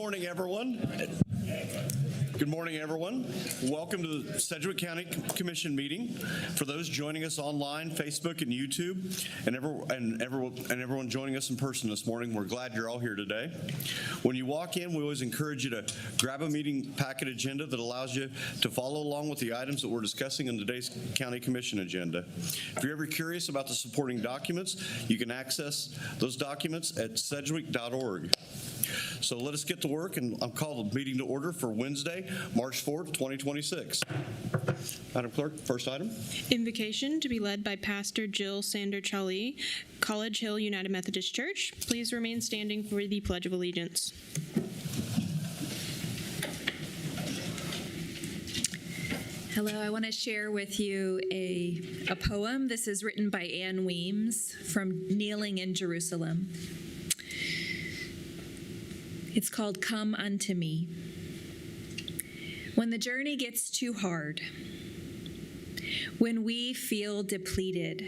morning, everyone. Good morning, everyone. Welcome to the Sedgwick County Commission meeting. For those joining us online, Facebook and YouTube, and everyone joining us in person this morning, we're glad you're all here today. When you walk in, we always encourage you to grab a meeting packet agenda that allows you to follow along with the items that we're discussing in today's County Commission agenda. If you're ever curious about the supporting documents, you can access those documents at sedgwick.org. So let us get to work, and I'll call the meeting to order for Wednesday, March 4th, 2026. Madam Clerk, first item. Invocation to be led by Pastor Jill Sander-Chali, College Hill United Methodist Church. Please remain standing for the Pledge of Allegiance. Hello, I want to share with you a poem. This is written by Ann Weems from Kneeling in Jerusalem. It's called Come Unto Me. When the journey gets too hard, when we feel depleted,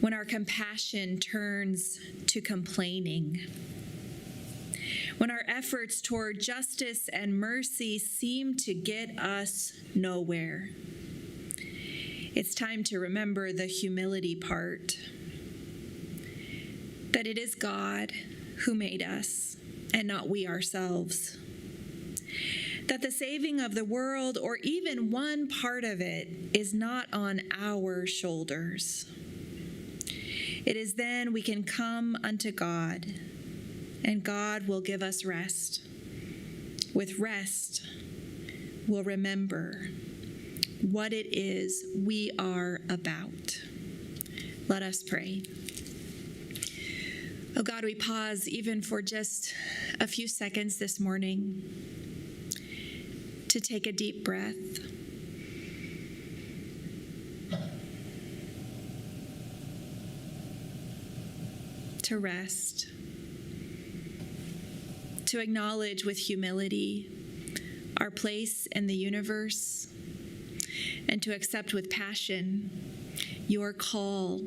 when our compassion turns to complaining, when our efforts toward justice and mercy seem to get us nowhere, it's time to remember the humility part, that it is God who made us and not we ourselves. That the saving of the world, or even one part of it, is not on our shoulders. It is then we can come unto God, and God will give us rest. With rest, we'll remember what it is we are about. Let us pray. Oh God, we pause even for just a few seconds this morning to take a deep breath. To rest. To acknowledge with humility our place in the universe, and to accept with passion your call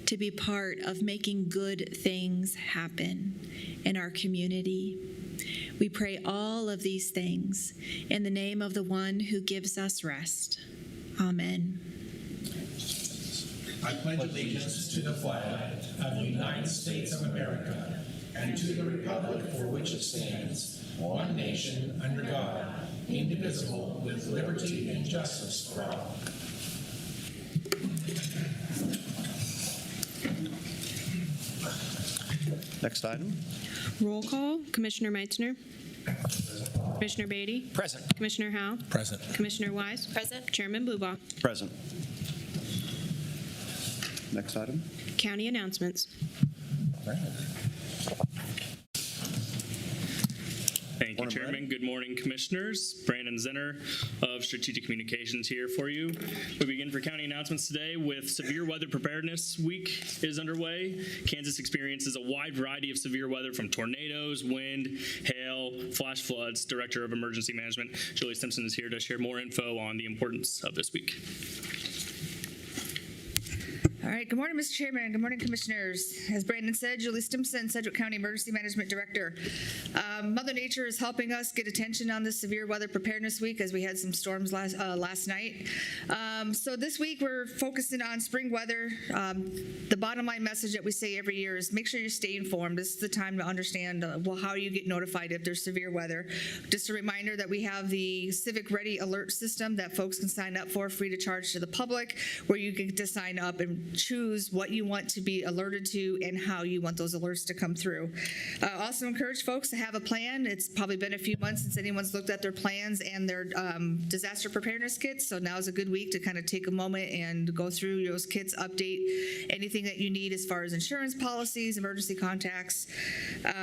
to be part of making good things happen in our community. We pray all of these things in the name of the one who gives us rest. Amen. I pledge allegiance to the flag of the United States of America and to the republic for which it stands, one nation under God, indivisible, with liberty and justice for all. Next item. Roll call. Commissioner Meitzner. Commissioner Beatty. Present. Commissioner Howe. Present. Commissioner Wise. Present. Chairman Blubaugh. Present. Next item. County announcements. Thank you, Chairman. Good morning, Commissioners. Brandon Zinner of Strategic Communications here for you. We begin for county announcements today with Severe Weather Preparedness Week is underway. Kansas experiences a wide variety of severe weather, from tornadoes, wind, hail, flash floods. Director of Emergency Management, Julie Simpson, is here to share more info on the importance of this week. All right. Good morning, Mr. Chairman. Good morning, Commissioners. As Brandon said, Julie Stimson, Sedgwick County Emergency Management Director. Mother Nature is helping us get attention on this Severe Weather Preparedness Week, as we had some storms last night. So this week we're focusing on spring weather. The bottom line message that we say every year is make sure you stay informed. This is the time to understand how you get notified if there's severe weather. Just a reminder that we have the Civic Ready Alert System that folks can sign up for free to charge to the public, where you get to sign up and choose what you want to be alerted to and how you want those alerts to come through. Also encourage folks to have a plan. It's probably been a few months since anyone's looked at their plans and their disaster preparedness kits, so now is a good week to kind of take a moment and go through those kits, update anything that you need as far as insurance policies, emergency contacts.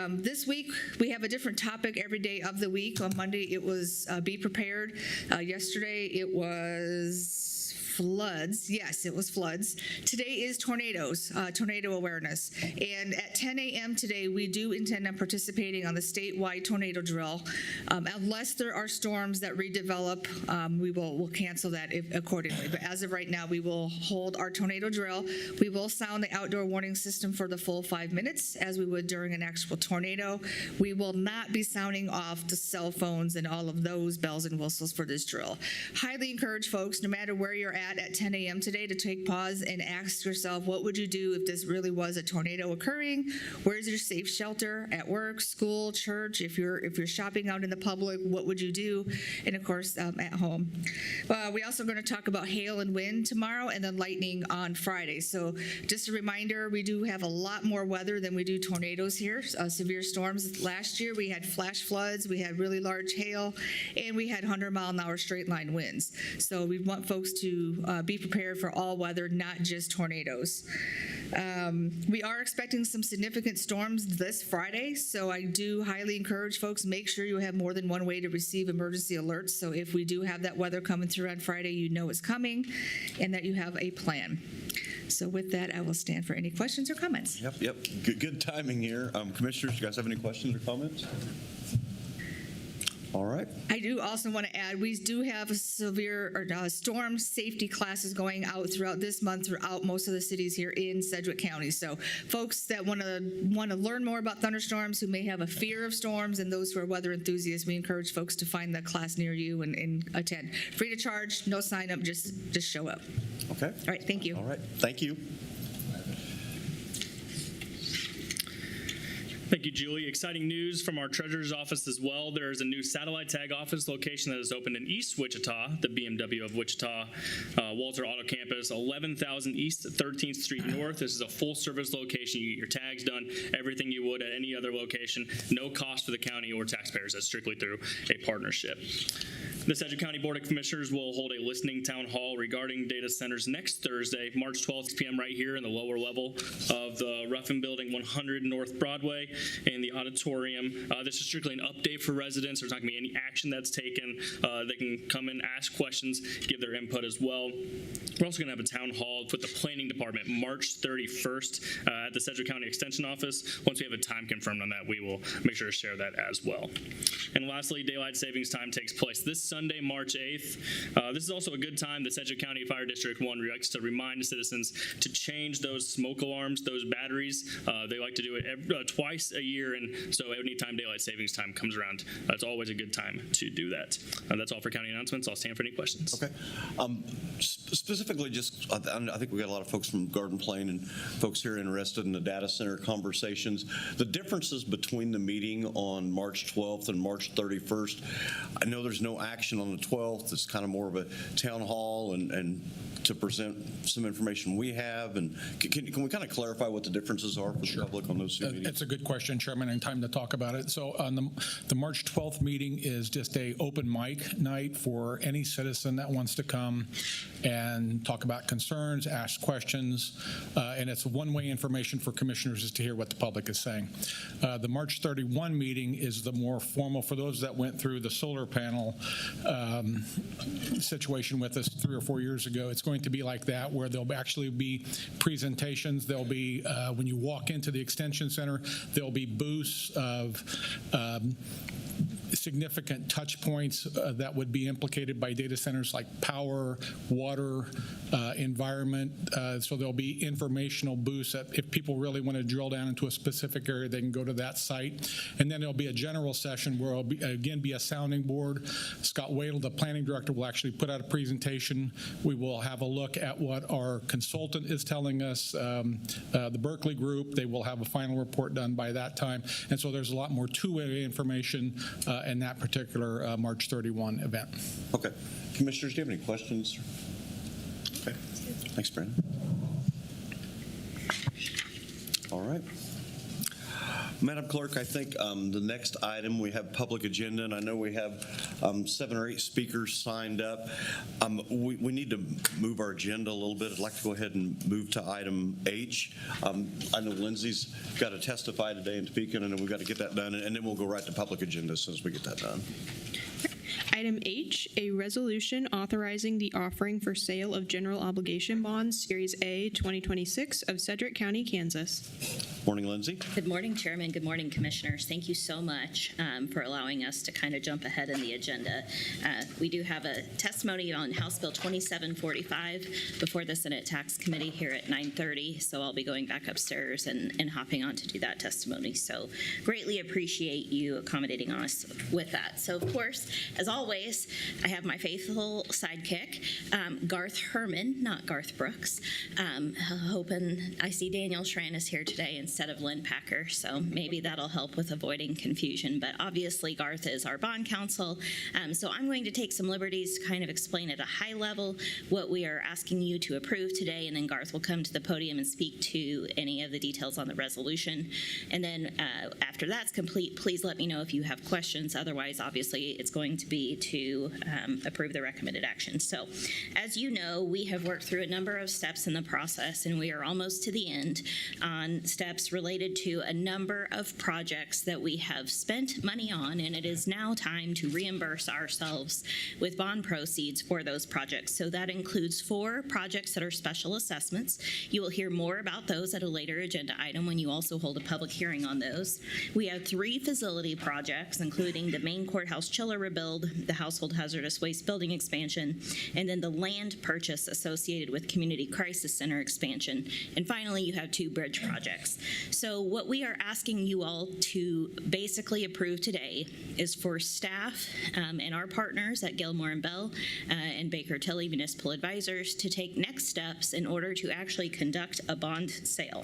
This week we have a different topic every day of the week. On Monday it was be prepared. Yesterday it was floods. Yes, it was floods. Today is tornadoes, tornado awareness. And at 10 a.m. today, we do intend on participating on the statewide tornado drill. Unless there are storms that redevelop, we'll cancel that accordingly. But as of right now, we will hold our tornado drill. We will sound the outdoor warning system for the full 5 minutes, as we would during an actual tornado. We will not be sounding off the cell phones and all of those bells and whistles for this drill. Highly encourage folks, no matter where you're at 10 a.m. today, to take pause and ask yourself, what would you do if this really was a tornado occurring? Where's your safe shelter? At work, school, church? If you're shopping out in the public, what would you do? And of course, at home. We also going to talk about hail and wind tomorrow, and then lightning on Friday. So just a reminder, we do have a lot more weather than we do tornadoes here. Severe storms. Last year we had flash floods, we had really large hail, and we had 100-mile-an-hour straight line winds. So we want folks to be prepared for all weather, not just tornadoes. We are expecting some significant storms this Friday, so I do highly encourage folks, make sure you have more than one way to receive emergency alerts. So if we do have that weather coming through on Friday, you know it's coming and that you have a plan. So with that, I will stand for any questions or comments. Yep. Good timing here. Commissioners, you guys have any questions or comments? All right. I do also want to add, we do have severe storm safety classes going out throughout this month throughout most of the cities here in Sedgwick County. So folks that want to learn more about thunderstorms, who may have a fear of storms, and those who are weather enthusiasts, we encourage folks to find the class near you and attend. Free to charge, no sign up, just show up. Okay. All right, thank you. All right. Thank you. Thank you, Julie. Exciting news from our treasurer's office as well. There's a new satellite tag office location that is opened in East Wichita, the BMW of Wichita, Walter Auto Campus, 11,000 East 13th Street North. This is a full-service location. You get your tags done, everything you would at any other location. No cost for the county or taxpayers. That's strictly through a partnership. The Sedgwick County Board of Commissioners will hold a listening town hall regarding data centers next Thursday, March 12th, 6 p.m. right here in the lower level of the Ruffin Building, 100 North Broadway, in the auditorium. This is strictly an update for residents. There's not going to be any action that's taken. They can come in, ask questions, give their input as well. We're also going to have a town hall with the planning department March 31st at the Sedgwick County Extension Office. Once we have a time confirmed on that, we will make sure to share that as well. And lastly, daylight savings time takes place this Sunday, March 8th. This is also a good time. The Sedgwick County Fire District 1 likes to remind citizens to change those smoke alarms, those batteries. They like to do it twice a year, and so anytime daylight savings time comes around, it's always a good time to do that. That's all for county announcements. I'll stand for any questions. Okay. Specifically, just I think we got a lot of folks from Garden Plain and folks here interested in the data center conversations. The differences between the meeting on March 12th and March 31st, I know there's no action on the 12th. It's kind of more of a town hall and to present some information we have. And can we kind of clarify what the differences are for the public on those two meetings? It's a good question, Chairman, and time to talk about it. So on the March 12th meeting is just a open mic night for any citizen that wants to come and talk about concerns, ask questions, and it's one-way information for commissioners is to hear what the public is saying. The March 31 meeting is the more formal for those that went through the solar panel situation with us 3 or 4 years ago. It's going to be like that, where there'll actually be presentations. There'll be, when you walk into the Extension Center, there'll be booths of significant touch points that would be implicated by data centers like power, water, environment. So there'll be informational booths that if people really want to drill down into a specific area, they can go to that site. And then there'll be a general session where it'll again be a sounding board. Scott Wadle, the planning director, will actually put out a presentation. We will have a look at what our consultant is telling us, the Berkeley group. They will have a final report done by that time. And so there's a lot more two-way information in that particular March 31 event. Okay. Commissioners, do you have any questions? Okay. Thanks, Brandon. All right. Madam Clerk, I think the next item, we have public agenda, and I know we have 7 or 8 speakers signed up. We need to move our agenda a little bit. I'd like to go ahead and move to item H. I know Lindsay's got to testify today in Topeka, and we've got to get that done, and then we'll go right to public agenda as soon as we get that done. Item H, a resolution authorizing the offering for sale of general obligation bonds, Series A 2026 of Sedgwick County, Kansas. Morning, Lindsay. Good morning, Chairman. Good morning, Commissioners. Thank you so much for allowing us to kind of jump ahead in the agenda. We do have a testimony on House Bill 2745 before the Senate Tax Committee here at 9:30, so I'll be going back upstairs and hopping on to do that testimony. So greatly appreciate you accommodating us with that. So, of course, as always, I have my faithful sidekick, Garth Herman, not Garth Brooks. Hoping I see Daniel Schran is here today instead of Lynn Packer, so maybe that'll help with avoiding confusion. But obviously, Garth is our bond counsel, so I'm going to take some liberties to kind of explain at a high level what we are asking you to approve today, and then Garth will come to the podium and speak to any of the details on the resolution. And then after that's complete, please let me know if you have questions. Otherwise, obviously, it's going to be to approve the recommended action. So, as you know, we have worked through a number of steps in the process, and we are almost to the end on steps related to a number of projects that we have spent money on, and it is now time to reimburse ourselves with bond proceeds for those projects. So that includes 4 projects that are special assessments. You will hear more about those at a later agenda item when you also hold a public hearing on those. We have 3 facility projects, including the main courthouse chiller rebuild, the household hazardous waste building expansion, and then the land purchase associated with Community Crisis Center expansion. And finally, you have 2 bridge projects. So what we are asking you all to basically approve today is for staff and our partners at Gilmore and Bell and Baker Tilly Municipal Advisors to take next steps in order to actually conduct a bond sale.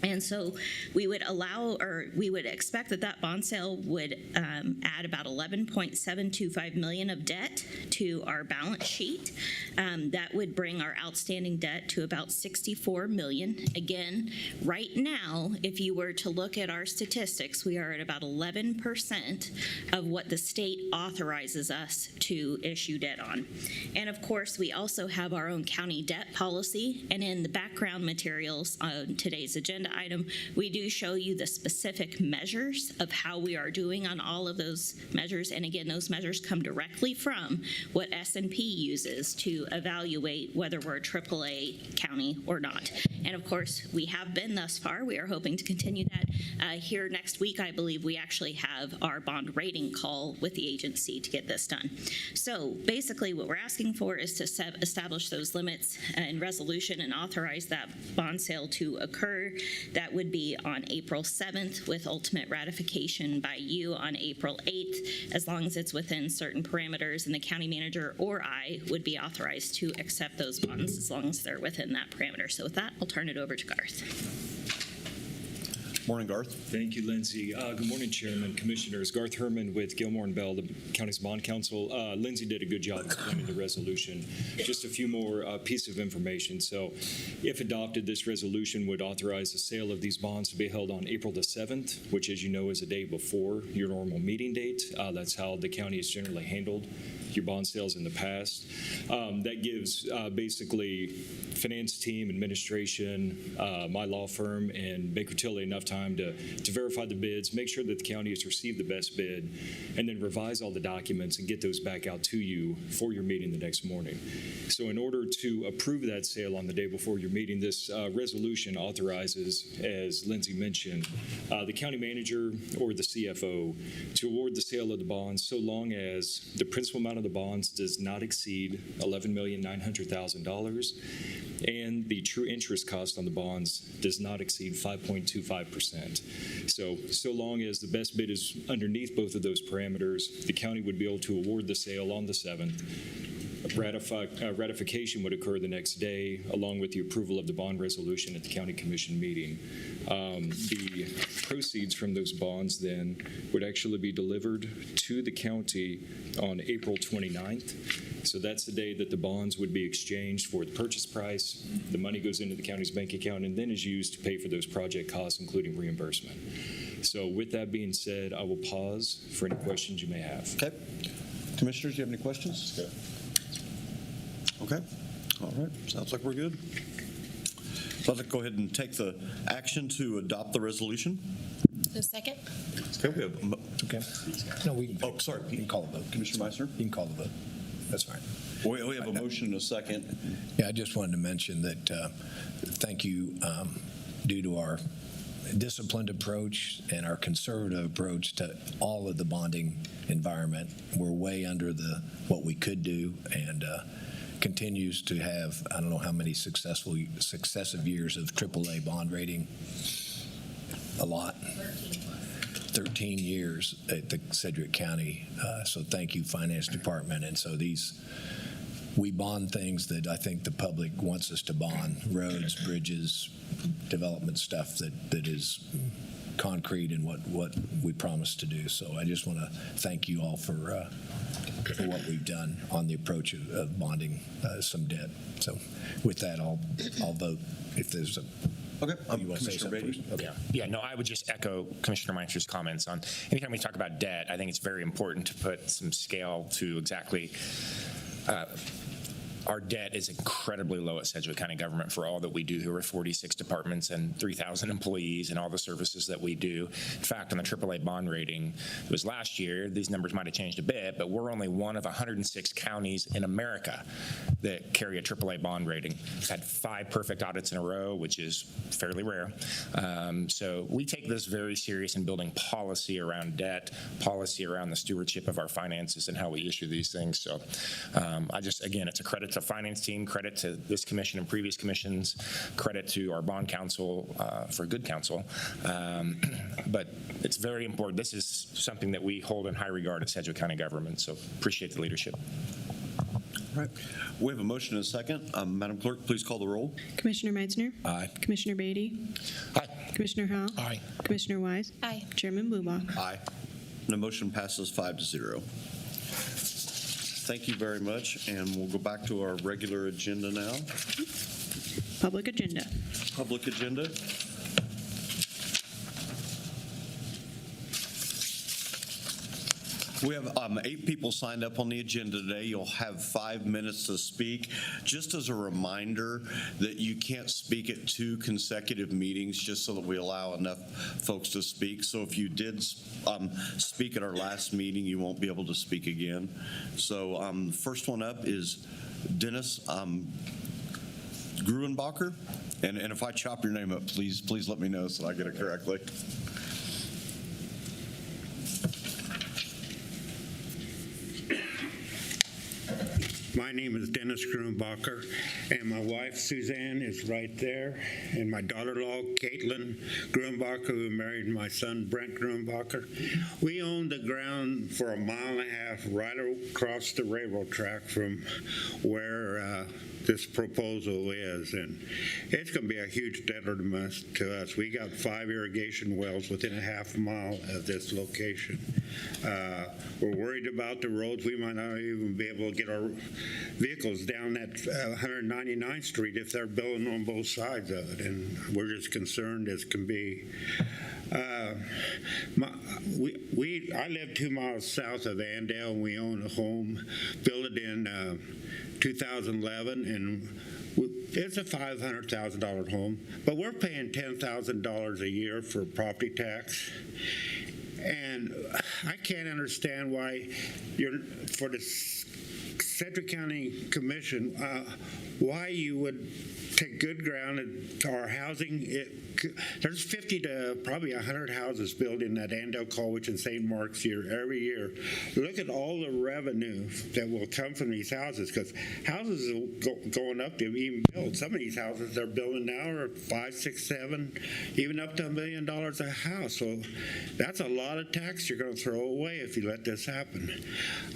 And so we would expect that bond sale would add about $11.725 million of debt to our balance sheet. That would bring our outstanding debt to about $64 million. Again, right now, if you were to look at our statistics, we are at about 11% of what the state authorizes us to issue debt on. And of course, we also have our own county debt policy. And in the background materials on today's agenda item, we do show you the specific measures of how we are doing on all of those measures. And again, those measures come directly from what S&P uses to evaluate whether we're a AAA county or not. And of course, we have been thus far. We are hoping to continue that. Here next week, I believe we actually have our bond rating call with the agency to get this done. So basically, what we're asking for is to establish those limits in resolution and authorize that bond sale to occur. That would be on April 7th with ultimate ratification by you on April 8th, as long as it's within certain parameters, and the county manager or I would be authorized to accept those bonds as long as they're within that parameter. So with that, I'll turn it over to Garth. Morning, Garth. Thank you, Lindsay. Good morning, Chairman, Commissioners. Garth Herman with Gilmore and Bell, the county's bond counsel. Lindsay did a good job explaining the resolution. Just a few more pieces of information. So if adopted, this resolution would authorize the sale of these bonds to be held on April the 7th, which, as you know, is a day before your normal meeting date. That's how the county has generally handled your bond sales in the past. That gives basically finance team, administration, my law firm, and Baker Tilly enough time to verify the bids, make sure that the county has received the best bid, and then revise all the documents and get those back out to you for your meeting the next morning. So in order to approve that sale on the day before your meeting, this resolution authorizes, as Lindsay mentioned, the county manager or the CFO to award the sale of the bonds so long as the principal amount of the bonds does not exceed $11,900,000 and the true interest cost on the bonds does not exceed 5.25%. So long as the best bid is underneath both of those parameters, the county would be able to award the sale on the 7th. Ratification would occur the next day, along with the approval of the bond resolution at the county commission meeting. The proceeds from those bonds then would actually be delivered to the county on April 29th. So that's the day that the bonds would be exchanged for the purchase price. The money goes into the county's bank account and then is used to pay for those project costs, including reimbursement. So with that being said, I will pause for any questions you may have. Okay. Commissioners, do you have any questions? Okay. All right. Sounds like we're good. So I'd like to go ahead and take the action to adopt the resolution. A second. Okay. We have Okay. No, we can. Oh, sorry. You can call the vote. Commissioner Meissner? You can call the vote. That's fine. We have a motion and a second. Yeah, I just wanted to mention that thank you, due to our disciplined approach and our conservative approach to all of the bonding environment, we're way under what we could do, and continues to have, I don't know how many successive years of AAA bond rating. A lot. 13 years at the Sedgwick County. So thank you, Finance Department. And so we bond things that I think the public wants us to bond: roads, bridges, development stuff that is concrete and what we promised to do. So I just want to thank you all for what we've done on the approach of bonding some debt. So with that, I'll vote if there's a. Okay. You want to say something first? Okay. Yeah, no, I would just echo Commissioner Meister's comments on anytime we talk about debt, I think it's very important to put some scale to exactly our debt is incredibly low at Sedgwick County government for all that we do. Here are 46 departments and 3,000 employees and all the services that we do. In fact, on the AAA bond rating, it was last year, these numbers might have changed a bit, but we're only one of 106 counties in America that carry a AAA bond rating. We've had 5 perfect audits in a row, which is fairly rare. So we take this very serious in building policy around debt, policy around the stewardship of our finances and how we issue these things. So again, it's a credit to finance team, credit to this commission and previous commissions, credit to our bond counsel for good counsel. But it's very important. This is something that we hold in high regard at Sedgwick County government. So appreciate the leadership. All right. We have a motion and a second. Madam Clerk, please call the roll. Commissioner Meitzner. Aye. Commissioner Beatty. Aye. Commissioner Howell. Aye. Commissioner Wise. Aye. Chairman Blubock. Aye. The motion passes 5-0. Thank you very much, and we'll go back to our regular agenda now. Public agenda. Public agenda. We have 8 people signed up on the agenda today. You'll have 5 minutes to speak. Just as a reminder that you can't speak at 2 consecutive meetings, just so that we allow enough folks to speak. So if you did speak at our last meeting, you won't be able to speak again. So first one up is Dennis Gruenbacher. And if I chop your name up, please let me know so I get it correctly. My name is Dennis Gruenbacher, and my wife Suzanne is right there, and my daughter-in-law Caitlin Gruenbacher, who married my son Brent Gruenbacher. We own the ground for a mile and a half right across the railroad track from where this proposal is, and it's going to be a huge detriment to us. We got 5 irrigation wells within a half mile of this location. We're worried about the roads. We might not even be able to get our vehicles down that 199th Street if they're building on both sides of it, and we're just concerned as can be. I live 2 miles south of Andale, and we own a home, built it in 2011, and it's a $500,000 home, but we're paying $10,000 a year for property tax. And I can't understand why for the Sedgwick County Commission, why you would take good ground to our housing. There's 50 to probably 100 houses built in that Andale, Colwich, and St. Mark's here every year. Look at all the revenue that will come from these houses, because houses are going up to even build. Some of these houses they're building now are 5, 6, 7, even up to $1 million a house. So that's a lot of tax you're going to throw away if you let this happen.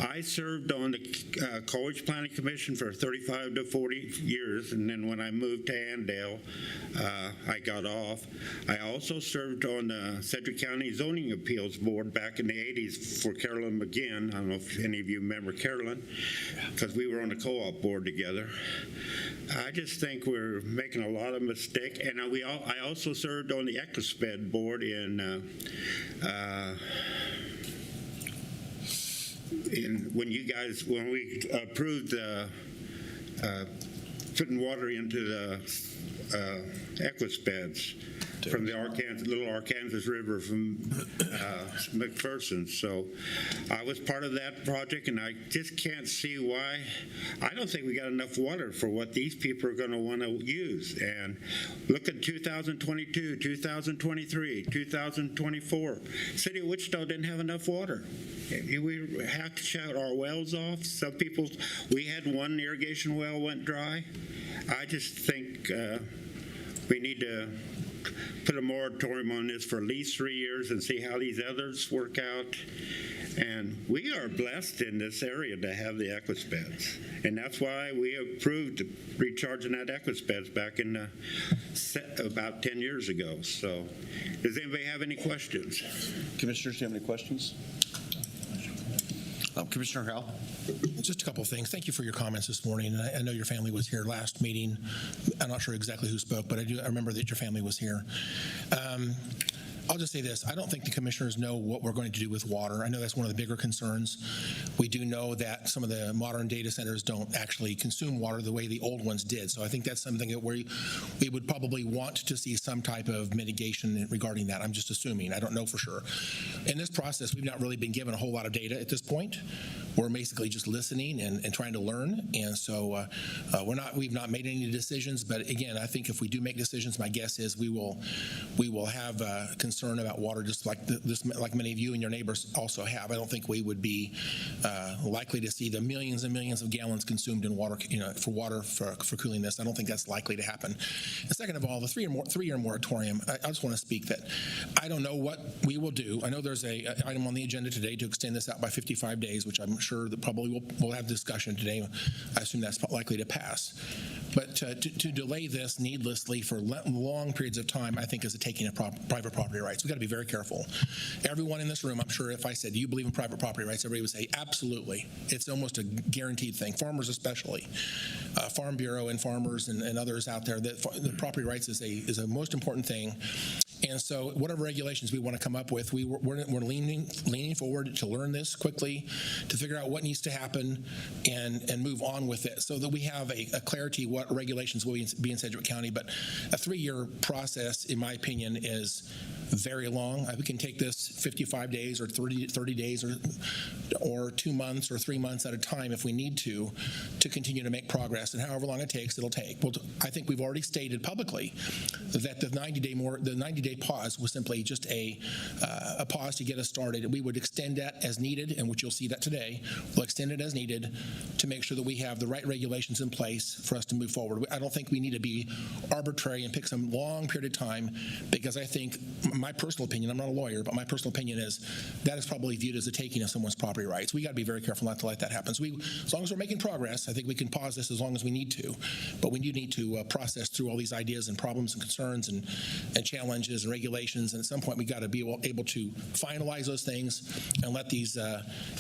I served on the Colwich Planning Commission for 35 to 40 years, and then when I moved to Andale, I got off. I also served on the Sedgwick County Zoning Appeals Board back in the 80s for Carolyn McGinn. I don't know if any of you remember Carolyn, because we were on the co-op board together. I just think we're making a lot of mistakes. And I also served on the EquiSped board when we approved putting water into the EquiSpeds. from the Little Arkansas River from McPherson. So I was part of that project, and I just can't see why. I don't think we got enough water for what these people are going to want to use. And look at 2022, 2023, 2024. City of Wichita didn't have enough water. We have to shut our wells off. Some people, we had one irrigation well went dry. I just think we need to put a moratorium on this for at least 3 years and see how these others work out. And we are blessed in this area to have the Equispeds. And that's why we approved recharging that Equispeds back in about 10 years ago. So does anybody have any questions? Commissioners, do you have any questions? Commissioner Howell? Just a couple of things. Thank you for your comments this morning. And I know your family was here last meeting. I'm not sure exactly who spoke, but I remember that your family was here. I'll just say this. I don't think the commissioners know what we're going to do with water. I know that's one of the bigger concerns. We do know that some of the modern data centers don't actually consume water the way the old ones did. So I think that's something that we would probably want to see some type of mitigation regarding that. I'm just assuming. I don't know for sure. In this process, we've not really been given a whole lot of data at this point. We're basically just listening and trying to learn. And so we've not made any decisions. But again, I think if we do make decisions, my guess is we will have concern about water, just like like many of you and your neighbors also have. I don't think we would be likely to see the millions and millions of gallons consumed in water, for cooling this. I don't think that's likely to happen. And second of all, the three-year moratorium. I just want to speak that I don't know what we will do. I know there's an item on the agenda today to extend this out by 55 days, which I'm sure that probably we'll have discussion today. I assume that's likely to pass. But to delay this needlessly for long periods of time, I think is a taking of private property rights. We've got to be very careful. Everyone in this room, I'm sure if I said, do you believe in private property rights, everybody would say, absolutely. It's almost a guaranteed thing. Farmers especially. Farm Bureau and farmers and others out there, that the property rights is a most important thing. And so whatever regulations we want to come up with, we're leaning forward to learn this quickly, to figure out what needs to happen and move on with it so that we have a clarity what regulations will be in Sedgwick County. But a 3-year process, in my opinion, is very long. We can take this 55 days or 30 days or 2 months or 3 months at a time if we need to continue to make progress. And however long it takes, it'll take. Well, I think we've already stated publicly that the 90-day pause was simply just a pause to get us started. We would extend that as needed, and which you'll see that today. We'll extend it as needed to make sure that we have the right regulations in place for us to move forward. I don't think we need to be arbitrary and pick some long period of time, because I think, my personal opinion, I'm not a lawyer, but my personal opinion is that is probably viewed as a taking of someone's property rights. We got to be very careful not to let that happen. So as long as we're making progress, I think we can pause this as long as we need to. But we do need to process through all these ideas and problems and concerns and challenges and regulations. And at some point, we got to be able to finalize those things and let these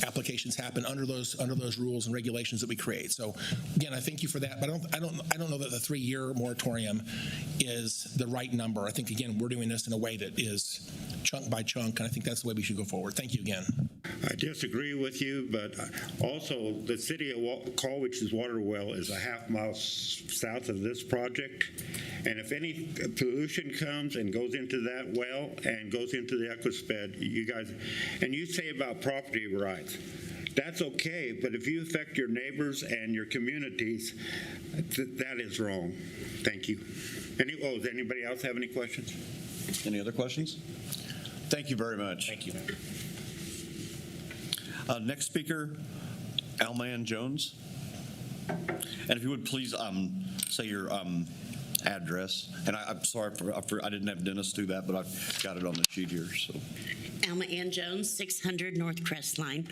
applications happen under those rules and regulations that we create. So again, I thank you for that. But I don't know that the 3-year moratorium is the right number. I think again, we're doing this in a way that is chunk by chunk, and I think that's the way we should go forward. Thank you again. I disagree with you, but also the city of Colwich's water well is a half-mile south of this project, and if any pollution comes and goes into that well and goes into the Equisped, you guys, and you say about property rights, that's okay, but if you affect your neighbors and your communities, that is wrong. Thank you. Does anybody else have any questions? Any other questions? Thank you very much. Thank you. Next speaker, Alman Jones. And if you would please say your address. And I'm sorry, I didn't have Dennis do that, but I've got it on the sheet here. So, Alma Ann Jones, 600 North Crest Line.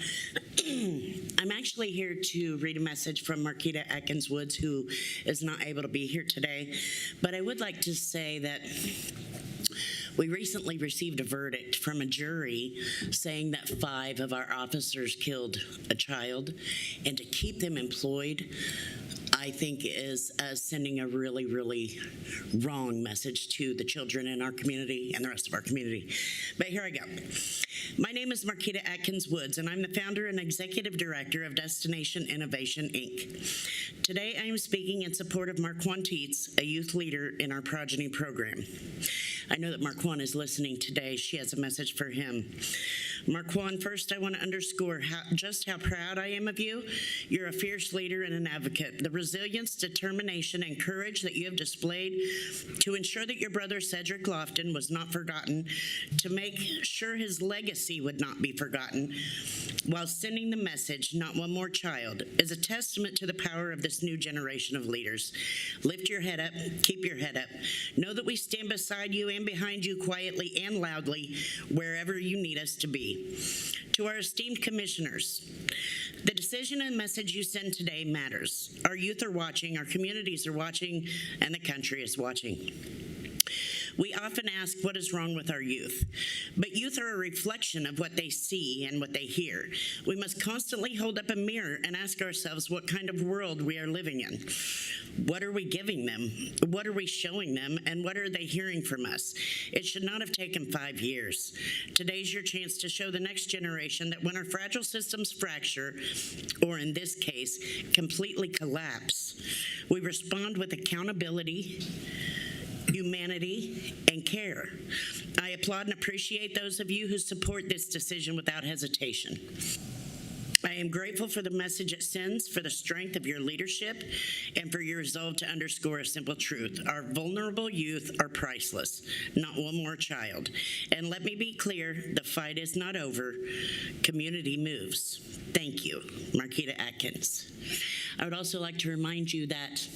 I'm actually here to read a message from Marquita Atkins Woods, who is not able to be here today. But I would like to say that we recently received a verdict from a jury saying that 5 of our officers killed a child, and to keep them employed, I I think is sending a really, really wrong message to the children in our community and the rest of our community. But here I go. My name is Marquita Atkins Woods, and I'm the founder and executive director of Destination Innovation, Inc. Today, I am speaking in support of Marquan Teets, a youth leader in our Progeny program. I know that Marquan is listening today. She has a message for him. Marquan, first, I want to underscore just how proud I am of you. You're a fierce leader and an advocate. The resilience, determination, and courage that you have displayed to ensure that your brother Cedric Lofton was not forgotten, to make sure his legacy would not be forgotten, while sending the message, not one more child, is a testament to the power of this new generation of leaders. Lift your head up, keep your head up. Know that we stand beside you and behind you quietly and loudly wherever you need us to be. To our esteemed commissioners, the decision and message you send today matters. Our youth are watching, our communities are watching, and the country is watching. We often ask what is wrong with our youth, but youth are a reflection of what they see and what they hear. We must constantly hold up a mirror and ask ourselves what kind of world we are living in. What are we giving them? What are we showing them? And what are they hearing from us? It should not have taken 5 years. Today's your chance to show the next generation that when our fragile systems fracture, or in this case, completely collapse, we respond with accountability, humanity, and care. I applaud and appreciate those of you who support this decision without hesitation. I am grateful for the message it sends, for the strength of your leadership, and for your resolve to underscore a simple truth. Our vulnerable youth are priceless, not one more child. And let me be clear, the fight is not over. Community moves. Thank you, Marquita Atkins. I would also like to remind you that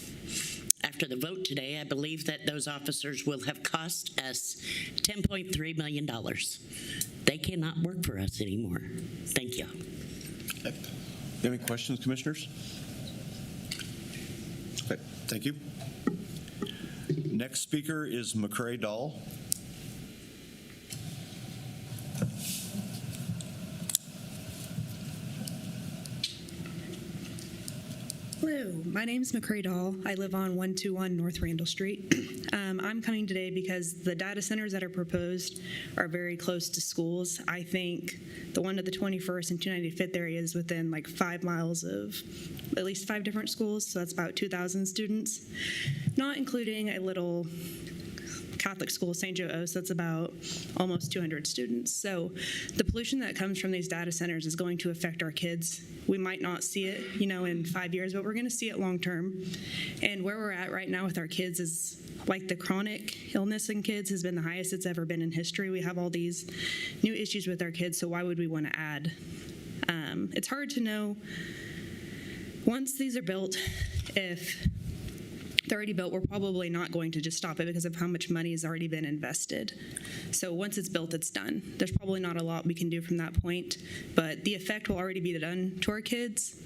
after the vote today, I believe that those officers will have cost us $10.3 million. They cannot work for us anymore. Thank you. Any questions, commissioners? Okay, thank you. Next speaker is McCrae Dahl. Hello, my name is McCrae Dahl. I live on 121 North Randall Street. I'm coming today because the data centers that are proposed are very close to schools. I think the one at the 21st and 295th area is within like 5 miles of at least 5 different schools, so that's about 2,000 students, not including a little Catholic school, St. Joe O, so that's about almost 200 students. So the pollution that comes from these data centers is going to affect our kids. We might not see it, in 5 years, but we're going to see it long term. And where we're at right now with our kids is like the chronic illness in kids has been the highest it's ever been in history. We have all these new issues with our kids, so why would we want to add? It's hard to know once these are built, if they're already built, we're probably not going to just stop it because of how much money has already been invested. So once it's built, it's done. There's probably not a lot we can do from that point, but the effect will already be done to our kids.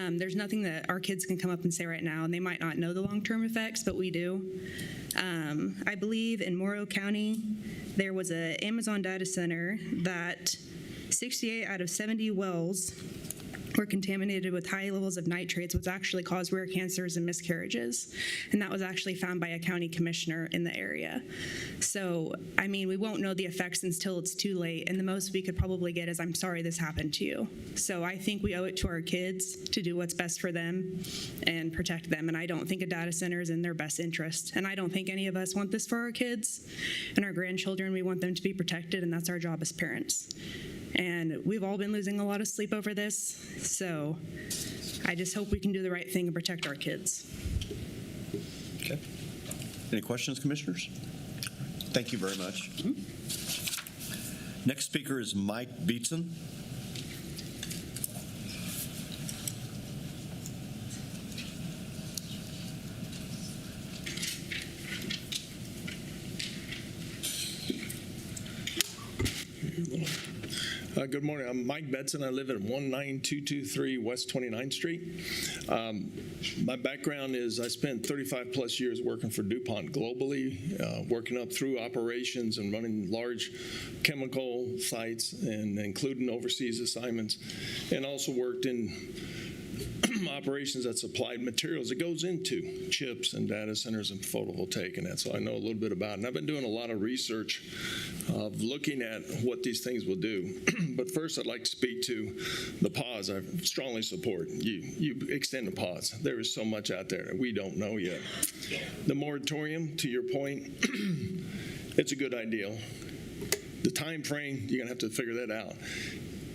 There's nothing that our kids can come up and say right now, and they might not know the long-term effects, but we do. I believe in Morrow County, there was an Amazon data center that 68 out of 70 wells were contaminated with high levels of nitrates, which actually caused rare cancers and miscarriages. And that was actually found by a county commissioner in the area. So, we won't know the effects until it's too late. And the most we could probably get is, I'm sorry this happened to you. So I think we owe it to our kids to do what's best for them and protect them. And I don't think a data center is in their best interest. And I don't think any of us want this for our kids and our grandchildren. We want them to be protected, and that's our job as parents. And we've all been losing a lot of sleep over this, so I just hope we can do the right thing and protect our kids. Okay. Any questions, commissioners? Thank you very much. Next speaker is Mike Beatson. Good morning. I'm Mike Betson. I live at 19223 West 29th Street. My background is I spent 35 plus years working for DuPont globally, working up through operations and running large chemical sites and including overseas assignments, and also worked in operations that supplied materials that goes into chips and data centers and photovoltaic and that. So I know a little bit about it. And I've been doing a lot of research of looking at what these things will do. But first, I'd like to speak to the pause. I strongly support you extend the pause. There is so much out there that we don't know yet. The moratorium, to your point, it's a good idea. The time frame, you're going to have to figure that out.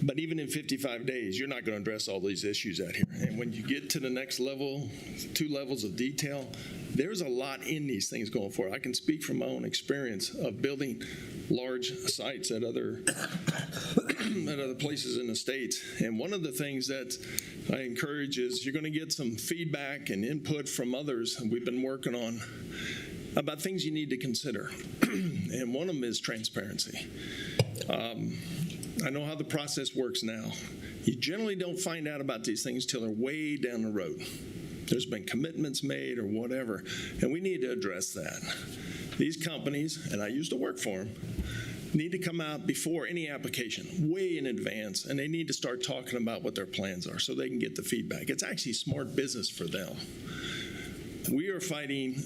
But even in 55 days, you're not going to address all these issues out here. And when you get to the next level, 2 levels of detail, there's a lot in these things going forward. I can speak from my own experience of building large sites at other places in the States. And one of the things that I encourage is you're going to get some feedback and input from others we've been working on about things you need to consider. And one of them is transparency. I know how the process works now. You generally don't find out about these things till they're way down the road. There's been commitments made or whatever, and we need to address that. These companies, and I used to work for them, need to come out before any application, way in advance, and they need to start talking about what their plans are so they can get the feedback. It's actually smart business for them. We are fighting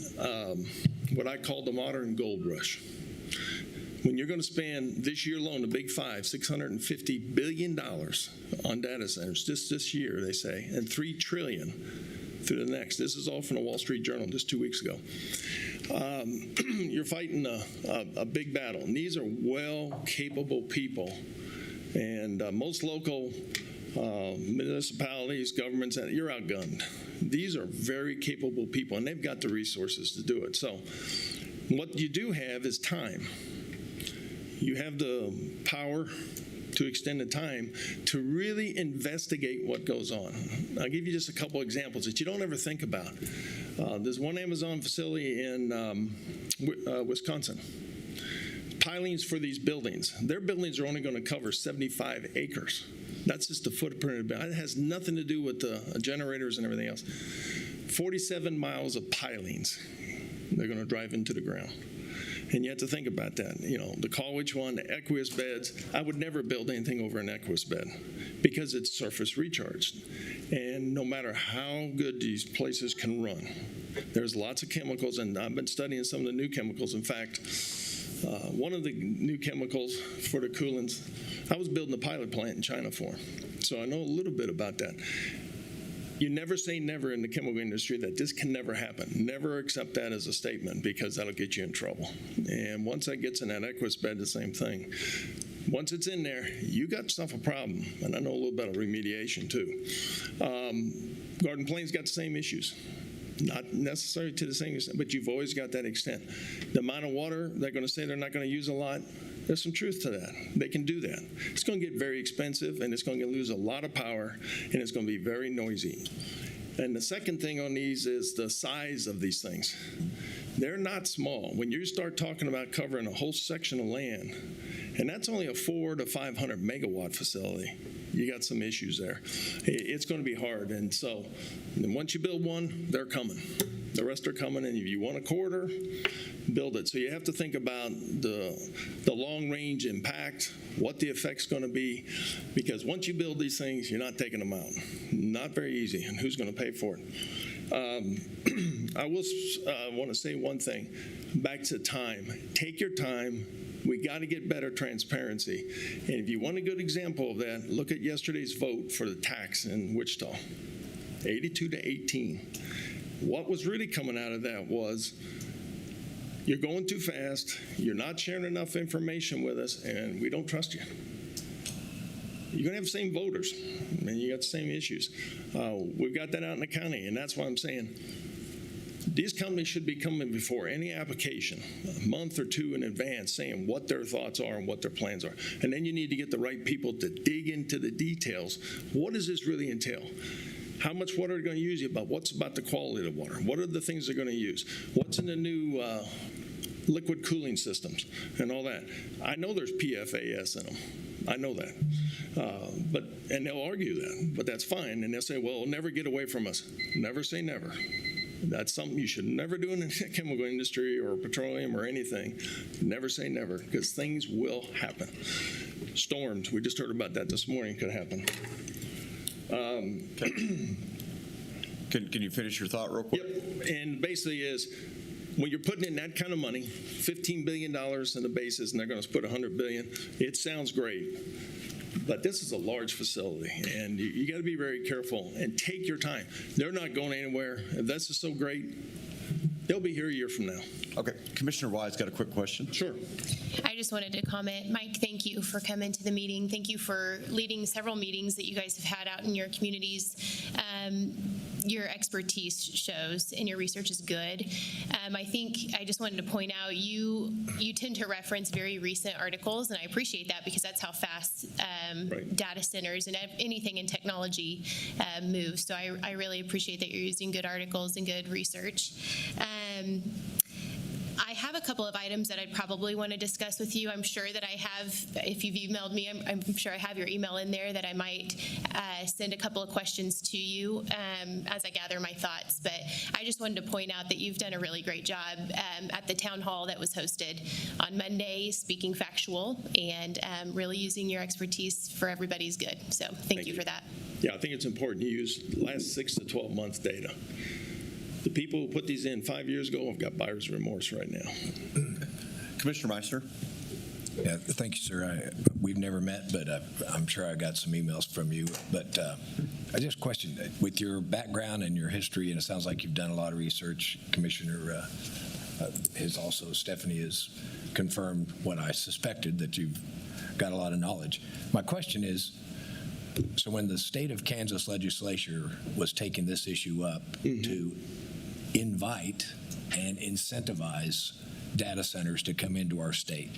what I call the modern gold rush. When you're going to spend this year alone, the big five, $650 billion on data centers just this year, they say, and $3 trillion through the next. This is all from the Wall Street Journal just 2 weeks ago. You're fighting a big battle. And these are well-capable people. And most local municipalities, governments, you're outgunned. These are very capable people, and they've got the resources to do it. So what you do have is time. You have the power to extend the time to really investigate what goes on. I'll give you just a couple examples that you don't ever think about. There's one Amazon facility in Wisconsin. Pilings for these buildings. Their buildings are only going to cover 75 acres. That's just the footprint of the building. It has nothing to do with the generators and everything else. 47 miles of pilings they're going to drive into the ground. And you have to think about that. You know, the Colwich one, the aqueous beds, I would never build anything over an aqueous bed because it's surface recharged. And no matter how good these places can run, there's lots of chemicals, and I've been studying some of the new chemicals. In fact, one of the new chemicals for the coolants, I was building a pilot plant in China for them. So I know a little bit about that. You never say never in the chemical industry that this can never happen. Never accept that as a statement because that'll get you in trouble. And once that gets in that aqueous bed, the same thing. Once it's in there, you got yourself a problem. And I know a little bit of remediation too. Garden Plains got the same issues. Not necessarily to the same extent, but you've always got that extent. The amount of water they're going to say they're not going to use a lot, there's some truth to that. They can do that. It's going to get very expensive, and it's going to lose a lot of power, and it's going to be very noisy. And the second thing on these is the size of these things. They're not small. When you start talking about covering a whole section of land, and that's only a 400 to 500 megawatt facility, you got some issues there. It's going to be hard. And so once you build one, they're coming. The rest are coming, and if you want a quarter, build it. So you have to think about the long-range impact, what the effect's going to be, because once you build these things, you're not taking them out. Not very easy, and who's going to pay for it? I will want to say one thing. Back to time. Take your time. We got to get better transparency. And if you want a good example of that, look at yesterday's vote for the tax in Wichita, 82 to 18. What was really coming out of that was, you're going too fast, you're not sharing enough information with us, and we don't trust you. You're going to have the same voters, and you got the same issues. We've got that out in the county, and that's why I'm saying these companies should be coming before any application a month or two in advance saying what their thoughts are and what their plans are. And then you need to get the right people to dig into the details. What does this really entail? How much water are they going to use? What's about the quality of the water? What are the things they're going to use? What's in the new liquid cooling systems and all that? I know there's PFAS in them. I know that. And they'll argue that, but that's fine. And they'll say, well, it'll never get away from us. Never say never. That's something you should never do in the chemical industry or petroleum or anything. Never say never, because things will happen. Storms, we just heard about that this morning, could happen. Can you finish your thought real quick? Yep, and basically is, when you're putting in that kind of money, $15 billion in the basis, and they're going to put $100 billion, it sounds great. But this is a large facility, and you got to be very careful and take your time. They're not going anywhere. If this is so great, they'll be here a year from now. Okay. Commissioner Wise got a quick question. Sure. I just wanted to comment, Mike, thank you for coming to the meeting. Thank you for leading several meetings that you guys have had out in your communities. Your expertise shows and your research is good. I think I just wanted to point out you tend to reference very recent articles, and I appreciate that because that's how fast data centers and anything in technology moves. So I really appreciate that you're using good articles and good research. I have a couple of items that I'd probably want to discuss with you. I'm sure that I have, if you've emailed me, I'm sure I have your email in there that I might send a couple of questions to you as I gather my thoughts. But I just wanted to point out that you've done a really great job at the town hall that was hosted on Monday, speaking factual and really using your expertise for everybody's good. So thank you for that. Yeah, I think it's important to use last 6 to 12 months data. The people who put these in 5 years ago have got buyer's remorse right now. Commissioner Meissner. Yeah, thank you, sir. We've never met, but I'm sure I got some emails from you. But I just questioned, with your background and your history, and it sounds like you've done a lot of research, Commissioner Stephanie has confirmed what I suspected, that you've got a lot of knowledge. My question is, so when the state of Kansas legislature was taking this issue up to invite and incentivize data centers to come into our state,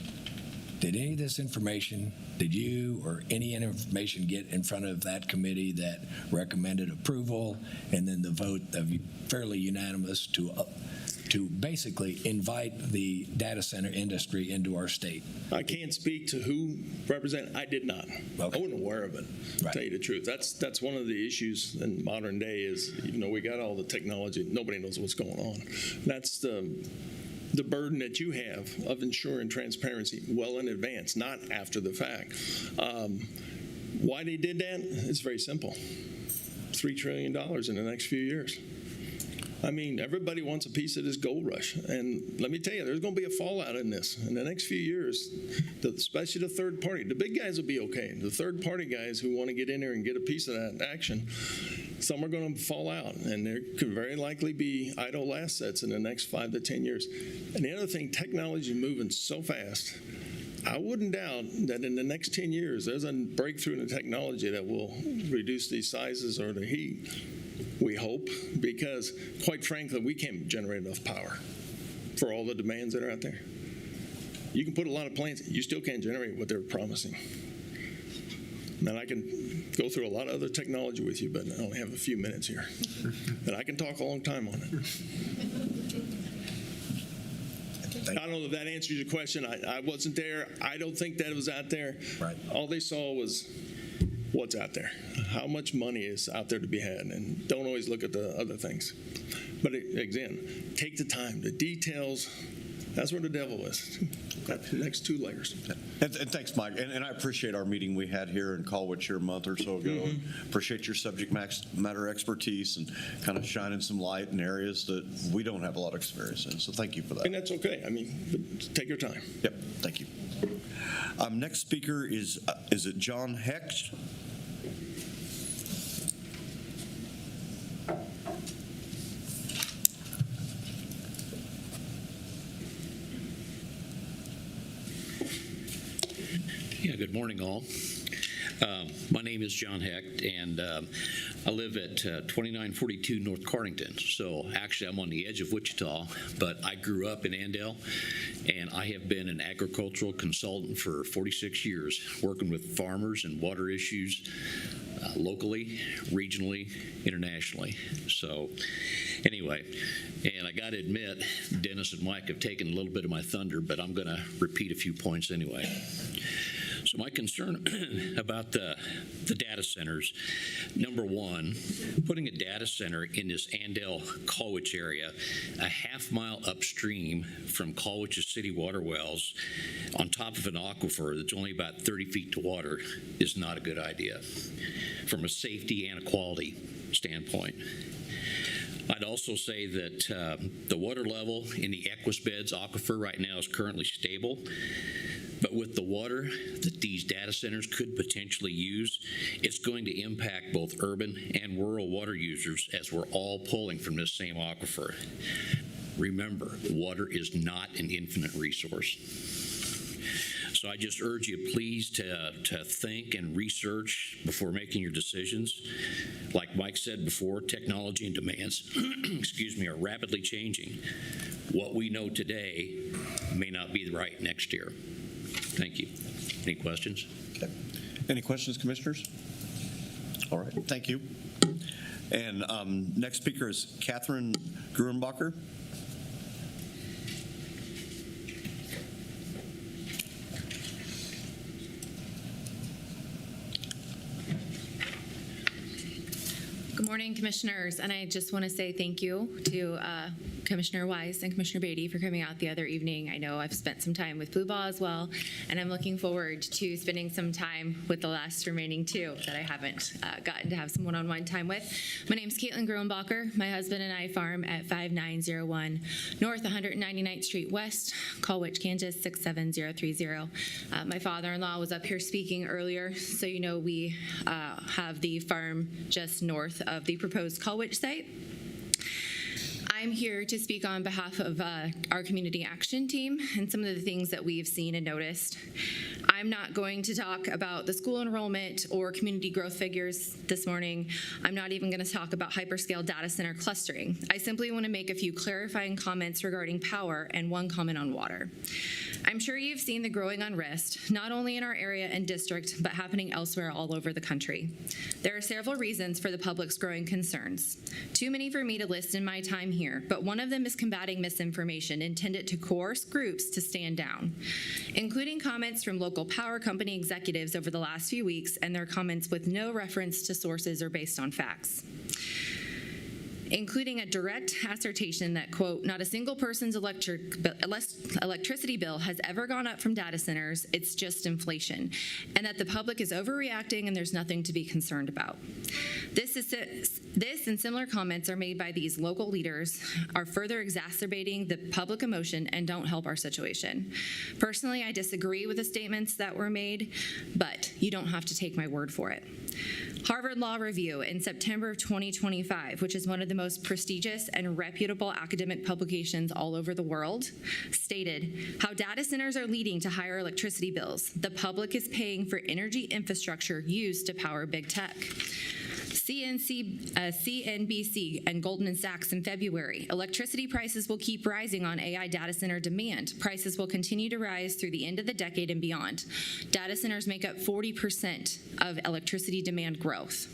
did any of this information, did you or any information get in front of that committee that recommended approval, and then the vote of fairly unanimous to basically invite the data center industry into our state? I can't speak to who represent. I did not. Okay. I wasn't aware of it, to tell you the truth. That's one of the issues in modern day is, even though we got all the technology, nobody knows what's going on. That's the burden that you have of ensuring transparency well in advance, not after the fact. Why they did that? It's very simple. $3 trillion in the next few years. I mean, everybody wants a piece of this gold rush. And let me tell you, there's going to be a fallout in this. In the next few years, especially the third party. The big guys will be okay. The third party guys who want to get in there and get a piece of that action, some are going to fall out. And there could very likely be idle assets in the next 5 to 10 years. And the other thing, technology is moving so fast. I wouldn't doubt that in the next 10 years, there's a breakthrough in the technology that will reduce these sizes or the heat. We hope, because quite frankly, we can't generate enough power for all the demands that are out there. You can put a lot of plants, you still can't generate what they're promising. And I can go through a lot of other technology with you, but I only have a few minutes here. And I can talk a long time on it. I don't know if that answers your question. I wasn't there. I don't think that it was out there. Right. All they saw was what's out there, how much money is out there to be had, and don't always look at the other things. But again, take the time. The details, that's where the devil is. The next 2 layers. And thanks, Mike. And I appreciate our meeting we had here in Colwich a month or so ago. Appreciate your subject matter expertise and kind of shining some light in areas that we don't have a lot of experience in. So thank you for that. And that's okay. I mean, take your time. Yep. Thank you. Next speaker is it John Hecht? Yeah, good morning, all. My name is John Hecht, and I live at 2942 North Cardington. So actually, I'm on the edge of Wichita, but I grew up in Andale, and I have been an agricultural consultant for 46 years, working with farmers and water issues locally, regionally, internationally. So anyway, and I got to admit, Dennis and Mike have taken a little bit of my thunder, but I'm going to repeat a few points anyway. So So my concern about the data centers, number one, putting a data center in this Andale-Colwich area, a half-mile upstream from Colwich's city water wells, on top of an aquifer that's only about 30 feet to water, is not a good idea from a safety and a quality standpoint. I'd also say that the water level in the Equus Beds aquifer right now is currently stable. But with the water that these data centers could potentially use, it's going to impact both urban and rural water users as we're all pulling from this same aquifer. Remember, water is not an infinite resource. So I just urge you, please, to think and research before making your decisions. Like Mike said before, technology and demands, excuse me, are rapidly changing. What we know today may not be right next year. Thank you. Any questions? Okay. Any questions, commissioners? All right, thank you. And next speaker is Catherine Gruenbacher. Good morning, commissioners, and I just want to say thank you to Commissioner Weiss and Commissioner Beatty for coming out the other evening. I know I've spent some time with Blue Ball as well, and I'm looking forward to spending some time with the last remaining two that I haven't gotten to have some one-on-one time with. My name's Caitlin Gruenbacher. My husband and I farm at 5901 North 199th Street West, Colwich, Kansas 67030. My father-in-law was up here speaking earlier, so you know we have the farm just north of the proposed Colwich site. I'm here to speak on behalf of our community action team and some of the things that we've seen and noticed. I'm not going to talk about the school enrollment or community growth figures this morning. I'm not even going to talk about hyperscale data center clustering. I simply want to make a few clarifying comments regarding power and one comment on water. I'm sure you've seen the growing unrest, not only in our area and district, but happening elsewhere all over the country. There are several reasons for the public's growing concerns. Too many for me to list in my time here, but one of them is combating misinformation intended to coerce groups to stand down, including comments from local power company executives over the last few weeks and their comments with no reference to sources or based on facts, including a direct assertion that, quote, not a single person's electricity bill has ever gone up from data centers, it's just inflation, and that the public is overreacting and there's nothing to be concerned about. This and similar comments are made by these local leaders are further exacerbating the public emotion and don't help our situation. Personally, I disagree with the statements that were made, but you don't have to take my word for it. Harvard Law Review in September of 2025, which is one of the most prestigious and reputable academic publications all over the world, stated how data centers are leading to higher electricity bills. The public is paying for energy infrastructure used to power big tech. CNBC and Goldman Sachs in February. Electricity prices will keep rising on AI data center demand. Prices will continue to rise through the end of the decade and beyond. Data centers make up 40% of electricity demand growth.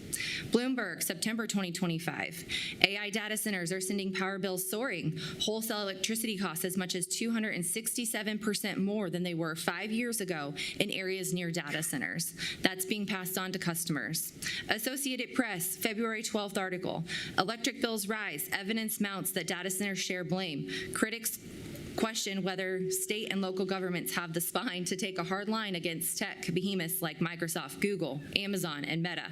Bloomberg, September 2025. AI data centers are sending power bills soaring. Wholesale electricity costs as much as 267% more than they were 5 years ago in areas near data centers. That's being passed on to customers. Associated Press, February 12th article. Electric bills rise. Evidence mounts that data centers share blame. Critics question whether state and local governments have the spine to take a hard line against tech behemoths like Microsoft, Google, Amazon, and Meta.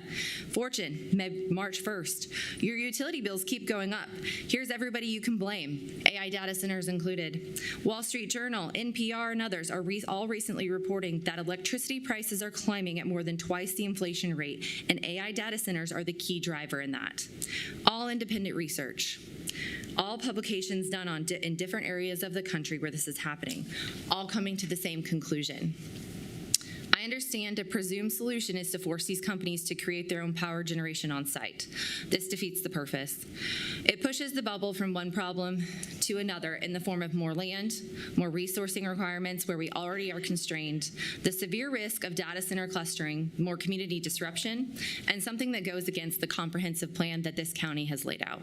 Fortune, March 1st. Your utility bills keep going up. Here's everybody you can blame, AI data centers included. Wall Street Journal, NPR, and others are all recently reporting that electricity prices are climbing at more than twice the inflation rate, and AI data centers are the key driver in that. All independent research. All publications done in different areas of the country where this is happening, all coming to the same conclusion. I understand a presumed solution is to force these companies to create their own power generation on site. This defeats the purpose. It pushes the bubble from one problem to another in the form of more land, more resourcing requirements where we already are constrained, the severe risk of data center clustering, more community disruption, and something that goes against the comprehensive plan that this county has laid out.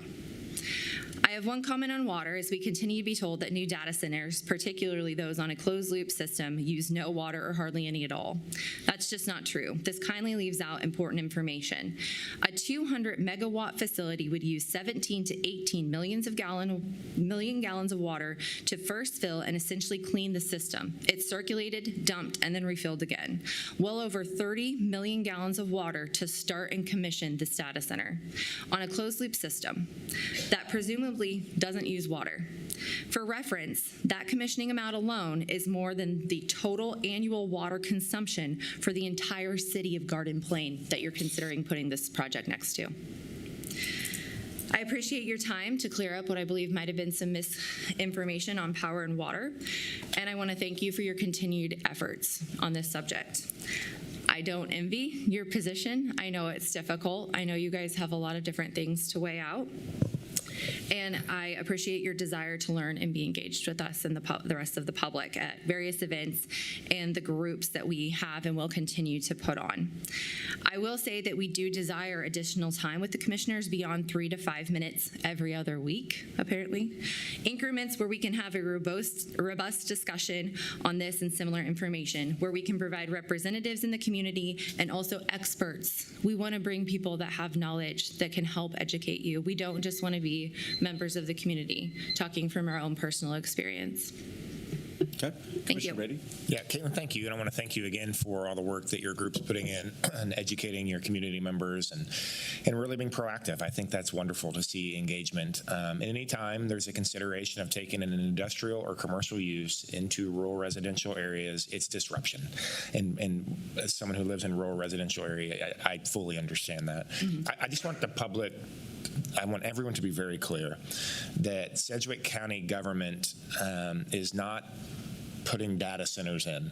I have one comment on water as we continue to be told that new data centers, particularly those on a closed loop system, use no water or hardly any at all. That's just not true. This kindly leaves out important information. A 200 megawatt facility would use 17 to 18 million gallons of water to first fill and essentially clean the system. It's circulated, dumped, and then refilled again. Well over 30 million gallons of water to start and commission this data center on a closed loop system that presumably doesn't use water. For reference, that commissioning amount alone is more than the total annual water consumption for the entire city of Garden Plain that you're considering putting this project next to. I appreciate your time to clear up what I believe might have been some misinformation on power and water, and I want to thank you for your continued efforts on this subject. I don't envy your position. I know it's difficult. I know you guys have a lot of different things to weigh out. And I appreciate your desire to learn and be engaged with us and the rest of the public at various events and the groups that we have and will continue to put on. I will say that we do desire additional time with the commissioners beyond 3 to 5 minutes every other week, apparently. Increments where we can have a robust discussion on this and similar information, where we can provide representatives in the community and also experts. We want to bring people that have knowledge that can help educate you. We don't just want to be members of the community talking from our own personal experience. Okay. Thank you. Ready? Yeah, Caitlin, thank you. And I want to thank you again for all the work that your group's putting in and educating your community members and really being proactive. I think that's wonderful to see engagement. Anytime there's a consideration of taking an industrial or commercial use into rural residential areas, it's disruption. And as someone who lives in a rural residential area, I fully understand that. I just want the public, I want everyone to be very clear that Sedgwick County government is not putting data centers in.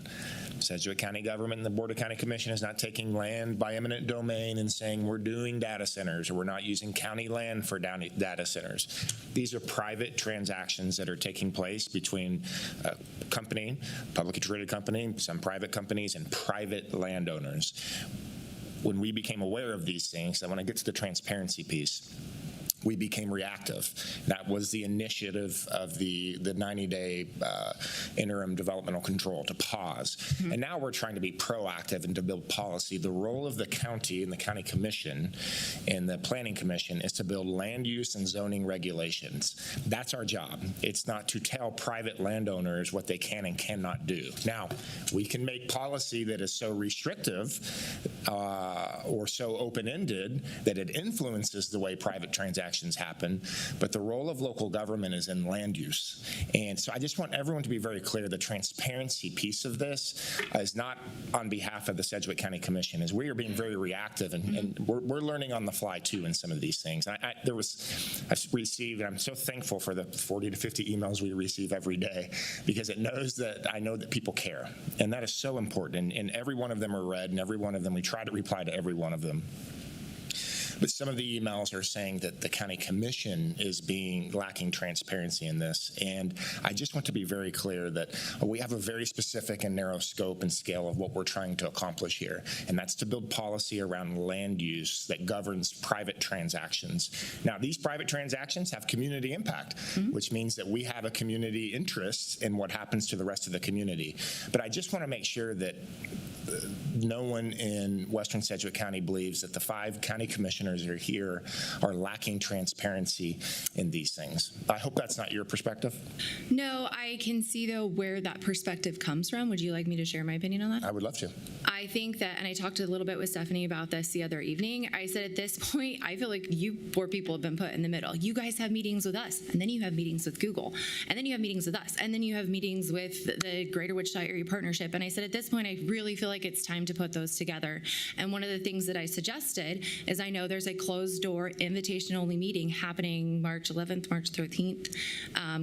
Sedgwick County government and the Board of County Commission is not taking land by eminent domain and saying we're doing data centers or we're not using county land for data centers. These are private transactions that are taking place between a company, publicly traded company, some private companies, and private landowners. When we became aware of these things, I want to get to the transparency piece. We became reactive. That was the initiative of the 90-day interim developmental control, to pause. And now we're trying to be proactive and to build policy. The role of the county and the county commission and the planning commission is to build land use and zoning regulations. That's our job. It's not to tell private landowners what they can and cannot do. Now, we can make policy that is so restrictive or so open-ended that it influences the way private transactions happen, but the role of local government is in land use. And so I just want everyone to be very clear, the transparency piece of this is not on behalf of the Sedgwick County Commission, as we are being very reactive and we're learning on the fly too in some of these things. I've received, and I'm so thankful for the 40 to 50 emails we receive every day, because it knows that I know that people care, and that is so important, and every one of them are read, and every one of them, we try to reply to every one of them. But some of the emails are saying that the county commission is lacking transparency in this. And I just want to be very clear that we have a very specific and narrow scope and scale of what we're trying to accomplish here. And that's to build policy around land use that governs private transactions. Now, these private transactions have community impact, which means that we have a community interest in what happens to the rest of the community. But I just want to make sure that no one in Western Sedgwick County believes that the 5 county commissioners that are here are lacking transparency in these things. I hope that's not your perspective. No, I can see, though, where that perspective comes from. Would you like me to share my opinion on that? I would love to. I think that, and I talked a little bit with Stephanie about this the other evening, I said at this point, I feel like you poor people have been put in the middle. You guys have meetings with us, and then you have meetings with Google, and then you have meetings with us, and then you have meetings with the Greater Wichita Area Partnership. And I said at this point, I really feel like it's time to put those together. And one of the things that I suggested is, I know there's a closed door invitation only meeting happening March 11th, March 13th,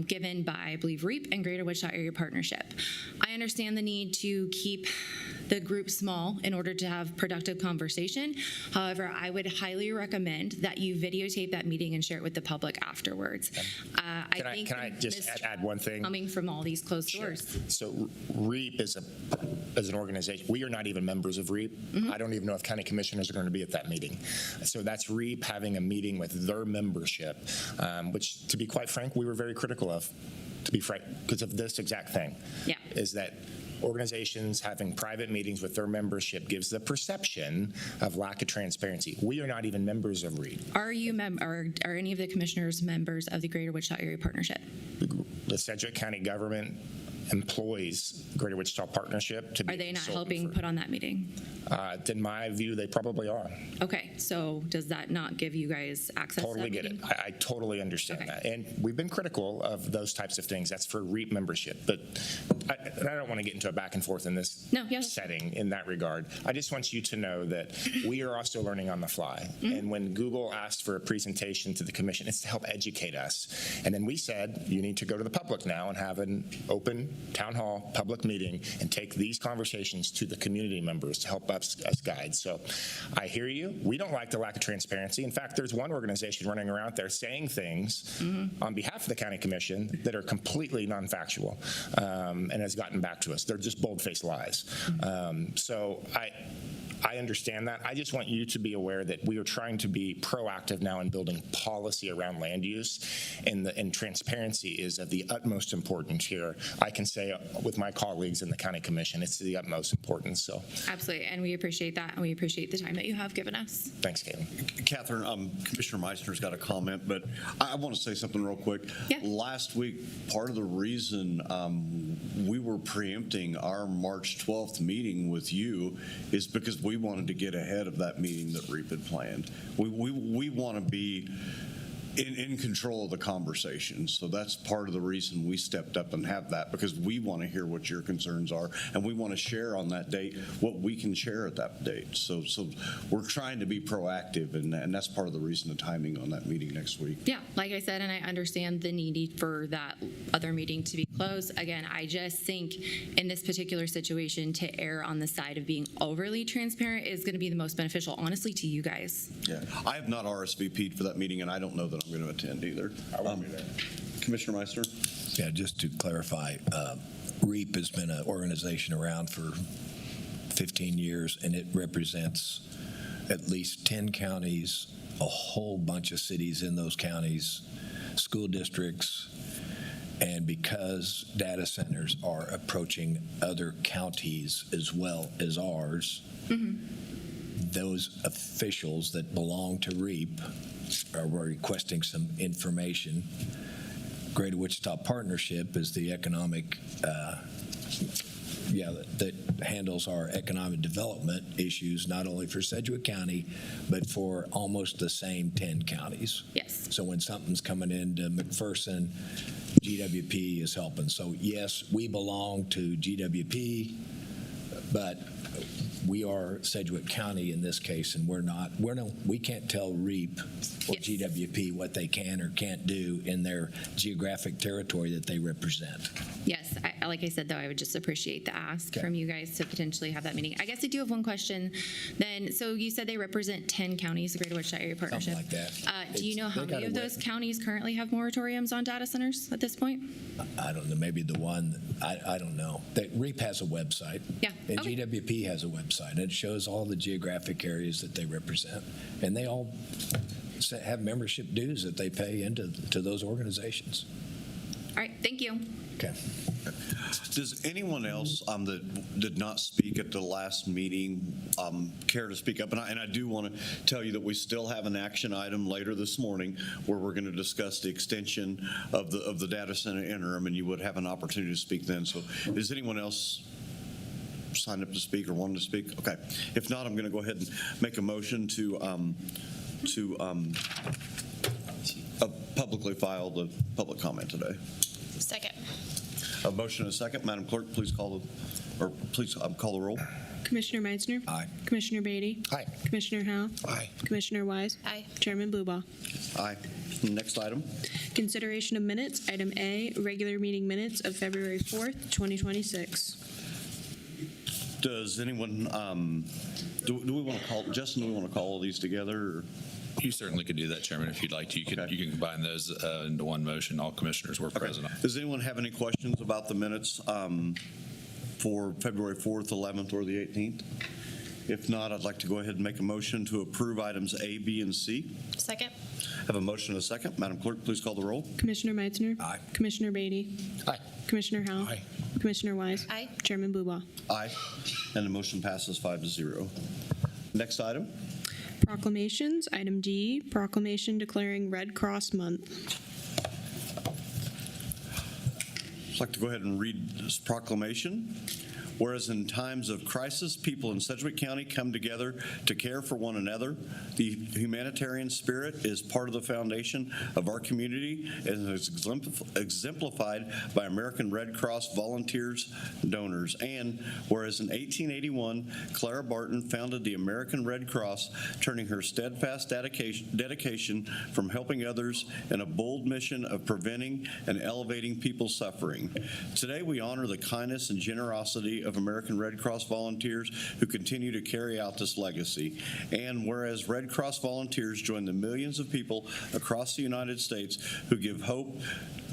given by, I believe, REAP and Greater Wichita Area Partnership. I understand the need to keep the group small in order to have productive conversation. However, I would highly recommend that you videotape that meeting and share it with the public afterwards. Can I just add one thing? Coming from all these closed doors. So REAP is an organization. We are not even members of REAP. I don't even know if county commissioners are going to be at that meeting. So that's REAP having a meeting with their membership, which, to be quite frank, we were very critical of, to be frank, because of this exact thing. Yeah. Is that organizations having private meetings with their membership gives the perception of lack of transparency. We are not even members of REAP. Are you are any of the commissioners members of the Greater Wichita Area Partnership? The Sedgwick County government employs Greater Wichita Partnership to be. Are they not helping put on that meeting? In my view, they probably are. Okay, so does that not give you guys access Totally to that get meeting? it. I totally understand that. And we've been critical of those types of things. That's for REAP membership. But I don't want to get into a back and forth in this setting in that regard. I just want you to know that we are also learning on the fly. And when Google asked for a presentation to the commission, it's to help educate us. And then we said, you need to go to the public now and have an open town hall public meeting and take these conversations to the community members to help us guide. So I hear you. We don't like the lack of transparency. In fact, there's one organization running around there saying things on behalf of the county commission that are completely non-factual and has gotten back to us. They're just bold-faced lies. So I understand that. I just want you to be aware that we are trying to be proactive now in building policy around land use, and transparency is of the utmost importance here. I can say with my colleagues in the county commission, it's the utmost importance. So Absolutely, and we appreciate that, and we appreciate the time that you have given us. Thanks, Caitlin. Catherine, Commissioner Meissner's got a comment, but I want to say something real quick. Yeah. Last week, part of the reason we were preempting our March 12th meeting with you is because we wanted to get ahead of that meeting that REAP had planned. We want to be in control of the conversation. So that's part of the reason we stepped up and have that, because we want to hear what your concerns are, and we want to share on that date what we can share at that date. So we're trying to be proactive, and that's part of the reason the timing on that meeting next week. Yeah, like I said, and I understand the need for that other meeting to be closed. Again, I just think in this particular situation, to err on the side of being overly transparent is going to be the most beneficial, honestly, to you guys. Yeah, I have not RSVP'd for that meeting, and I don't know that I'm going to attend either. Commissioner Meissner? Yeah, just to clarify, REAP has been an organization around for 15 years, and it represents at least 10 counties, a whole bunch of cities in those counties, school districts, and because data centers are approaching other counties as well as ours, those officials that belong to REAP are requesting some information. Greater Wichita Partnership is the economic, that handles our economic development issues, not only for Sedgwick County, but for almost the same 10 counties. Yes. So when something's coming into McPherson, GWP is helping. So yes, we belong to GWP, but we are Sedgwick County in this case, and we can't tell REAP or GWP what they can or can't do in their geographic territory that they represent. Yes, like I said, though, I would just appreciate the ask from you guys to potentially have that meeting. I guess I do have one question then. So you said they represent 10 counties, the Greater Wichita Area Partnership. Something like that. Do you know how many of those counties currently have moratoriums on data centers at this point? I don't know, maybe the one, I don't know. REAP has a website. Yeah. And GWP has a website, and it shows all the geographic areas that they represent. And they all have membership dues that they pay into those organizations. All right, thank you. Okay. Does anyone else that did not speak at the last meeting care to speak up? And I do want to tell you that we still have an action item later this morning where we're going to discuss the extension of the data center interim, and you would have an opportunity to speak then. So does anyone else sign up to speak or wanted to speak? Okay. If not, I'm going to go ahead and make a motion to publicly file the public comment today. Second. A motion and a second. Madam Clerk, please call the roll. Commissioner Meissner? Aye. Commissioner Beatty? Aye. Commissioner Howell? Aye. Commissioner Wise? Aye. Chairman Blubaugh? Aye. Next item. Consideration of minutes. Item A, regular meeting minutes of February 4th, 2026. Does anyone, do we want to call, Justin, do we want to call all these together? Or? You certainly could do that, Chairman, if you'd like to. You can combine those into one motion. All commissioners were present. Does anyone have any questions about the minutes for February 4th, 11th, or the 18th? If not, I'd like to go ahead and make a motion to approve items A, B, and C. Second. Have a motion and a second. Madam Clerk, please call the roll. Commissioner Meitzner. Aye. Commissioner Beatty. Aye. Commissioner Howell. Aye. Commissioner Wise. Aye. Chairman Buba. Aye. And the motion passes 5-0. Next item. Proclamations. Item D, proclamation declaring Red Cross Month. I'd like to go ahead and read this proclamation. Whereas in times of crisis, people in Sedgwick County come together to care for one another. The humanitarian spirit is part of the foundation of our community and is exemplified by American Red Cross volunteers, donors. And whereas in 1881, Clara Barton founded the American Red Cross, turning her steadfast dedication from helping others in a bold mission of preventing and elevating people's suffering. Today, we honor the kindness and generosity of American Red Cross volunteers who continue to carry out this legacy. And whereas Red Cross volunteers join the millions of people across the United States who give hope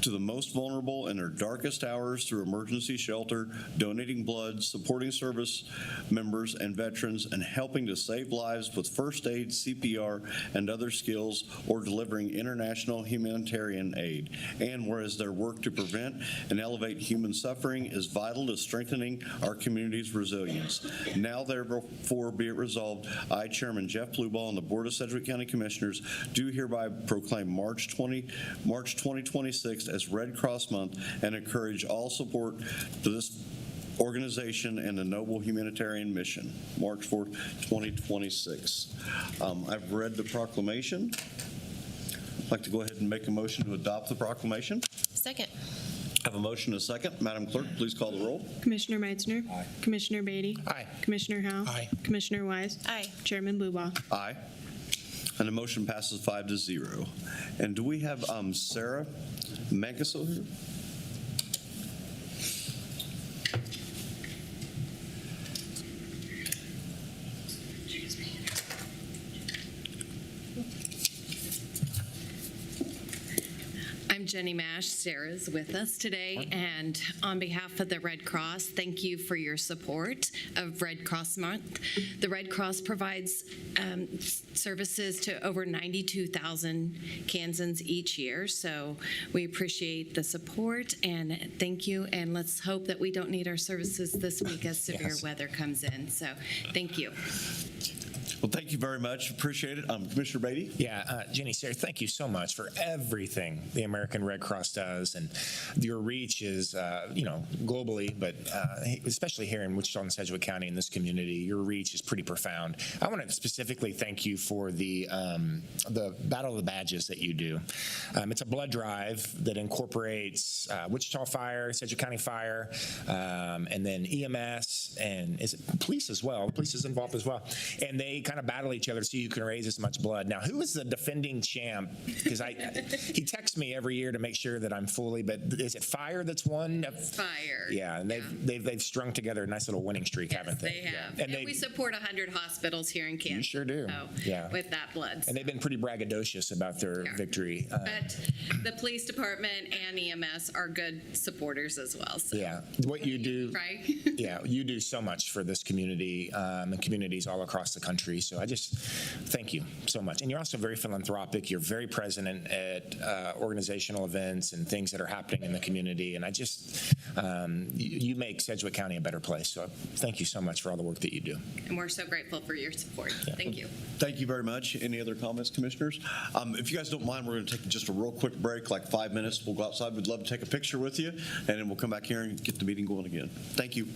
to the most vulnerable in their darkest hours through emergency shelter, donating blood, supporting service members and veterans, and helping to save lives with first aid, CPR, and other skills, or delivering international humanitarian aid. And whereas their work to prevent and elevate human suffering is vital to strengthening our community's resilience. Now, therefore, be it resolved, I, Chairman Jeff Blueball, and the Board of Sedgwick County Commissioners do hereby proclaim March 2026 as Red Cross Month and encourage all support to this organization and the noble humanitarian mission. March 4th, 2026. I've read the proclamation. I'd like to go ahead and make a motion to adopt the proclamation. Second. I have a motion and a second. Madam Clerk, please call the roll. Commissioner Meitzner. Aye. Commissioner Beatty. Aye. Commissioner Howell. Aye. Commissioner Wise. Aye. Chairman Buba. Aye. And the motion passes 5-0. And do we have Sarah Mankiso here? I'm Jenny Mash. Sarah's with us today. And on behalf of the Red Cross, thank you for your support of Red Cross Month. The Red Cross provides services to over 92,000 Kansans each year. So we appreciate the support and thank you. And let's hope that we don't need our services this week as severe weather comes in. So thank you. Well, thank you very much. Appreciate it. Commissioner Beatty? Yeah, Jenny, Sarah, thank you so much for everything the American Red Cross does. And your reach is, globally, but especially here in Wichita and Sedgwick County in this community, your reach is pretty profound. I want to specifically thank you for the Battle of the Badges that you do. It's a blood drive that incorporates Wichita Fire, Sedgwick County Fire, and then EMS, and is it police as well? The police is involved as well. And they kind of battle each other so you can raise as much blood. Now, who is the defending champ? Because he texts me every year to make sure that I'm fully, but is it Fire that's won? Fire. Yeah, and they've strung together a nice little winning streak, haven't they? They have. Yeah. And we support 100 hospitals here in Kansas. You sure do. So, yeah. With that blood. And they've been pretty braggadocious about their victory. But the police department and EMS are good supporters as well. So. Yeah, what you do, right? Yeah, you do so much for this community and communities all across the country. So I just thank you so much. And you're also very philanthropic. You're very present at organizational events and things that are happening in the community. And I just, you make Sedgwick County a better place. So thank you so much for all the work that you do. And we're so grateful for your support. Yeah. Thank you. Thank you very much. Any other comments, commissioners? If you guys don't mind, we're going to take just a real quick break, like 5 minutes. We'll go outside. We'd love to take a picture with you, and then we'll come back here and get the meeting going again. Thank you.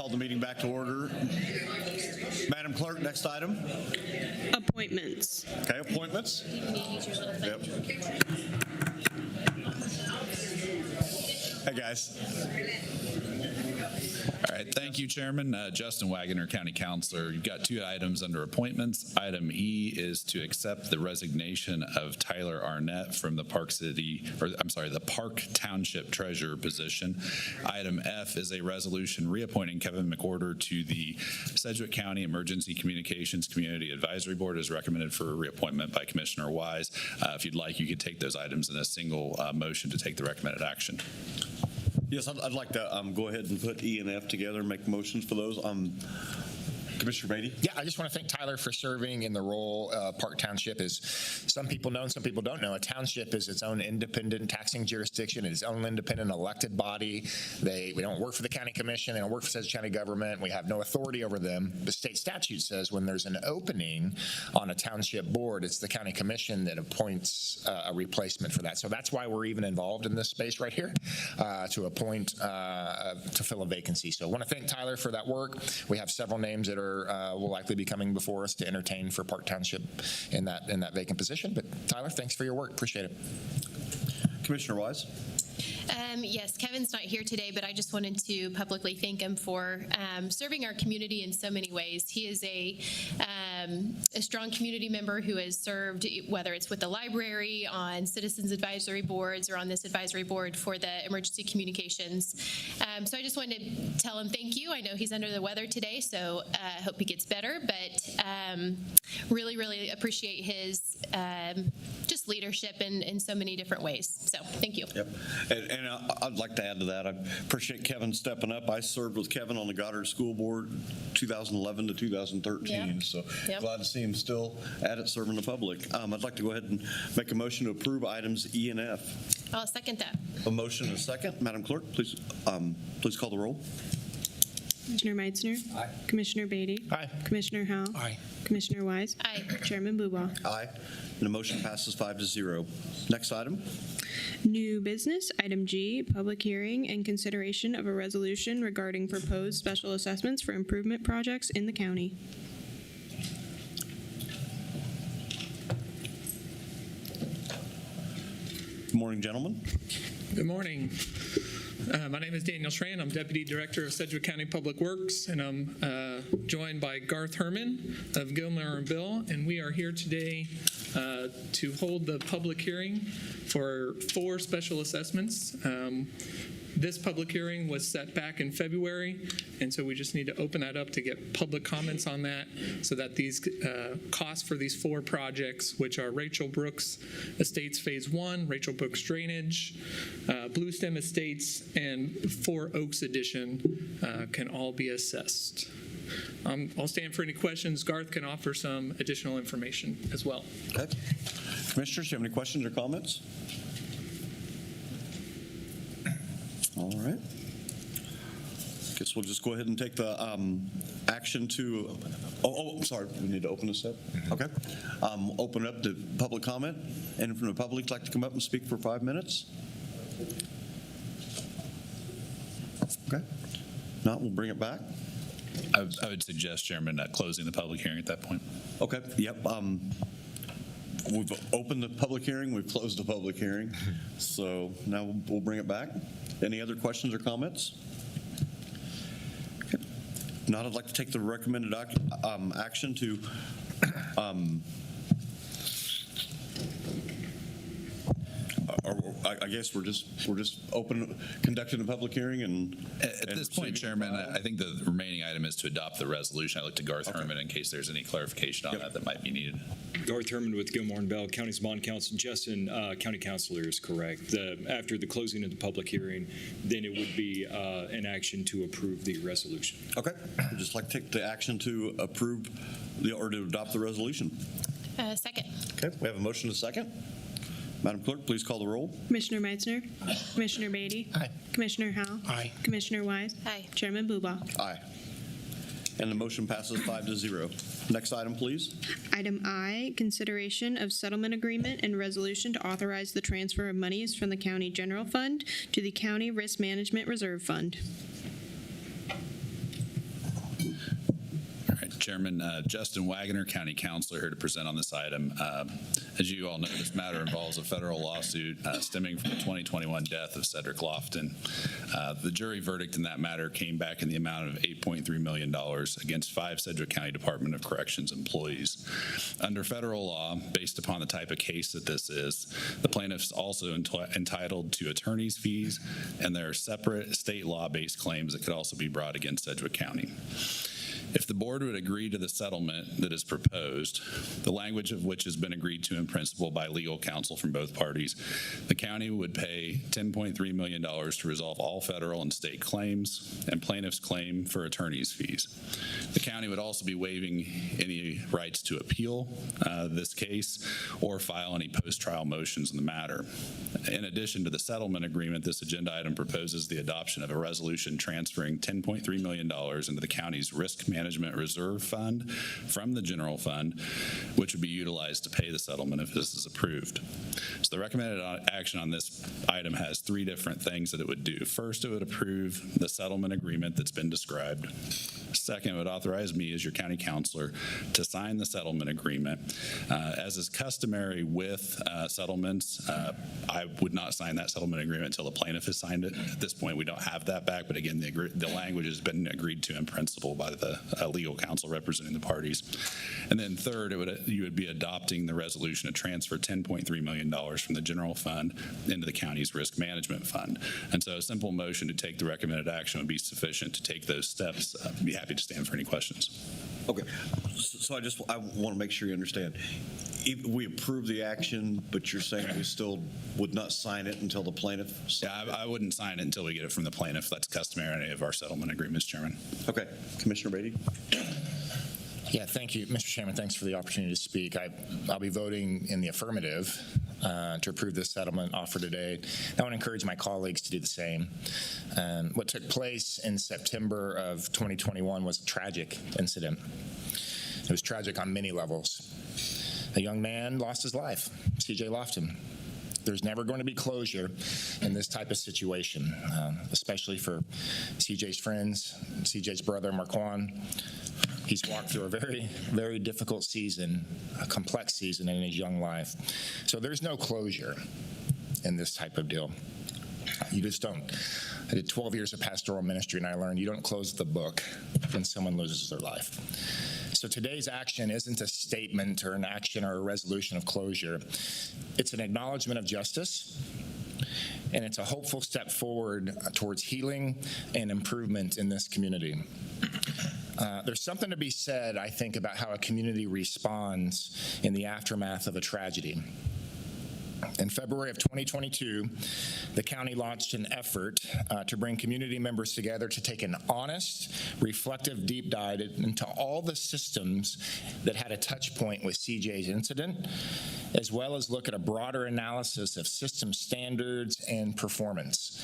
call the meeting back to order. Madam Clerk, next item. Appointments. Okay, appointments. Yep. Hey, guys. All right, thank you, Chairman. Justin Wagoner, County Councilor. You've got 2 items under appointments. Item E is to accept the resignation of Tyler Arnett from the Park Township Treasurer position. Item F is a resolution reappointing Kevin McWhorter to the Sedgwick County Emergency Communications Community Advisory Board as recommended for reappointment by Commissioner Wise. If you'd like, you could take those items in a single motion to take the recommended action. Yes, I'd like to go ahead and put E and F together and make motions for those. Commissioner Beatty? Yeah, I just want to thank Tyler for serving in the role. Park Township is, some people know and some people don't know, a township is its own independent taxing jurisdiction, its own independent elected body. We don't work for the county commission, they don't work for Sedgwick County government, we have no authority over them. The state statute says when there's an opening on a township board, it's the county commission that appoints a replacement for that. So that's why we're even involved in this space right here, to appoint, to fill a vacancy. So I want to thank Tyler for that work. We have several names that will likely be coming before us to entertain for Park Township in that vacant position. But Tyler, thanks for your work. Appreciate it. Commissioner Wise? Yes, Kevin's not here today, but I just wanted to publicly thank him for serving our community in so many ways. He is a strong community member who has served, whether it's with the library, on citizens advisory boards, or on this advisory board for the emergency communications. So I just wanted to tell him thank you. I know he's under the weather today, so I hope he gets better, but really, really appreciate his just leadership in so many different ways. So thank you. Yep. And I'd like to add to that, I appreciate Kevin stepping up. I served with Kevin on the Goddard School Board 2011 to 2013, so glad to see him still at it serving the public. I'd like to go ahead and make a motion to approve items E and F. I'll second that. A motion and a second. Madam Clerk, please call the roll. Commissioner Meitzner. Aye. Commissioner Beatty. Aye. Commissioner Howell. Aye. Commissioner Wise. Aye. Chairman Bubaugh. Aye. And the motion passes 5-0. Next item. New business, item G, public hearing and consideration of a resolution regarding proposed special assessments for improvement projects in the county. Good morning, gentlemen. Good morning. My name is Daniel Schran. I'm Deputy Director of Sedgwick County Public Works, and I'm joined by Garth Herman of Gilmore and Bill, and we are here today to hold the public hearing for 4 special assessments. This public hearing was set back in February, and so we just need to open that up to get public comments on that so that these costs for these 4 projects, which are Rachel Brooks Estates Phase 1, Rachel Brooks Drainage, Blue Stem Estates, and 4 Oaks Edition, can all be assessed. I'll stand for any questions. Garth can offer some additional information as well. Okay. Commissioners, do you have any questions or comments? All right. Guess we'll just go ahead and take the action to, I'm sorry, we need to open this up? Okay. Open up to public comment. Anyone from the public like to come up and speak for 5 minutes? Okay. Not, we'll bring it back. I would suggest, Chairman, closing the public hearing at that point. Okay. Yep. We've opened the public hearing. We've closed the public hearing. So now we'll bring it back. Any other questions or comments? Okay. Not, I'd like to take the recommended action to I guess we're just conducting a public hearing and at this point, Chairman, I think the remaining item is to adopt the resolution. I look to Garth Herman in case there's any clarification on that might be needed. Garth Herman with Gilmore and Bell, County's bond counsel. Justin, County Councilor is correct. After the closing of the public hearing, then it would be an action to approve the resolution. Okay. I'd just like to take the action to approve or to adopt the resolution. Second. Okay. We have a motion and a second. Madam Clerk, please call the roll. Commissioner Meitzner. Aye. Commissioner Beatty. Aye. Commissioner Howell. Aye. Commissioner Wise. Aye. Chairman Bubaugh. Aye. And the motion passes 5-0. Next item, please. Item I, consideration of settlement agreement and resolution to authorize the transfer of monies from the county general fund to the county risk management reserve fund. Chairman, Justin Wagner, County Councilor, here to present on this item. As you all know, this matter involves a federal lawsuit stemming from the 2021 death of Sedgwick. The jury verdict in that matter came back in the amount of $8.3 million against 5 Sedgwick County Department of Corrections employees. Under federal law, based upon the type of case that this is, the plaintiff's also entitled to attorney's fees, and there are separate state law-based claims that could also be brought against Sedgwick County. If the board would agree to the settlement that is proposed, the language of which has been agreed to in principle by legal counsel from both parties, the county would pay $10.3 million to resolve all federal and state claims and plaintiff's claim for attorney's fees. The county would also be waiving any rights to appeal this case or file any post-trial motions in the matter. In addition to the settlement agreement, this agenda item proposes the adoption of a resolution transferring $10.3 million into the county's risk management reserve fund from the general fund, which would be utilized to pay the settlement if this is approved. So the recommended action on this item has 3 different things that it would do. First, it would approve the settlement agreement that's been described. Second, it would authorize me as your county councilor to sign the settlement agreement. As is customary with settlements, I would not sign that settlement agreement until the plaintiff has signed it. At this point, we don't have that back, but again, the language has been agreed to in principle by the legal counsel representing the parties. And then third, you would be adopting the resolution to transfer $10.3 million from the general fund into the county's risk management fund. And so a simple motion to take the recommended action would be sufficient to take those steps. I'd be happy to stand for any questions. Okay, so I want to make sure you understand. If we approve the action, but you're saying we still would not sign it until the plaintiff? Yeah, I wouldn't sign it until we get it from the plaintiff. That's customary in any of our settlement agreements, Chairman. Okay, Commissioner Beatty. Yeah, thank you, Mr. Chairman. Thanks for the opportunity to speak. I'll be voting in the affirmative to approve this settlement offer today. I want to encourage my colleagues to do the same. What took place in September of 2021 was a tragic incident. It was tragic on many levels. A young man lost his life, C.J. Lofton. There's never going to be closure in this type of situation, especially for C.J.'s friends, C.J.'s brother, Marquand. He's walked through a very, very difficult season, a complex season in his young life. So there's no closure in this type of deal. You just don't. I did 12 years of pastoral ministry, and I learned you don't close the book when someone loses their life. So today's action isn't a statement or an action or a resolution of closure. It's an acknowledgement of justice, and it's a hopeful step forward towards healing and improvement in this community. There's something to be said, I think, about how a community responds in the aftermath of a tragedy. In February of 2022, the county launched an effort to bring community members together to take an honest, reflective deep dive into all the systems that had a touch point with CJ's incident, as well as look at a broader analysis of system standards and performance.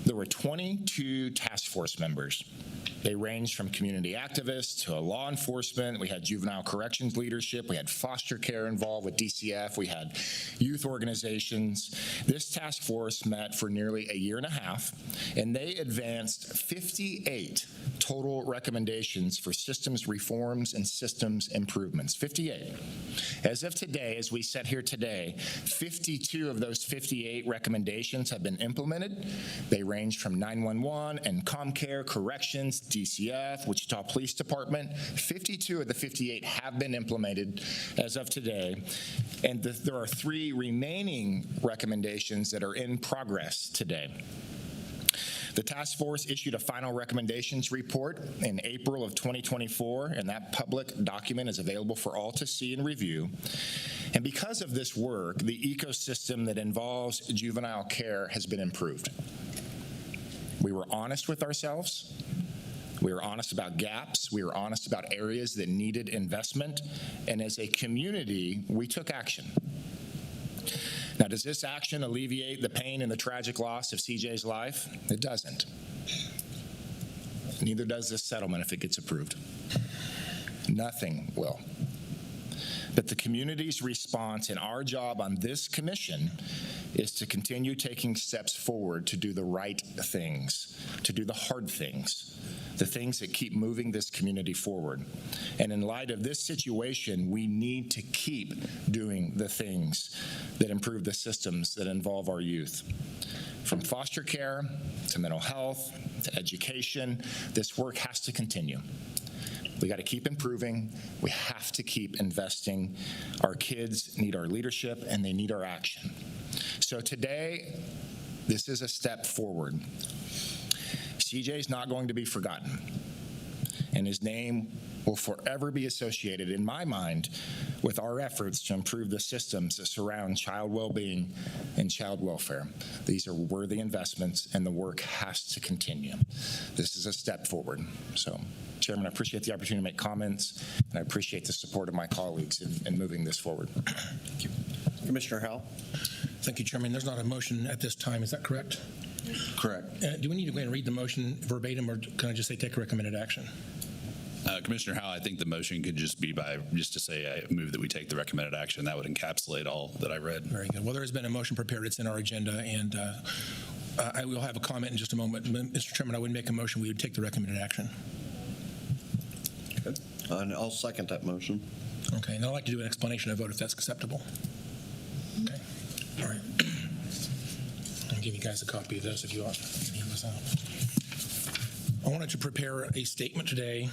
There were 22 task force members. They ranged from community activists to law enforcement. We had juvenile corrections leadership. We had foster care involved with DCF. We had youth organizations. This task force met for nearly a year and a half, and they advanced 58 total recommendations for systems reforms and systems improvements. 58. As of today, as we sit here today, 52 of those 58 recommendations have been implemented. They range from 911 and ComCare, corrections, DCF, Wichita Police Department. 52 of the 58 have been implemented as of today, and there are 3 remaining recommendations that are in progress today. The task force issued a final recommendations report in April of 2024, and that public document is available for all to see and review. And because of this work, the ecosystem that involves juvenile care has been improved. We were honest with ourselves. We were honest about gaps. We were honest about areas that needed investment. And as a community, we took action. Now, does this action alleviate the pain and the tragic loss of CJ's life? It doesn't. Neither does this settlement if it gets approved. Nothing will. But the community's response and our job on this commission is to continue taking steps forward to do the right things, to do the hard things, the things that keep moving this community forward. And in light of this situation, we need to keep doing the things that improve the systems that involve our youth. From foster care to mental health to education, this work has to continue. We got to keep improving. We have to keep investing. Our kids need our leadership and they need our action. So today, this is a step forward. CJ is not going to be forgotten, and his name will forever be associated, in my mind, with our efforts to improve the systems that surround child well-being and child welfare. These are worthy investments, and the work has to continue. This is a step forward. So, Chairman, I appreciate the opportunity to make comments, and I appreciate the support of my colleagues in moving this forward. Thank you. Commissioner Howell? Thank you, Chairman. There's not a motion at this time. Is that correct? Correct. Do we need to go ahead and read the motion verbatim, or can I just say take a recommended action? Commissioner Howell, I think the motion could just be just to say I move that we take the recommended action. That would encapsulate all that I read. Very good. Well, there has been a motion prepared. It's in our agenda, and I will have a comment in just a moment. Mr. Chairman, I would make a motion. We would take the recommended action. Good. And I'll second that motion. Okay. And I'd like to do an explanation of vote if that's acceptable. Okay. All right. I'll give you guys a copy of this if you want. I wanted to prepare a statement today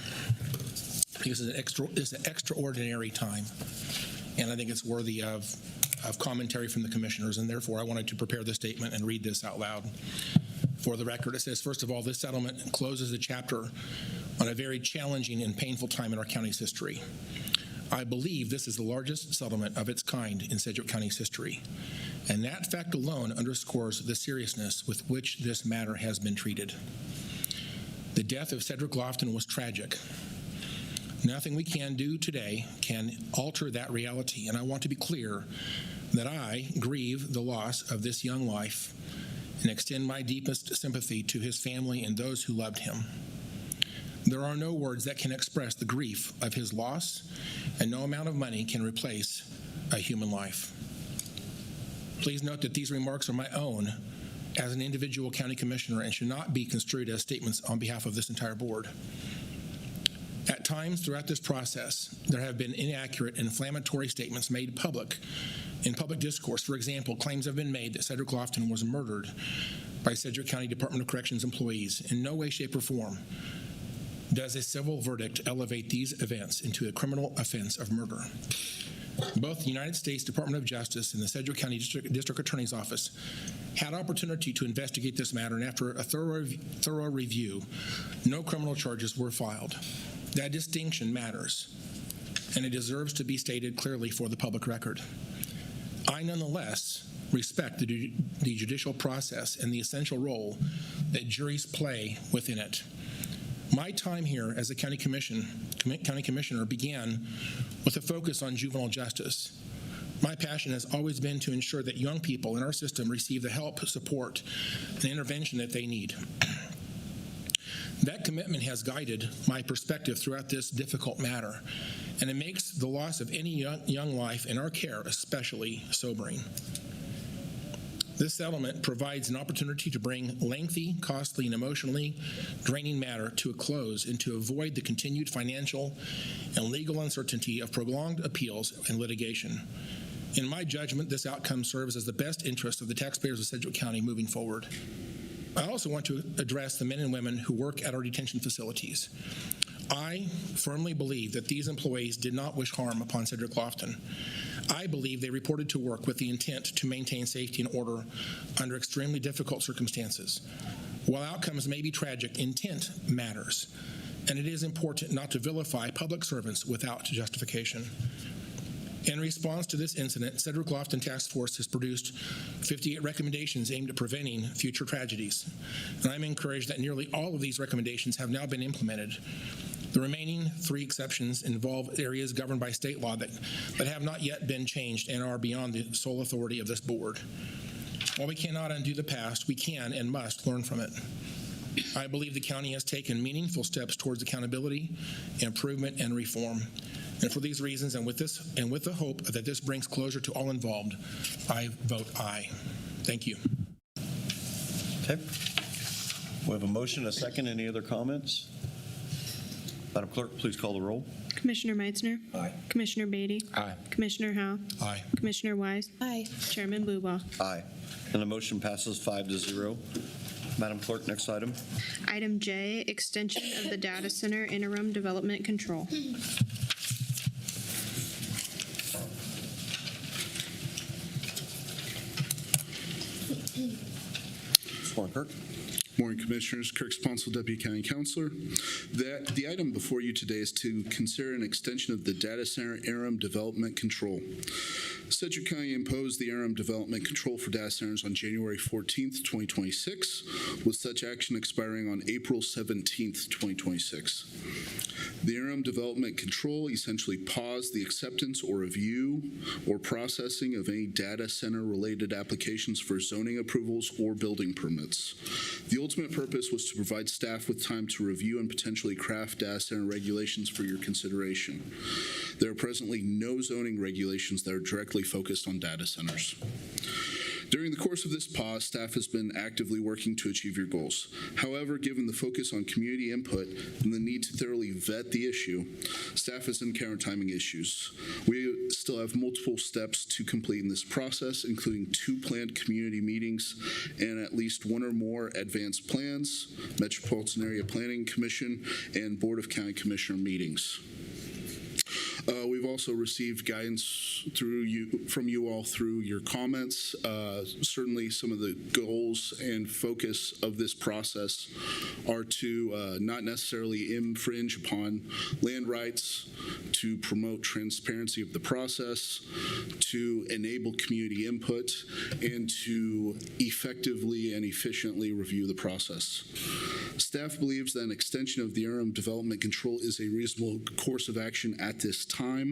because it's an extraordinary time, and I think it's worthy of commentary from the commissioners, and therefore I wanted to prepare this statement and read this out loud. For the record, it says, first of all, this settlement closes a chapter on a very challenging and painful time in our county's history. I believe this is the largest settlement of its kind in Sedgwick County's history, and that fact alone underscores the seriousness with which this matter has been treated. The death of Cedric Lofton was tragic. Nothing we can do today can alter that reality, and I want to be clear that I grieve the loss of this young life and extend my deepest sympathy to his family and those who loved him. There are no words that can express the grief of his loss, and no amount of money can replace a human life. Please note that these remarks are my own as an individual county commissioner and should not be construed as statements on behalf of this entire board. At times throughout this process, there have been inaccurate and inflammatory statements made public in public discourse. For example, claims have been made that Cedric Lofton was murdered by Sedgwick County Department of Corrections employees. In no way, shape, or form does a civil verdict elevate these events into a criminal offense of murder. Both the United States Department of Justice and the Sedgwick County District Attorney's Office had opportunity to investigate this matter, and after a thorough review, no criminal charges were filed. That distinction matters, and it deserves to be stated clearly for the public record. I nonetheless respect the judicial process and the essential role that juries play within it. My time here as a county commissioner began with a focus on juvenile justice. My passion has always been to ensure that young people in our system receive the help, support, and intervention that they need. That commitment has guided my perspective throughout this difficult matter, and it makes the loss of any young life in our care especially sobering. This settlement provides an opportunity to bring lengthy, costly, and emotionally draining matter to a close and to avoid the continued financial and legal uncertainty of prolonged appeals and litigation. In my judgment, this outcome serves as the best interest of the taxpayers of Sedgwick County moving forward. I also want to address the men and women who work at our detention facilities. I firmly believe that these employees did not wish harm upon Cedric Lofton. I believe they reported to work with the intent to maintain safety and order under extremely difficult circumstances. While outcomes may be tragic, intent matters, and it is important not to vilify public servants without justification. In response to this incident, Cedric Lofton Task Force has produced 58 recommendations aimed at preventing future tragedies, and I'm encouraged that nearly all of these recommendations have now been implemented. The remaining 3 exceptions involve areas governed by state law that have not yet been changed and are beyond the sole authority of this board. While we cannot undo the past, we can and must learn from it. I believe the county has taken meaningful steps towards accountability, improvement, and reform. And for these reasons, and with the hope that this brings closure to all involved, I vote aye. Thank you. Okay. We have a motion, a second. Any other comments? Madam Clerk, please call the roll. Commissioner Meitzner. Aye. Commissioner Beatty. Aye. Commissioner Howell. Aye. Commissioner Wise. Aye. Chairman Blubow. Aye. And the motion passes 5-0. Madam Clerk, next item. Item J, extension of the data center interim development control. Morning, Kirk. Morning, Commissioners. Kirk Sponsel, Deputy County Councilor. The item before you today is to consider an extension of the data center interim development control. Sedgwick County imposed the interim development control for data centers on January 14th, 2026, with such action expiring on April 17th, 2026. The interim development control essentially paused the acceptance or review or processing of any data center-related applications for zoning approvals or building permits. The ultimate purpose was to provide staff with time to review and potentially craft data center regulations for your consideration. There are presently no zoning regulations that are directly focused on data centers. During the course of this pause, staff has been actively working to achieve your goals. However, given the focus on community input and the need to thoroughly vet the issue, staff has encountered timing issues. We still have multiple steps to complete in this process, including 2 planned community meetings and at least 1 or more advanced plans, Metropolitan Area Planning Commission, and Board of County Commissioner meetings. We've also received guidance from you all through your comments. Certainly some of the goals and focus of this process are to not necessarily infringe upon land rights, to promote transparency of the process, to enable community input, and to effectively and efficiently review the process. Staff believes that an extension of the interim development control is a reasonable course of action at this time.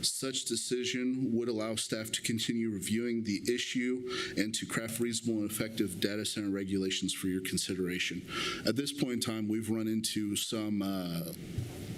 Such decision would allow staff to continue reviewing the issue and to craft reasonable and effective data center regulations for your consideration. At this point in time, we've run into some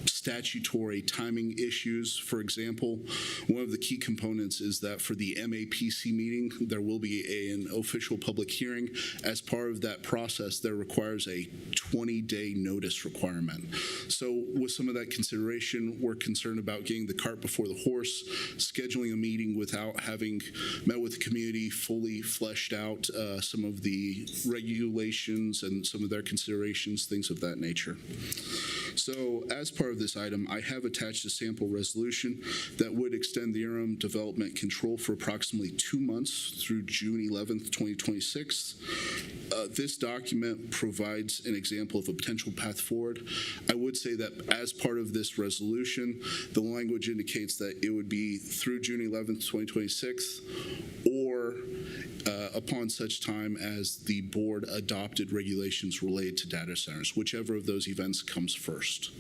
statutory timing issues. For example, one of the key components is that for the MAPC meeting, there will be an official public hearing. As part of that process, there requires a 20-day notice requirement. So with some of that consideration, we're concerned about getting the cart before the horse, scheduling a meeting without having met with the community, fully fleshed out some of the regulations and some of their considerations, things of that nature. So as part of this item, I have attached a sample resolution that would extend the interim development control for approximately 2 months through June 11th, 2026. This document provides an example of a potential path forward. I would say that as part of this resolution, the language indicates that it would be through June 11th, 2026, or upon such time as the board adopted regulations related to data centers, whichever of those events comes first.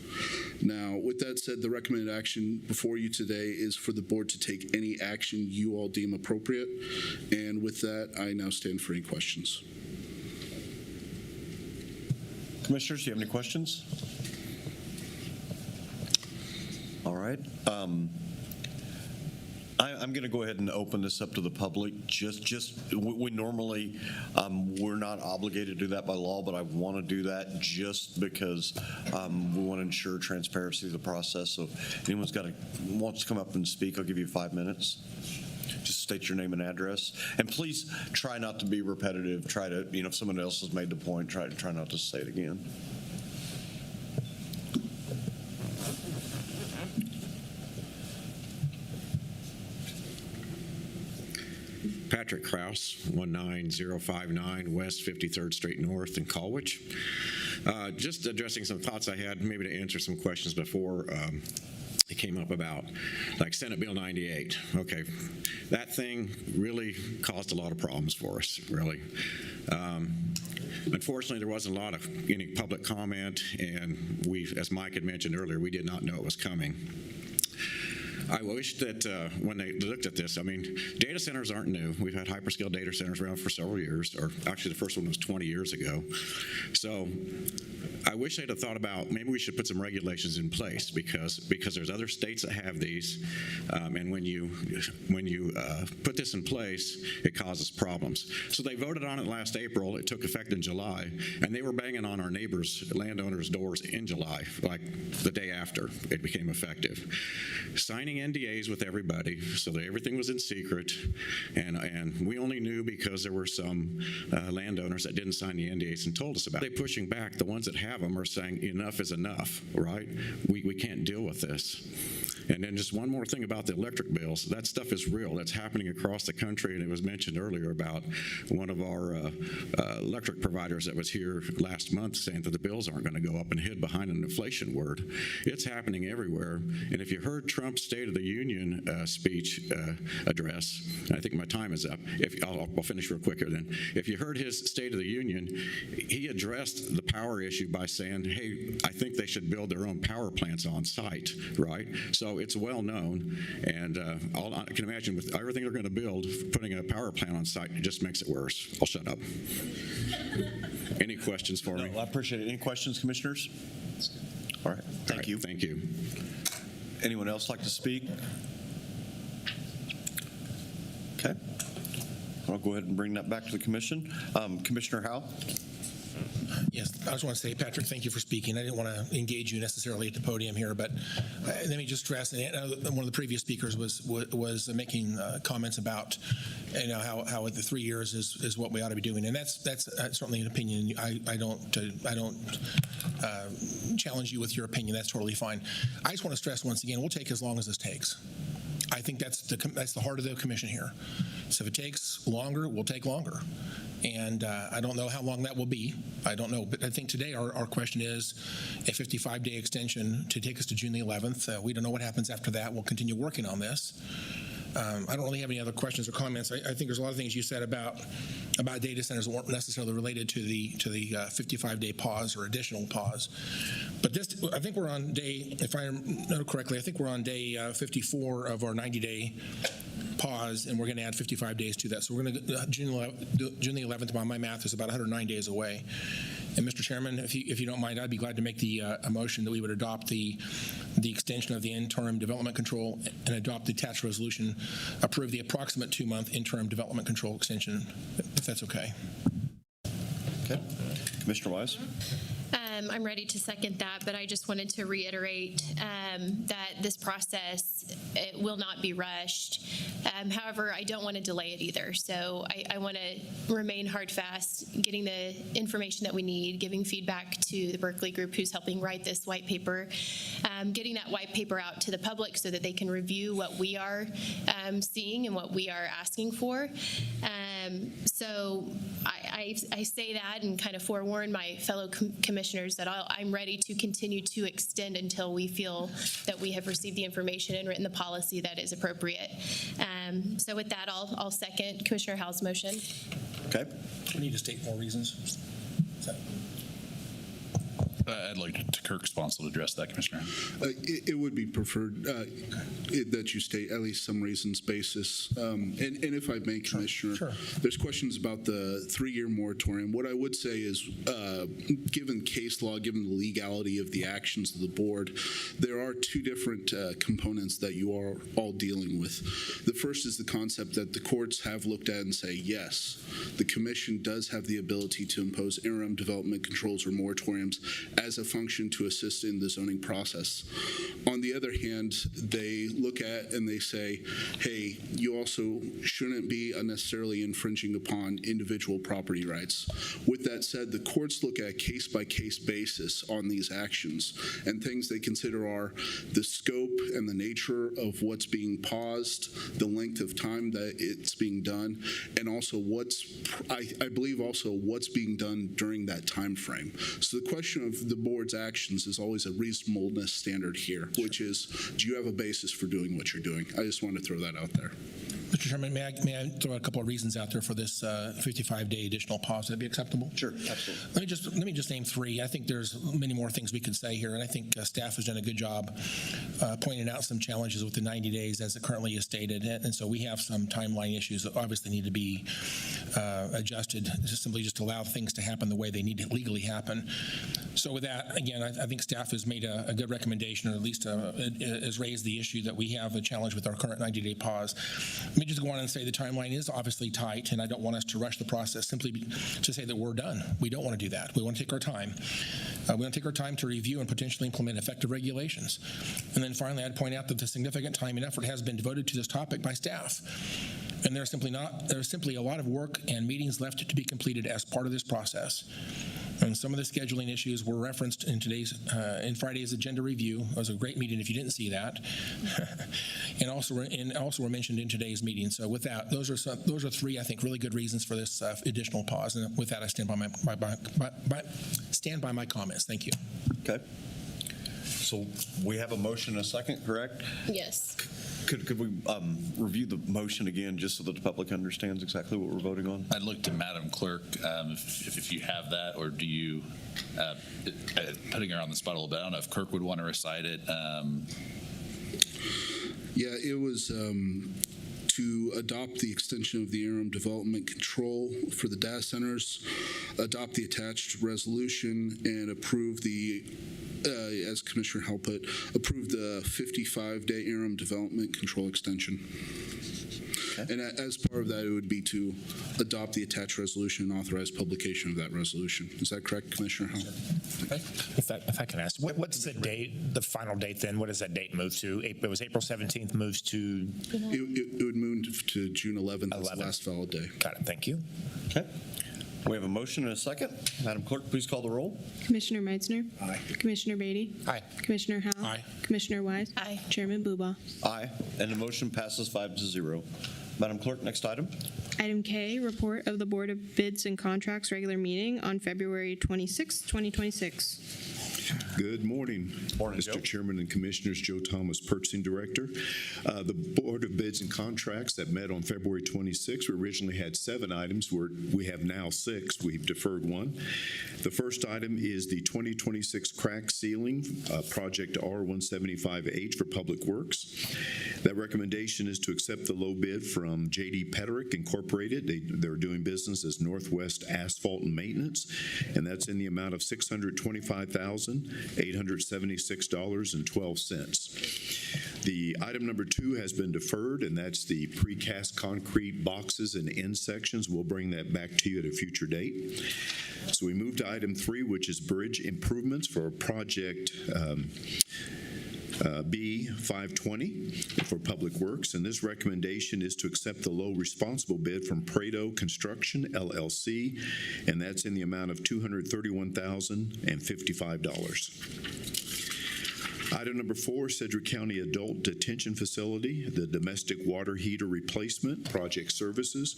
Now, with that said, the recommended action before you today is for the board to take any action you all deem appropriate. And with that, I now stand for any questions. Commissioners, do you have any questions? All right. I'm going to go ahead and open this up to the public. We normally, we're not obligated to do that by law, but I want to do that just because we want to ensure transparency of the process. So if anyone's wants to come up and speak, I'll give you 5 minutes. Just state your name and address. And please try not to be repetitive. Try to, if someone else has made the point, try not to say it again. Patrick Kraus, 19059 West 53rd Street North in Colwich. Just addressing some thoughts I had, maybe to answer some questions before it came up about, like Senate Bill 98. Okay, that thing really caused a lot of problems for us, really. Unfortunately, there wasn't a lot of any public comment, and we, as Mike had mentioned earlier, we did not know it was coming. I wish that when they looked at this, I mean, data centers aren't new. We've had hyperscale data centers around for several years, or actually the first one was 20 years ago. So I wish they'd have thought about maybe we should put some regulations in place because there's other states that have these, and when you put this in place, it causes problems. So they voted on it last April. It took effect in July, and they were banging on our neighbors, landowners' doors in July, like the day after it became effective, signing NDAs with everybody so that everything was in secret, and we only knew because there were some landowners that didn't sign the NDAs and told us about it. They're pushing back. The ones that have them are saying enough is enough, right? We can't deal with this. And then just one more thing about the electric bills. That stuff is real. That's happening across the country, and it was mentioned earlier about one of our electric providers that was here last month saying that the bills aren't going to go up and hid behind an inflation word. It's happening everywhere. And if you heard Trump's State of the Union speech address, I think my time is up. I'll finish real quick here then. If you heard his State of the Union, he addressed the power issue by saying, hey, I think they should build their own power plants on site, right? So it's well known, and I can imagine with everything they're going to build, putting a power plant on site, it just makes it worse. I'll shut up. Any questions for me? I appreciate it. Any questions, commissioners? All right. Thank you. Thank you. Anyone else like to speak? Okay. I'll go ahead and bring that back to the commission. Commissioner Howe? Yes, I just want to say, Patrick, thank you for speaking. I didn't want to engage you necessarily at the podium here, but let me just stress, and one of the previous speakers was making comments about, you know, how the 3 years is what we ought to be doing, and that's certainly an opinion. I don't challenge you with your opinion. That's totally fine. I just want to stress once again, we'll take as long as this takes. I think that's the heart of the commission here. So if it takes longer, we'll take longer. And I don't know how long that will be. I don't know. But I think today our question is a 55-day extension to take us to June the 11th. We don't know what happens after that. We'll continue working on this. I don't really have any other questions or comments. I think there's a lot of things you said about data centers that weren't necessarily related to the 55-day pause or additional pause. But this, I think we're on day, if I know correctly, I think we're on day 54 of our 90-day pause, and we're going to add 55 days to that. So we're going to June the 11th. By my math, is about 109 days away. And Mr. Chairman, if you don't mind, I'd be glad to make the a motion that we would adopt the extension of the interim development control and adopt the attached resolution, approve the approximate 2-month interim development control extension, if that's okay. Okay. Commissioner Wise? I'm ready to second that, but I just wanted to reiterate that this process, it will not be rushed. However, I don't want to delay it either. So I want to remain hard fast, getting the information that we need, giving feedback to the Berkeley group who's helping write this white paper, getting that white paper out to the public so that they can review what we are seeing and what we are asking for. So I say that and kind of forewarn my fellow commissioners that I'm ready to continue to extend until we feel that we have received the information and written the policy that is appropriate. So with that, I'll second Commissioner Howe's motion. Okay. We need to state more reasons. I'd like to Kirk Sponsel to address that, Commissioner. It would be preferred that you state at least some reasons basis. And if I may, Commissioner, Sure. There's questions about the 3-year moratorium. What I would say is, given case law, given the legality of the actions of the board, there are 2 different components that you are all dealing with. The first is the concept that the courts have looked at and say, yes, the commission does have the ability to impose interim development controls or moratoriums as a function to assist in the zoning process. On the other hand, they look at and they say, hey, you also shouldn't be unnecessarily infringing upon individual property rights. With that said, the courts look at a case-by-case basis on these actions, and things they consider are the scope and the nature of what's being paused, the length of time that it's being done, and also I believe also what's being done during that time frame. So the question of the board's actions is always a reasonableness standard here, which is, do you have a basis for doing what you're doing? I just want to throw that out there. Mr. Chairman, may I throw a couple of reasons out there for this 55-day additional pause? Would that be acceptable? Sure, absolutely. Let me just name three. I think there's many more things we could say here, and I think staff has done a good job pointing out some challenges with the 90 days as it currently is stated, and so we have some timeline issues that obviously need to be adjusted, just to allow things to happen the way they need to legally happen. So with that, again, I think staff has made a good recommendation, or at least has raised the issue that we have a challenge with our current 90-day pause. Let me just go on and say the timeline is obviously tight, and I don't want us to rush the process simply to say that we're done. We don't want to do that. We want to take our time. We want to take our time to review and potentially implement effective regulations. And then finally, I'd point out that the significant time and effort has been devoted to this topic by staff. And there's simply a lot of work and meetings left to be completed as part of this process. And some of the scheduling issues were referenced in in Friday's agenda review. It was a great meeting if you didn't see that, and also were mentioned in today's meeting. So with that, those are three, I think, really good reasons for this additional pause. And with that, I stand by my comments. Thank you. Okay. So we have a motion and a second, correct? Yes. Could we review the motion again, just so that the public understands exactly what we're voting on? I'd look to Madam Clerk if you have that, or do you, putting her on the spot a little bit, I don't know if Kirk would want to recite it. Yeah, it was to adopt the extension of the interim development control for the data centers, adopt the attached resolution, and approve the as Commissioner Howell put, approve the 55-day interim development control extension. Okay. And as part of that, it would be to adopt the attached resolution and authorize publication of that resolution. Is that correct, Commissioner Howell? Okay. If I can ask, what's the date, the final date then? What does that date move to? It was April 17th, moves to? It would move to June 11th. That's the last valid day. Got it. Thank you. Okay. We have a motion and a second. Madam Clerk, please call the roll. Commissioner Meitzner. Aye. Commissioner Beatty. Aye. Commissioner Howell. Aye. Commissioner Wise. Aye. Chairman Buba. Aye. And the motion passes 5-0. Madam Clerk, next item. Item K, report of the Board of Bids and Contracts regular meeting on February 26, 2026. Good morning, Mr. Chairman and Commissioners. Joe Thomas, Purchasing Director. The Board of Bids and Contracts that met on February 26, we originally had 7 items. We have now 6. We've deferred 1. The first item is the 2026 crack ceiling, project R175H for Public Works. That recommendation is to accept the low bid from J.D. Peterick Incorporated. They're doing business as Northwest Asphalt and Maintenance, and that's in the amount of $625,876.12. The item number 2 has been deferred, and that's the precast concrete boxes and end sections. We'll bring that back to you at a future date. So we move to item 3, which is bridge improvements for project B520 for Public Works, and this recommendation is to accept the low responsible bid from Prado Construction, LLC, and that's in the amount of $231,055. Item number 4, Sedgwick County Adult Detention Facility, the domestic water heater replacement project services,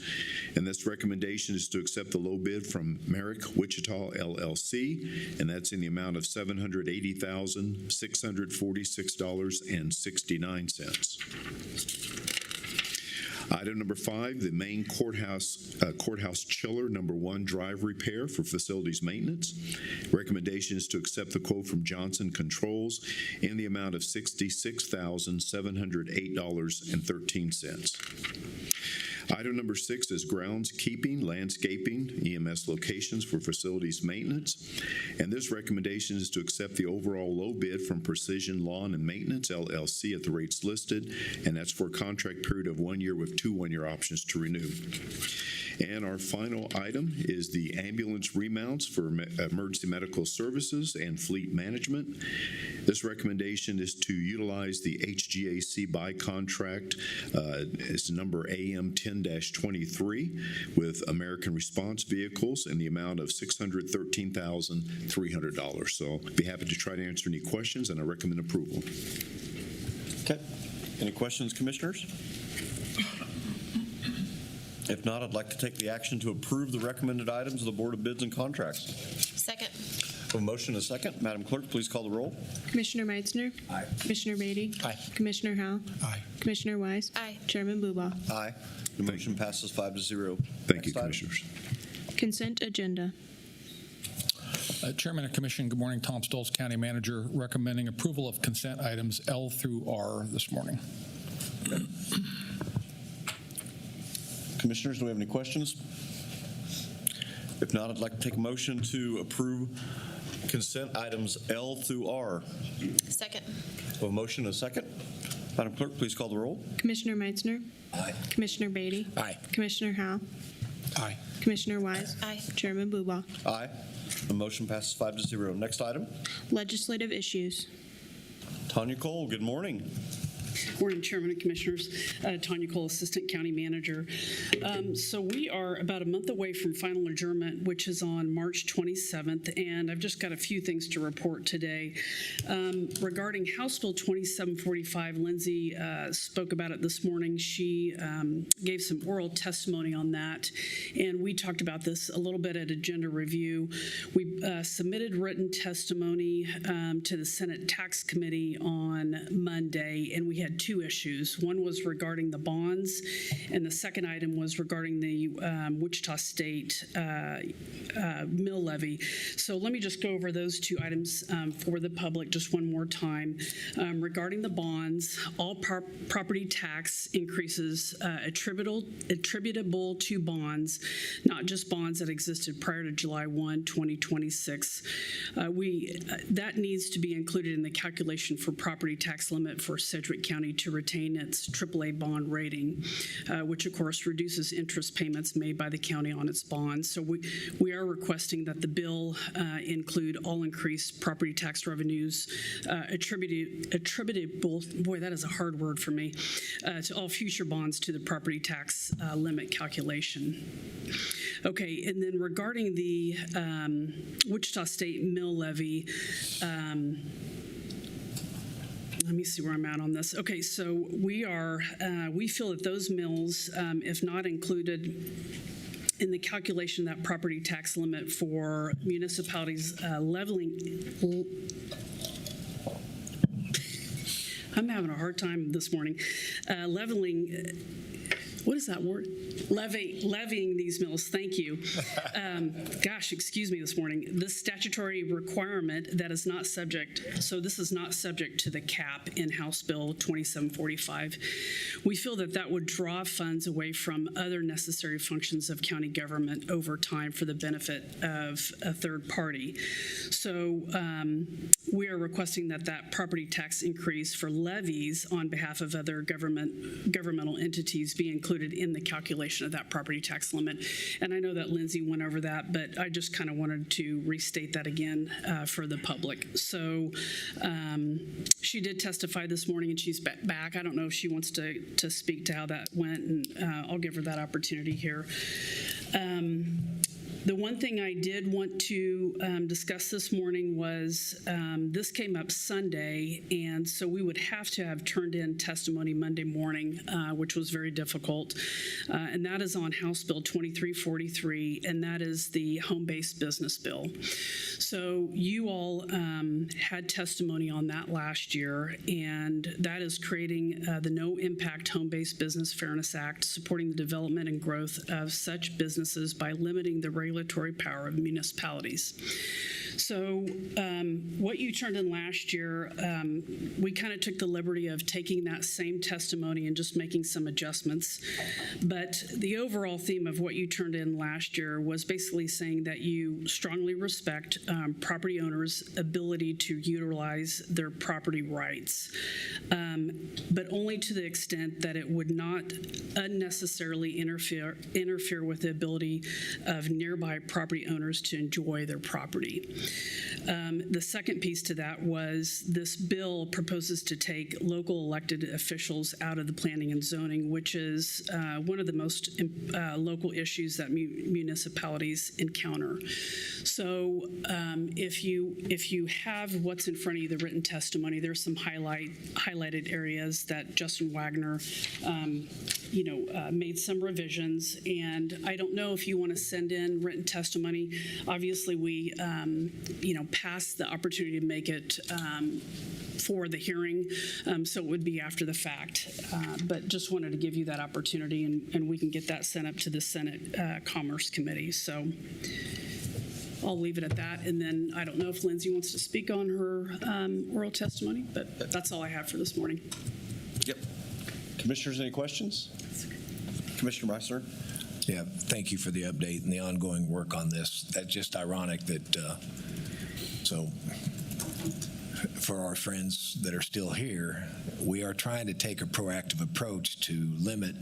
and this recommendation is to accept the low bid from Merrick Wichita LLC, and that's in the amount of $780,646.69. Item number 5, the main courthouse chiller number 1 drive repair for facilities maintenance. Recommendation is to accept the quote from Johnson Controls in the amount of $66,708.13. Item number 6 is groundskeeping, landscaping, EMS locations for facilities maintenance. And this recommendation is to accept the overall low bid from Precision Lawn and Maintenance, LLC, at the rates listed. And that's for a contract period of 1 year with 2 one-year options to renew. And our final item is the ambulance remounts for emergency medical services and fleet management. This recommendation is to utilize the HGAC buy contract. It's number AM 10-23 with American Response Vehicles in the amount of $613,300. So I'd be happy to try to answer any questions, and I recommend approval. Okay. Any questions, Commissioners? If not, I'd like to take the action to approve the recommended items of the Board of Bids and Contracts. Second. A motion and a second. Madam Clerk, please call the roll. Commissioner Meitzner. Aye. Commissioner Beatty. Aye. Commissioner Howell. Aye. Commissioner Wise? Aye. Chairman Buba? Aye. The motion passes 5-0. Thank you, Next item. Commissioners. Consent agenda. Chairman and Commission, good morning. Tom Stoltz, County Manager, recommending approval of consent items L through R this morning. Commissioners, do we have any questions? If not, I'd like to take a motion to approve consent items L through R. Second. We have a motion and a second. Madam Clerk, please call the roll. Commissioner Meitzner? Aye. Commissioner Beatty? Aye. Commissioner Howell? Aye. Commissioner Wise? Aye. Chairman Buba? Aye. The motion passes 5-0. Next item. Legislative issues. Tanya Cole, good morning. Morning, Chairman and Commissioners. Tanya Cole, Assistant County Manager. So we are about a month away from final adjournment, which is on March 27th, and I've just got a few things to report today. Regarding House Bill 2745, Lindsay spoke about it this morning. She gave some oral testimony on that, and we talked about this a little bit at Agenda Review. We submitted written testimony to the Senate Tax Committee on Monday, and we had two issues. One was regarding the bonds, and the second item was regarding the Wichita State mill levy. So let me just go over those two items for the public just one more time. Regarding the bonds, all property tax increases attributable to bonds, not just bonds that existed prior to July 1, 2026. That needs to be included in the calculation for property tax limit for Sedgwick County to retain its AAA bond rating, which of course reduces interest payments made by the county on its bonds. So we are requesting that the bill include all increased property tax revenues attributable, boy, that is a hard word for me, to all future bonds to the property tax limit calculation. Okay, and then regarding the Wichita State mill levy, let me see where I'm at on this. Okay, so we feel that those mills, if not included in the calculation of that property tax limit for municipalities leveling, I'm having a hard time this morning, what is that word? Levying these mills, thank you. Gosh, excuse me this morning. This statutory requirement that is not subject, so this is not subject to the cap in House Bill 2745. We feel that that would draw funds away from other necessary functions of county government over time for the benefit of a third party. So we are requesting that that property tax increase for levies on behalf of other governmental entities be included in the calculation of that property tax limit. And I know that Lindsay went over that, but I just kind of wanted to restate that again for the public. So she did testify this morning and she's back. I don't know if she wants to speak to how that went, and I'll give her that opportunity here. The one thing I did want to discuss this morning was this came up Sunday, and so we would have to have turned in testimony Monday morning, which was very difficult, and that is on House Bill 2343, and that is the home-based business bill. So you all had testimony on that last year, and that is creating the No Impact Home-Based Business Fairness Act, supporting the development and growth of such businesses by limiting the regulatory power of municipalities. So what you turned in last year, we kind of took the liberty of taking that same testimony and just making some adjustments. But the overall theme of what you turned in last year was basically saying that you strongly respect property owners' ability to utilize their property rights, but only to the extent that it would not unnecessarily interfere with the ability of nearby property owners to enjoy their property. The second piece to that was this bill proposes to take local elected officials out of the planning and zoning, which is one of the most local issues that municipalities encounter. So if you have what's in front of you, the written testimony, there's some highlighted areas that Justin Wagner made some revisions, and I don't know if you want to send in written testimony. Obviously, we pass the opportunity to make it for the hearing, so it would be after the fact. But just wanted to give you that opportunity, and we can get that sent up to the Senate Commerce Committee. So I'll leave it at that. And then I don't know if Lindsay wants to speak on her oral testimony, but that's all I have for this morning. Yep. Commissioners, any questions? Commissioner Meissner? Yeah, thank you for the update and the ongoing work on this. That's just ironic that, so for our friends that are still here, we are trying to take a proactive approach to limit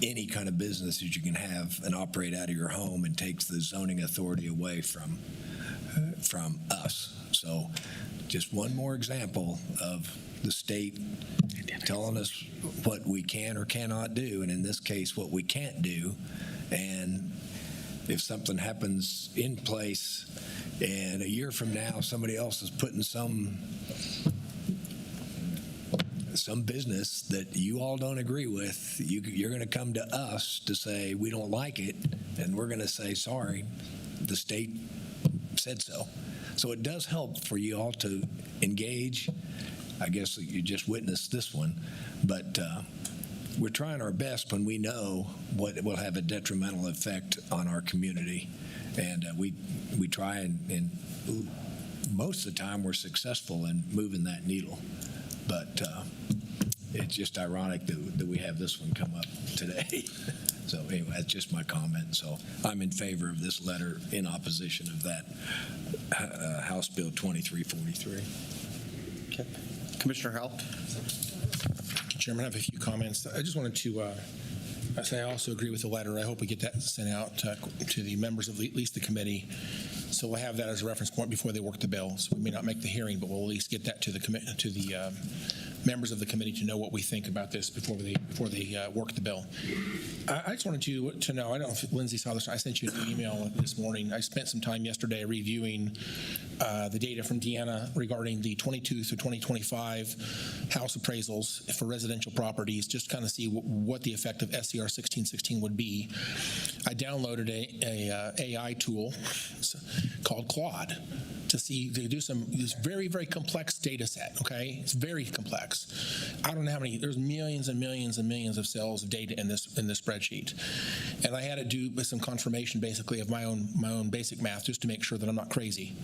any kind of business that you can have and operate out of your home, and takes the zoning authority away from us. So just one more example of the state telling us what we can or cannot do, and in this case, what we can't do. And if something happens in place and a year from now somebody else is putting some business that you all don't agree with, you're going to come to us to say we don't like it, and we're going to say, sorry, the state said so. So it does help for you all to engage. I guess you just witnessed this one, but we're trying our best when we know what will have a detrimental effect on our community, and we try, and most of the time we're successful in moving that needle. But it's just ironic that we have this one come up today. So anyway, that's just my comment. So I'm in favor of this letter in opposition of that House Bill 2343. Okay. Commissioner Howell? Chairman, I have a few comments. I just wanted to say I also agree with the letter. I hope we get that sent out to the members of at least the committee. So we'll have that as a reference point before they work the bill. So we may not make the hearing, but we'll at least get that to the members of the committee to know what we think about this before they work the bill. I just wanted to know, I don't know if Lindsay saw this, I sent you an email this morning. I spent some time yesterday reviewing the data from Deanna regarding the 22 through 2025 house appraisals for residential properties, just kind of see what the effect of SCR 1616 would be. I downloaded a AI tool called Claude to see, they do this very, very complex data set, okay? It's very complex. I don't know how many, there's millions and millions and millions of cells of data in this spreadsheet. And I had to do with some confirmation basically of my own basic math just to make sure that I'm not crazy.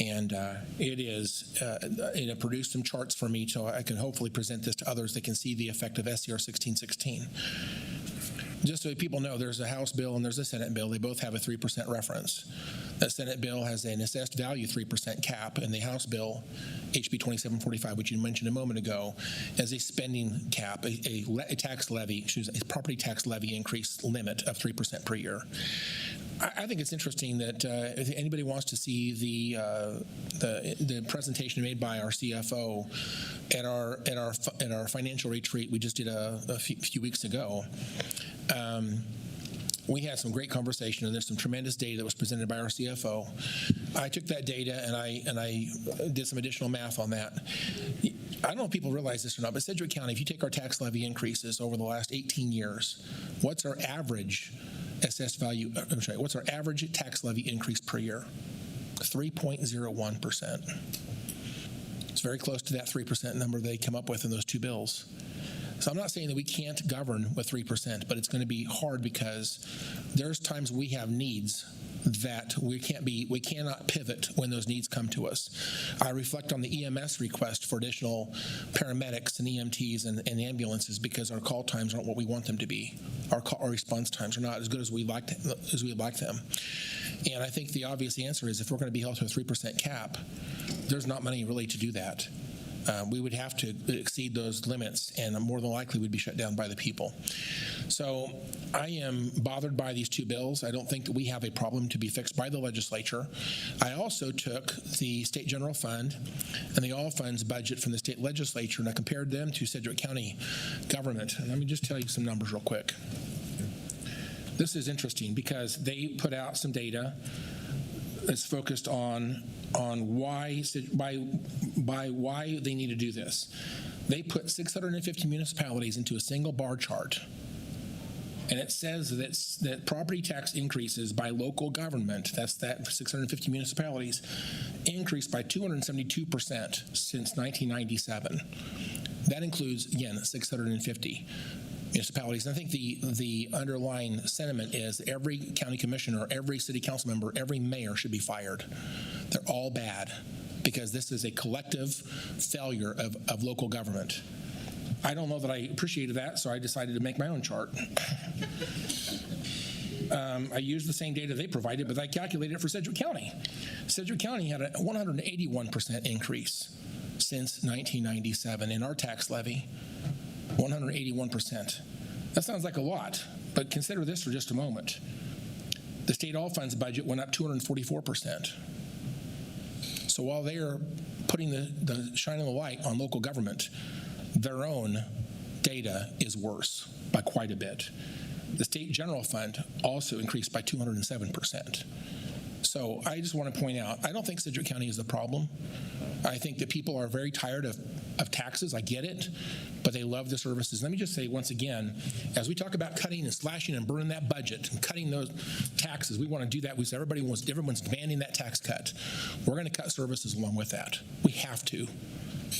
And it produced some charts for me so I can hopefully present this to others that can see the effect of SCR 1616. Just so people know, there's a House bill and there's a Senate bill. They both have a 3% reference. That Senate bill has an assessed value 3% cap, and the House bill, HB 2745, which you mentioned a moment ago, has a spending cap, a tax levy, a property tax levy increase limit of 3% per year. I think it's interesting that if anybody wants to see the presentation made by our CFO at our financial retreat we just did a few weeks ago, we had some great conversation, and there's some tremendous data that was presented by our CFO. I took that data and I did some additional math on that. I don't know if people realize this or not, but Sedgwick County, if you take our tax levy increases over the last 18 years, what's our average assessed value? I'm sorry, what's our average tax levy increase per year? 3.01%. It's very close to that 3% number they come up with in those two bills. So I'm not saying that we can't govern with 3%, but it's going to be hard because there's times we have needs that we cannot pivot when those needs come to us. I reflect on the EMS request for additional paramedics and EMTs and ambulances because our call times aren't what we want them to be. Our response times are not as good as we'd like them. And I think the obvious answer is if we're going to be held to a 3% cap, there's not money really to do that. We would have to exceed those limits, and more than likely we'd be shut down by the people. So I am bothered by these two bills. I don't think that we have a problem to be fixed by the legislature. I also took the State General Fund and the All Funds budget from the state legislature, and I compared them to Sedgwick County government. And let me just tell you some numbers real quick. This is interesting because they put out some data that's focused on why they need to do this. They put 650 municipalities into a single bar chart And it says that property tax increases by local government, that's that 650 municipalities, increased by 272% since 1997. That includes, again, 650 municipalities. And I think the underlying sentiment is every county commissioner, every city council member, every mayor should be fired. They're all bad because this is a collective failure of local government. I don't know that I appreciated that, so I decided to make my own chart. I used the same data they provided, but I calculated it for Sedgwick County. Sedgwick County had a 181% increase since 1997 in our tax levy, 181%. That sounds like a lot, but consider this for just a moment. The state all funds budget went up 244%. So while they are putting the shining the light on local government, their own data is worse by quite a bit. The state general fund also increased by 207%. So I just want to point out, I don't think Sedgwick County is the problem. I think that people are very tired of taxes. I get it, but they love the services. Let me just say once again, as we talk about cutting and slashing and burning that budget and cutting those taxes, we want to do that. Everyone's demanding that tax cut. We're going to cut services along with that. We have to.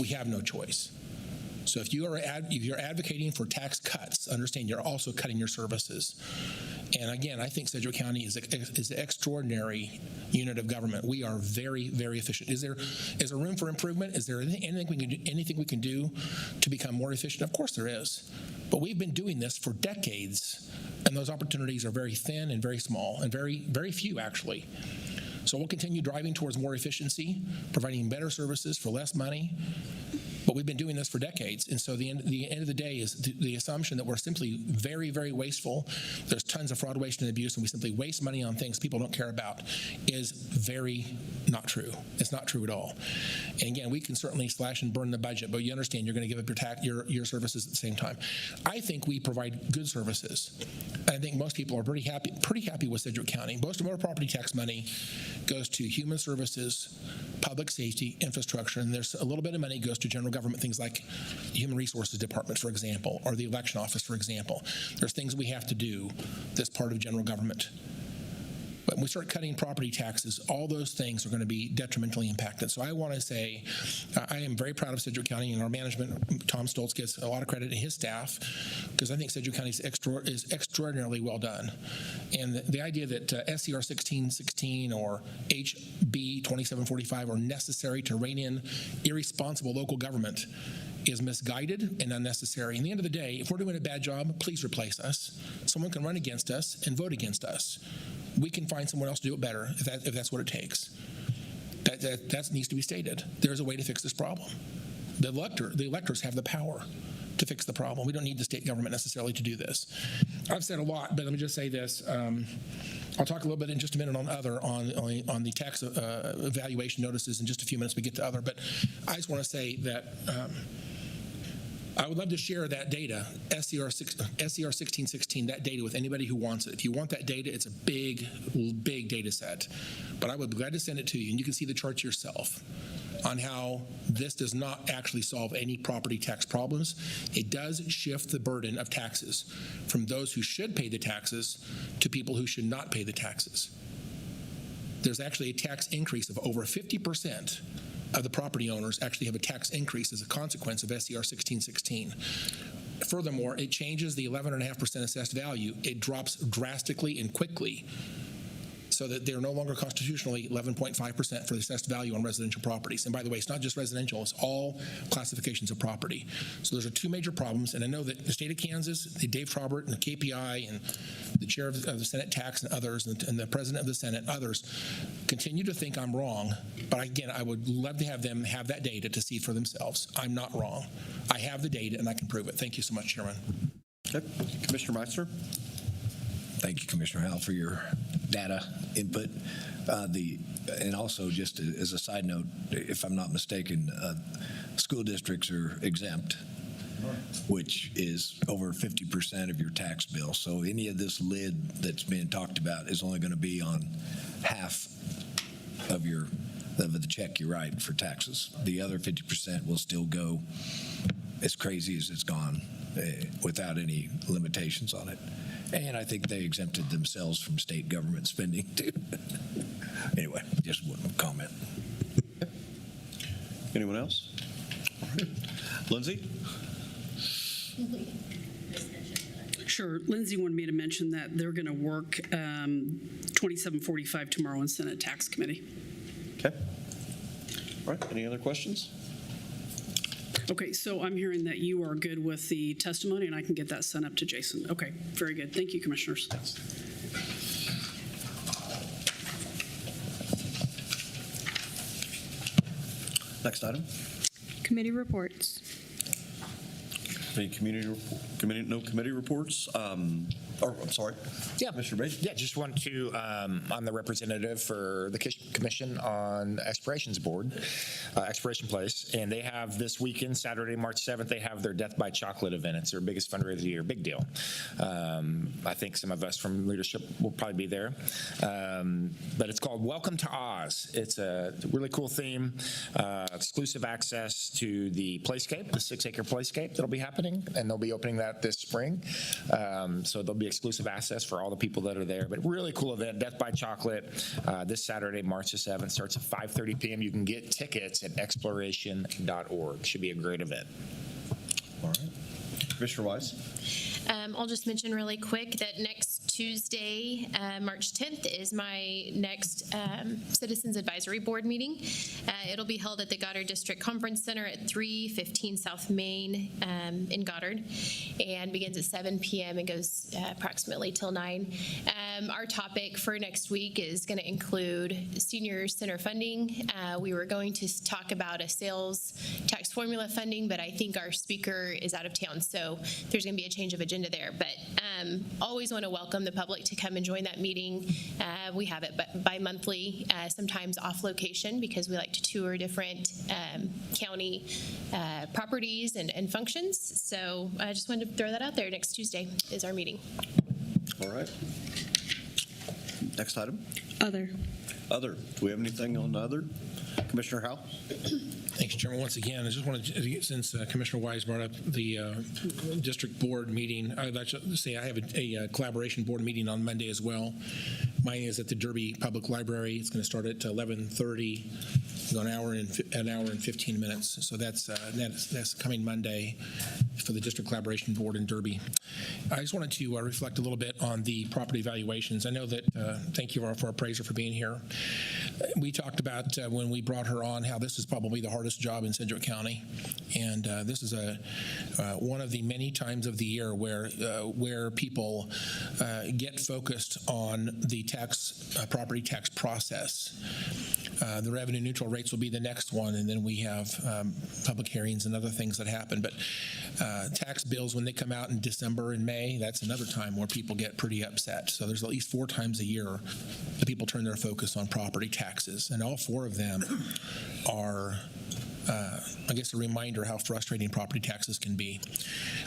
We have no choice. So if you're advocating for tax cuts, understand you're also cutting your services. And again, I think Sedgwick County is an extraordinary unit of government. We are very, very efficient. Is there room for improvement? Is there anything we can do to become more efficient? Of course there is. But we've been doing this for decades, and those opportunities are very thin and very small, and very, very few actually. So we'll continue driving towards more efficiency, providing better services for less money. But we've been doing this for decades. And so the end of the day is the assumption that we're simply very, very wasteful. There's tons of fraud, waste, and abuse, and we simply waste money on things people don't care about is very not true. It's not true at all. And again, we can certainly slash and burn the budget, but you understand you're going to give up your services at the same time. I think we provide good services. I think most people are pretty happy with Sedgwick County. Most of our property tax money goes to human services, public safety, infrastructure, and there's a little bit of money goes to general government, things like Human Resources Department, for example, or the Election Office, for example. There's things we have to do that's part of general government. But when we start cutting property taxes, all those things are going to be detrimentally impacted. So I want to say I am very proud of Sedgwick County and our management. Tom Stoltz gets a lot of credit, and his staff, because I think Sedgwick County is extraordinarily well done. And the idea that SCR 1616 or HB 2745 are necessary to rein in irresponsible local government is misguided and unnecessary. In the end of the day, if we're doing a bad job, please replace us. Someone can run against us and vote against us. We can find someone else to do it better if that's what it takes. That needs to be stated. There's a way to fix this problem. The electors have the power to fix the problem. We don't need the state government necessarily to do this. I've said a lot, but let me just say this. I'll talk a little bit in just a minute on the tax evaluation notices in just a few minutes. We get to other, but I just want to say that I would love to share that data, SCR 1616, that data with anybody who wants it. If you want that data, it's a big, big data set. But I would be glad to send it to you, and you can see the charts yourself on how this does not actually solve any property tax problems. It does shift the burden of taxes from those who should pay the taxes to people who should not pay the taxes. There's actually a tax increase of over 50% of the property owners actually have a tax increase as a consequence of SCR 1616. Furthermore, it changes the 11.5% assessed value. It drops drastically and quickly so that they're no longer constitutionally 11.5% for the assessed value on residential properties. And by the way, it's not just residential, it's all classifications of property. So those are two major problems, and I know that the state of Kansas, Dave Trobert and the KPI and the chair of the Senate Tax and others, and the president of the Senate, others, continue to think I'm wrong, but again, I would love to have them have that data to see for themselves. I'm not wrong. I have the data and I can prove it. Thank you so much, Chairman. Okay. Commissioner Meister. Thank you, Commissioner Howell, for your data input. And also, just as a side note, if I'm not mistaken, school districts are exempt, which is over 50% of your tax bill. So any of this lid that's being talked about is only going to be on half of the check you write for taxes. The other 50% will still go as crazy as it's gone without any limitations on it. And I think they exempted themselves from state government spending too. Anyway, just one comment. Anyone else? All right. Lindsay? Sure. Lindsay wanted me to mention that they're going to work 2745 tomorrow in Senate Tax Committee. Okay. All right. Any other questions? Okay, so I'm hearing that you are good with the testimony, and I can get that sent up to Jason. Okay, very good. Thank you, Commissioners. Next item. Committee reports. Any no committee reports? I'm sorry. Yeah, Mr. Beatty. Yeah, just want to, I'm the representative for the Commission on Explorations Board, Exploration Place, and they have this weekend, Saturday, March 7th, they have their Death by Chocolate event. It's their biggest fundraiser of the year, big deal. I think some of us from leadership will probably be there. But it's called Welcome to Oz. It's a really cool theme, exclusive access to the playscape, the 6-acre playscape that'll be happening, and they'll be opening that this spring. So there'll be exclusive access for all the people that are there. But really cool event, Death by Chocolate, this Saturday, March the 7th, starts at 5:30 p.m. You can get tickets at exploration.org. Should be a great event. All right. Commissioner Wise? I'll just mention really quick that next Tuesday, March 10th, is my next Citizens Advisory Board meeting. It'll be held at the Goddard District Conference Center at 315 South Main in Goddard, and begins at 7 p.m. and goes approximately till 9. Our topic for next week is going to include senior center funding. We were going to talk about a sales tax formula funding, but I think our speaker is out of town, so there's going to be a change of agenda there. But always want to welcome the public to come and join that meeting. We have it bi-monthly, sometimes off location, because we like to tour different county properties and functions. So I just wanted to throw that out there. Next Tuesday is our meeting. All right. Next item. Other. Other. Do we have anything on other? Commissioner Howell? Thanks, Chairman. Once again, I just wanted to, since Commissioner Wise brought up the district board meeting, I'd like to say I have a collaboration board meeting on Monday as well. Mine is at the Derby Public Library. It's going to start at 11:30, go an hour and 15 minutes. So that's coming Monday for the district collaboration board in Derby. I just wanted to reflect a little bit on the property valuations. I know that, thank you for our appraiser for being here. We talked about when we brought her on how this is probably the hardest job in Sedgwick County, and this is one of the many times of the year where people get focused on the property tax process. The revenue neutral rates will be the next one, and then we have public hearings and other things that happen. But tax bills, when they come out in December and May, that's another time where people get pretty upset. So there's at least 4 times a year that people turn their focus on property taxes, and all 4 of them are I guess a reminder how frustrating property taxes can be.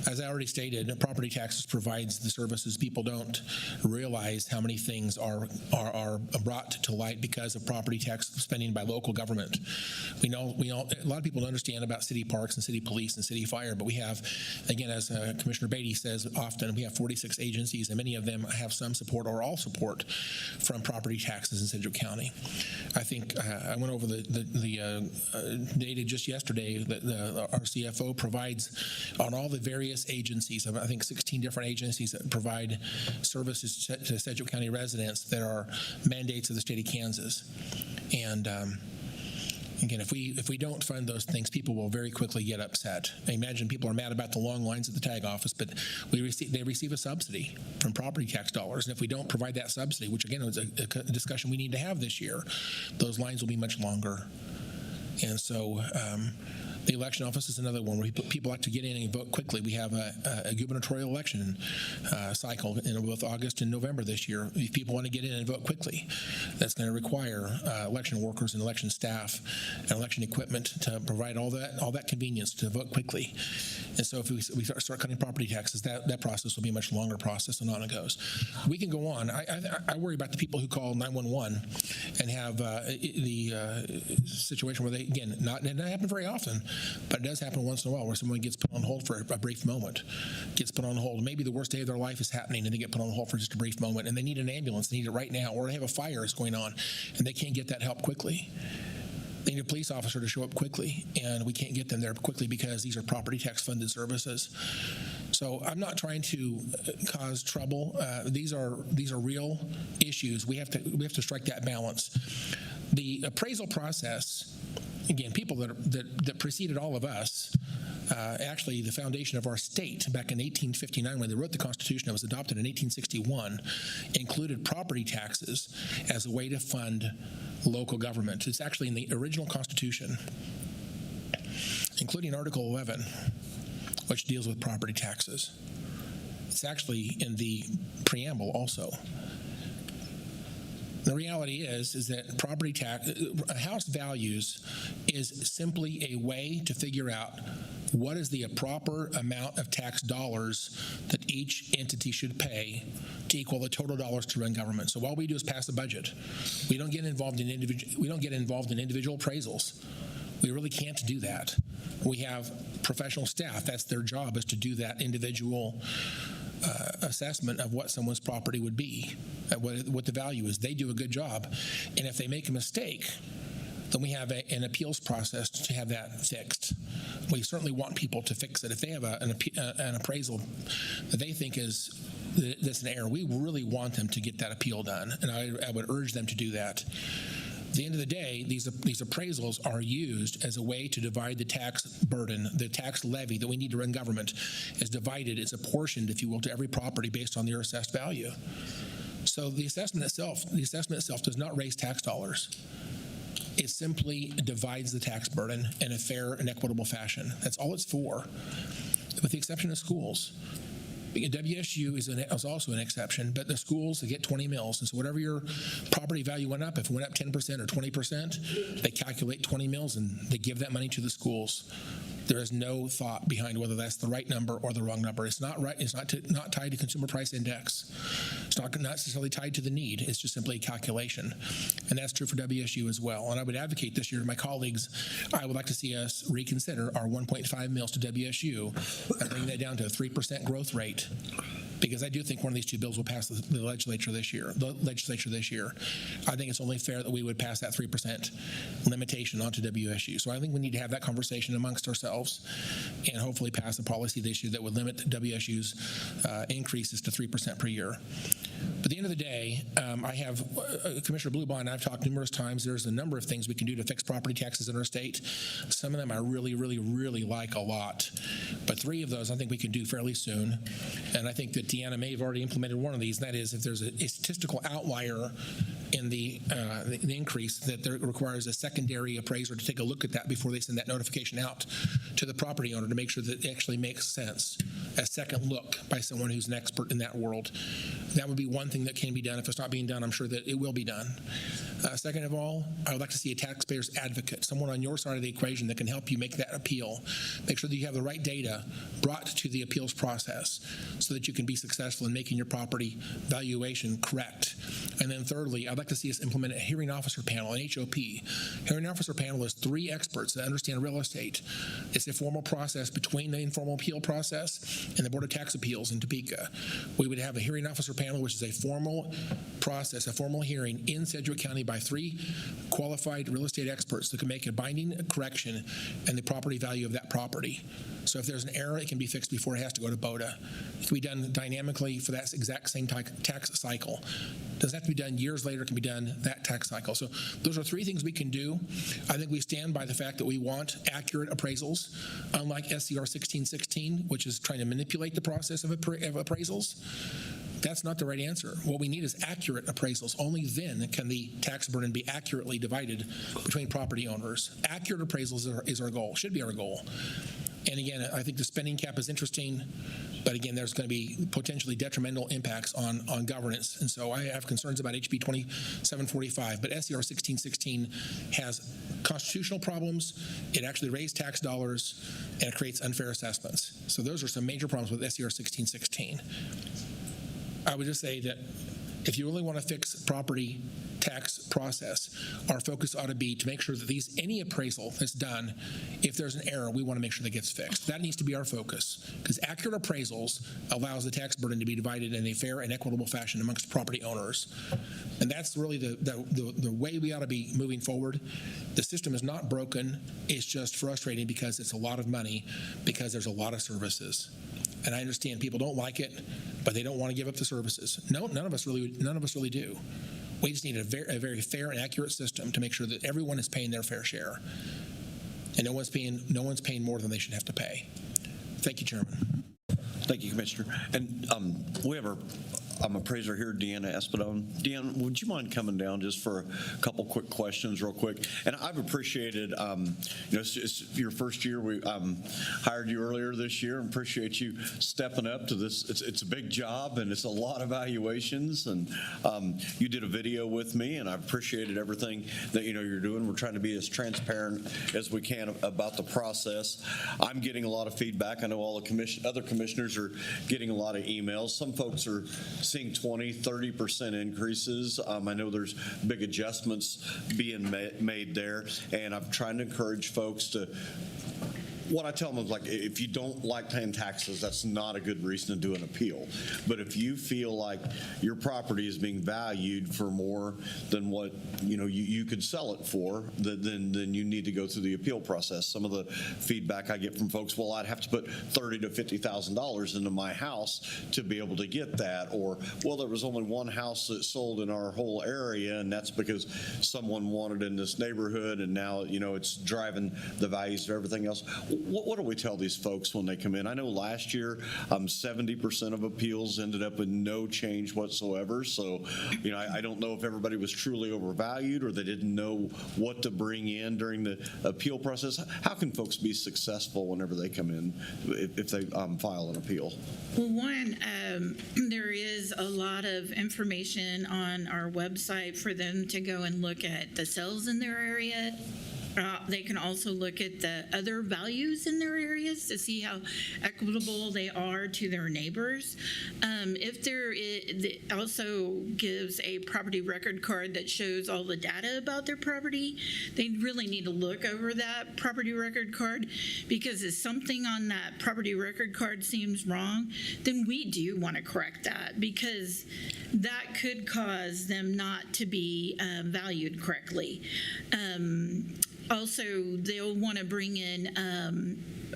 As I already stated, property taxes provides the services. People don't realize how many things are brought to light because of property tax spending by local government. We know a lot of people don't understand about city parks and city police and city fire, but we have, again, as Commissioner Beatty says often, we have 46 agencies, and many of them have some support or all support from property taxes in Sedgwick County. I think I went over the data just yesterday that our CFO provides on all the various agencies. I think 16 different agencies that provide services to Sedgwick County residents that are mandates of the state of Kansas. And again, if we don't fund those things, people will very quickly get upset. I imagine people are mad about the long lines at the tag office, but they receive a subsidy from property tax dollars, and if we don't provide that subsidy, which again is a discussion we need to have this year, those lines will be much longer. And so the election office is another one where people like to get in and vote quickly. We have a gubernatorial election cycle in both August and November this year. If people want to get in and vote quickly, that's going to require election workers and election staff and election equipment to provide all that convenience to vote quickly. And so if we start cutting property taxes, that process will be a much longer process, and on it goes. We can go on. I worry about the people who call 911 and have the situation where they, again, it doesn't happen very often, but it does happen once in a while where someone gets put on hold for a brief moment, gets put on hold. Maybe the worst day of their life is happening and they get put on hold for just a brief moment, and they need an ambulance, they need it right now, or they have a fire is going on and they can't get that help quickly. They need a police officer to show up quickly, and we can't get them there quickly because these are property tax funded services. So I'm not trying to cause trouble. These are real issues. We have to strike that balance. The appraisal process, again, people that preceded all of us, actually the foundation of our state back in 1859 when they wrote the Constitution that was adopted in 1861, included property taxes as a way to fund local government. It's actually in the original Constitution, including Article 11, which deals with property taxes. It's actually in the preamble also. The reality is that property tax, house values is simply a way to figure out what is the proper amount of tax dollars that each entity should pay to equal the total dollars to run government. So all we do is pass a budget. We don't get involved in individual appraisals. We really can't do that. We have professional staff. That's their job, is to do that individual assessment of what someone's property would be, what the value is. They do a good job. And if they make a mistake, then we have an appeals process to have that fixed. We certainly want people to fix it. If they have an appraisal that they think is that's an error, we really want them to get that appeal done, and I would urge them to do that. At the end of the day, these appraisals are used as a way to divide the tax burden. The tax levy that we need to run government is divided, it's apportioned, if you will, to every property based on their assessed value. So the assessment itself does not raise tax dollars. It simply divides the tax burden in a fair and equitable fashion. That's all it's for, with the exception of schools. WSU is also an exception, but the schools, they get 20 mills. And so whatever your property value went up, if it went up 10% or 20%, they calculate 20 mills and they give that money to the schools. There is no thought behind whether that's the right number or the wrong number. It's not right. It's not tied to consumer price index. It's not necessarily tied to the need. It's just simply a calculation. And that's true for WSU as well. And I would advocate this year to my colleagues, I would like to see us reconsider our 1.5 mills to WSU and bring that down to a 3% growth rate. Because I do think one of these two bills will pass the legislature this year. I think it's only fair that we would pass that 3% limitation onto WSU. So I think we need to have that conversation amongst ourselves and hopefully pass a policy this year that would limit WSU's increases to 3% per year. But at the end of the day, I have Commissioner Bluebond and I've talked numerous times. There's a number of things we can do to fix property taxes in our state. Some of them I really, really, really like a lot. But 3 of those I think we can do fairly soon. And I think that Deanna may have already implemented one of these, and that is if there's a statistical outlier in the increase, that there requires a secondary appraiser to take a look at that before they send that notification out to the property owner to make sure that it actually makes sense. A second look by someone who's an expert in that world. That would be one thing that can be done. If it's not being done, I'm sure that it will be done. Second of all, I would like to see a taxpayer's advocate, someone on your side of the equation that can help you make that appeal. Make sure that you have the right data brought to the appeals process so that you can be successful in making your property valuation correct. And then thirdly, I'd like to see us implement a hearing officer panel, an HOP. Hearing officer panel is 3 experts that understand real estate. It's a formal process between the informal appeal process and the Board of Tax Appeals in Topeka. We would have a hearing officer panel, which is a formal process, a formal hearing in Sedgwick County by 3 qualified real estate experts that can make a binding correction in the property value of that property. So if there's an error, it can be fixed before it has to go to BOTA. It can be done dynamically for that exact same tax cycle. It doesn't have to be done years later. It can be done that tax cycle. So those are 3 things we can do. I think we stand by the fact that we want accurate appraisals, unlike SCR 1616, which is trying to manipulate the process of appraisals. That's not the right answer. What we need is accurate appraisals. Only then can the tax burden be accurately divided between property owners. Accurate appraisals is our goal, should be our goal. And again, I think the spending cap is interesting, but again, there's going to be potentially detrimental impacts on governance. And so I have concerns about HB 2745, but SCR 1616 has constitutional problems. It actually raised tax dollars, and it creates unfair assessments. So those are some major problems with SCR 1616. I would just say that if you really want to fix property tax process, our focus ought to be to make sure that any appraisal that's done, if there's an error, we want to make sure that gets fixed. That needs to be our focus, because accurate appraisals allows the tax burden to be divided in a fair and equitable fashion amongst property owners. And that's really the way we ought to be moving forward. The system is not broken. It's just frustrating because it's a lot of money, because there's a lot of services. And I understand people don't like it, but they don't want to give up the services. No, none of us really do. We just need a very fair and accurate system to make sure that everyone is paying their fair share, and no one's paying more than they should have to pay. Thank you, Chairman. Thank you, Commissioner. And we have our appraiser here, Deanna Espedon. Deanna, would you mind coming down just for a couple quick questions real quick? And I've appreciated, it's your first year. We hired you earlier this year, and appreciate you stepping up to this. It's a big job, and it's a lot of evaluations, and you did a video with me, and I appreciated everything that you're doing. We're trying to be as transparent as we can about the process. I'm getting a lot of feedback. I know all the other commissioners are getting a lot of emails. Some folks are seeing 20-30% increases. I know there's big adjustments being made there, and I'm trying to encourage folks to. What I tell them is, like, if you don't like paying taxes, that's not a good reason to do an appeal. But if you feel like your property is being valued for more than what you could sell it for, then you need to go through the appeal process. Some of the feedback I get from folks, well, I'd have to put $30,000 to $50,000 into my house to be able to get that, or well, there was only one house that sold in our whole area, and that's because someone wanted in this neighborhood, and now it's driving the values of everything else. What do we tell these folks when they come in? I know last year 70% of appeals ended up with no change whatsoever. So, I don't know if everybody was truly overvalued or they didn't know what to bring in during the appeal process. How can folks be successful whenever they come in if they file an appeal? Well, one, there is a lot of information on our website for them to go and look at the sales in their area. They can also look at the other values in their areas to see how equitable they are to their neighbors. If there is, it also gives a property record card that shows all the data about their property. They really need to look over that property record card, because if something on that property record card seems wrong, then we do want to correct that, because that could cause them not to be valued correctly. Also, they'll want to bring in,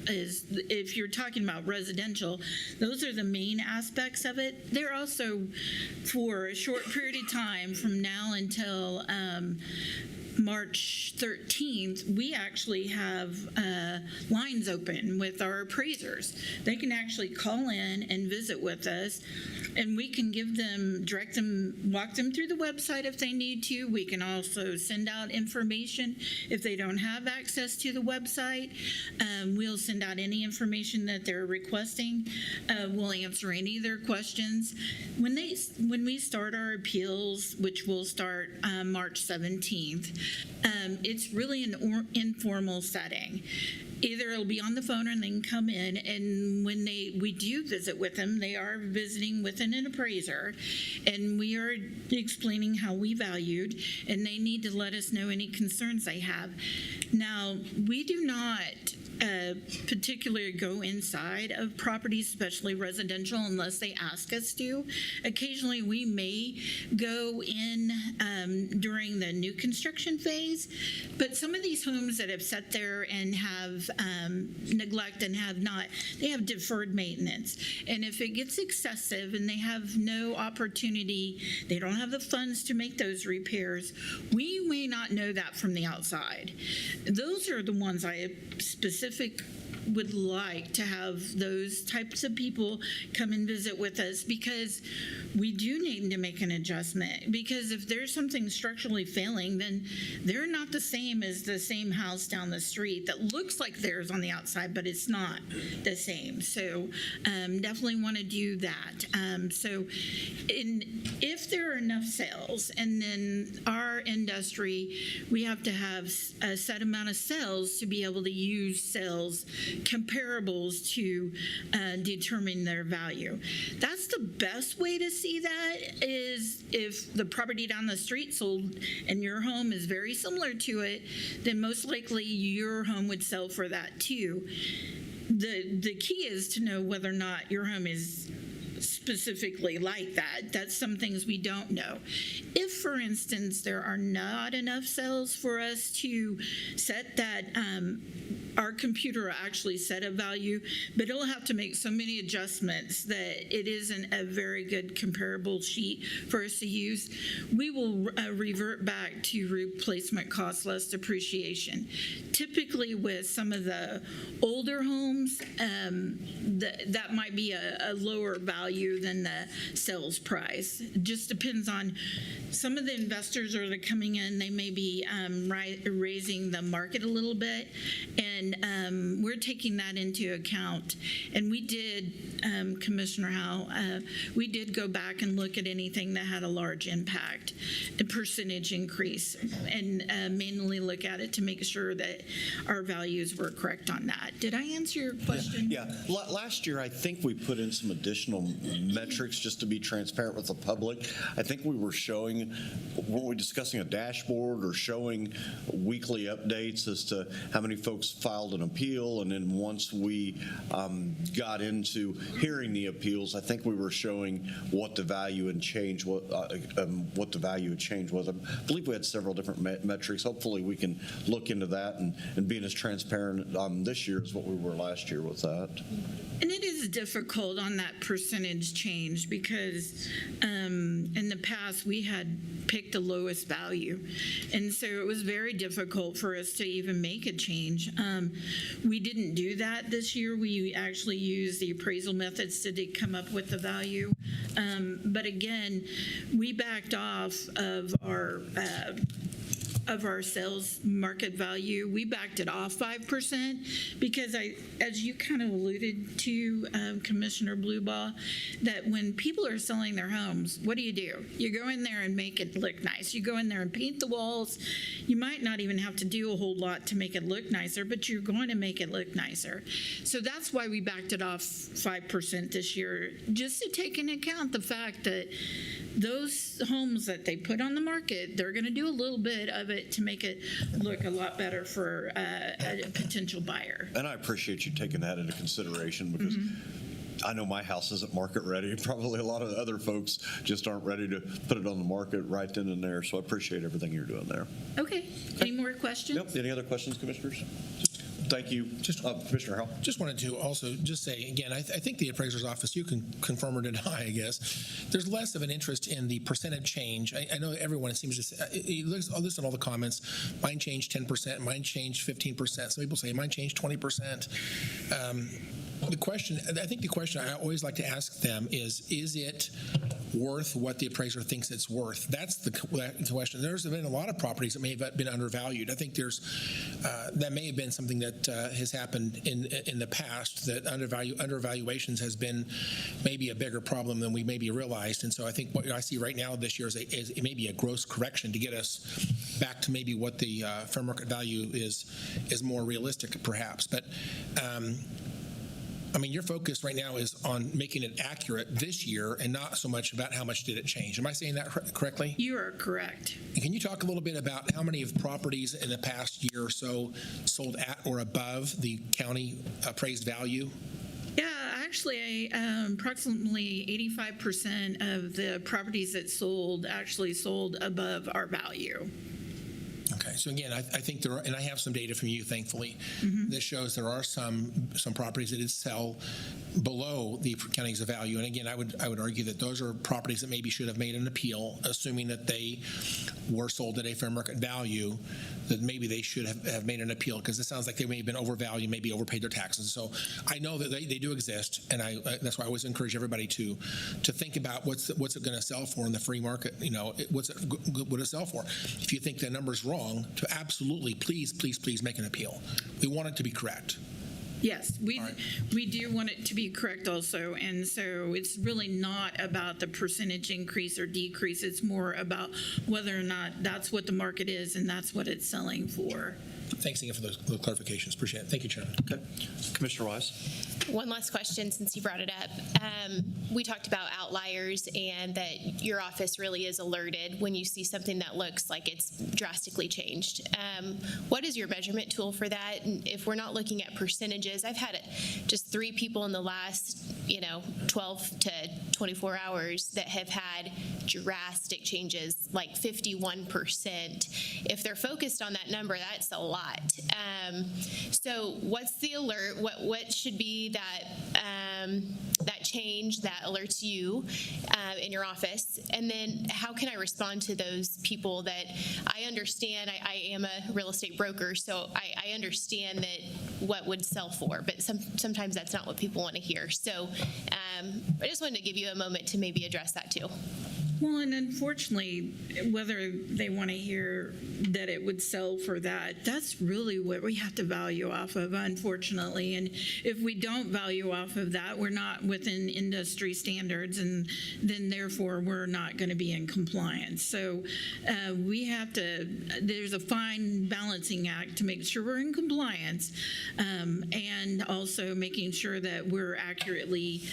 if you're talking about residential, those are the main aspects of it. They're also, for a short period of time from now until March 13th, we actually have lines open with our appraisers. They can actually call in and visit with us, and we can direct them, walk them through the website if they need to. We can also send out information if they don't have access to the website. We'll send out any information that they're requesting. We'll answer any of their questions. When we start our appeals, which will start March 17th, it's really an informal setting. Either it'll be on the phone or they can come in, and when we do visit with them, they are visiting with an appraiser, and we are explaining how we valued, and they need to let us know any concerns they have. Now, we do not particularly go inside of properties, especially residential, unless they ask us to. Occasionally, we may go in during the new construction phase, but some of these homes that have sat there and have neglect and they have deferred maintenance. And if it gets excessive and they have no opportunity, they don't have the funds to make those repairs, we may not know that from the outside. Those are the ones I would like to have those types of people come and visit with us, because we do need to make an adjustment. Because if there's something structurally failing, then they're not the same as the same house down the street that looks like theirs on the outside, but it's not the same. So definitely want to do that. If there are enough sales, and then our industry, we have to have a set amount of sales to be able to use sales comparables to determine their value. That's the best way to see that, is if the property down the street sold and your home is very similar to it, then most likely your home would sell for that too. The key is to know whether or not your home is specifically like that. That's some things we don't know. If, for instance, there are not enough sales for us to set that, our computer will actually set a value, but it'll have to make so many adjustments that it isn't a very good comparable sheet for us to use. We will revert back to replacement cost less depreciation. Typically with some of the older homes, that might be a lower value than the sales price. It just depends on, some of the investors that are coming in, they may be raising the market a little bit, and we're taking that into account. And we did, Commissioner Howell, we did go back and look at anything that had a large impact, a percentage increase, and manually look at it to make sure that our values were correct on that. Did I answer your question? Yeah. Last year, I think we put in some additional metrics just to be transparent with the public. I think we were showing, weren't we discussing a dashboard or showing weekly updates as to how many folks filed an appeal? And then once we got into hearing the appeals, I think we were showing what the value and change, what the value and change was. I believe we had several different metrics. Hopefully we can look into that and being as transparent this year as what we were last year with that. And it is difficult on that percentage change because in the past we had picked the lowest value. And so it was very difficult for us to even make a change. We didn't do that this year. We actually used the appraisal methods to come up with the value. But again, we backed off of our sales market value. We backed it off 5% because as you kind of alluded to, Commissioner Bluebaugh, that when people are selling their homes, what do? You go in there and make it look nice. You go in there and paint the walls. You might not even have to do a whole lot to make it look nicer, but you're going to make it look nicer. So that's why we backed it off 5% this year, just to take into account the fact that those homes that they put on the market, they're going to do a little bit of it to make it look a lot better for a potential buyer. And I appreciate you taking that into consideration because I know my house isn't market ready. Probably a lot of other folks just aren't ready to put it on the market right then and there. So I appreciate everything you're doing there. Okay. Any more questions? Yep. Any other questions, commissioners? Thank you. Commissioner Howell. Just wanted to also just say, again, I think the appraiser's office, you can confirm or deny, I guess, there's less of an interest in the percentage change. I know everyone seems to say, I'll listen to all the comments, mine changed 10%, mine changed 15%. Some people say mine changed 20%. The question I always like to ask them is it worth what the appraiser thinks it's worth? That's the question. There's been a lot of properties that may have been undervalued. I think that may have been something that has happened in the past, that undervaluations has been maybe a bigger problem than we maybe realized. And so I think what I see right now this year is maybe a gross correction to get us back to maybe what the fair market value is more realistic, perhaps. But I mean, your focus right now is on making it accurate this year and not so much about how much did it change. Am I saying that correctly? You are correct. And can you talk a little bit about how many of properties in the past year or so sold at or above the county appraised value? Yeah, actually, approximately 85% of the properties that sold actually sold above our value. Okay, so again, I think there are, and I have some data from you, thankfully, that shows there are some properties that did sell below the county's value. And again, I would argue that those are properties that maybe should have made an appeal, assuming that they were sold at a fair market value, that maybe they should have made an appeal, because it sounds like they may have been overvalued, maybe overpaid their taxes. So I know that they do exist, and that's why I always encourage everybody to think about what's it going to sell for in the free market. You know, what's it sell for? If you think the number's wrong, to absolutely please make an appeal. We want it to be correct. Yes, we do want it to be correct also, and so it's really not about the percentage increase or decrease. It's more about whether or not that's what the market is and that's what it's selling for. Thanks again for those clarifications. Appreciate it. Thank you, Chairman. Okay. Commissioner Wise. One last question since you brought it up. We talked about outliers and that your office really is alerted when you see something that looks like it's drastically changed. What is your measurement tool for that? And if we're not looking at percentages, I've had just 3 people in the last 12 to 24 hours that have had drastic changes, like 51%. If they're focused on that number, that's a lot. So what's the alert? What should be that change that alerts you in your office? And then how can I respond to those people that I understand? I am a real estate broker, so I understand that what would sell for, but sometimes that's not what people want to hear. So I just wanted to give you a moment to maybe address that too. Well, and unfortunately, whether they want to hear that it would sell for that, that's really what we have to value off of, unfortunately. And if we don't value off of that, we're not within industry standards, and then therefore we're not going to be in compliance. So we have to, there's a fine balancing act to make sure we're in compliance, and also making sure that we're accurately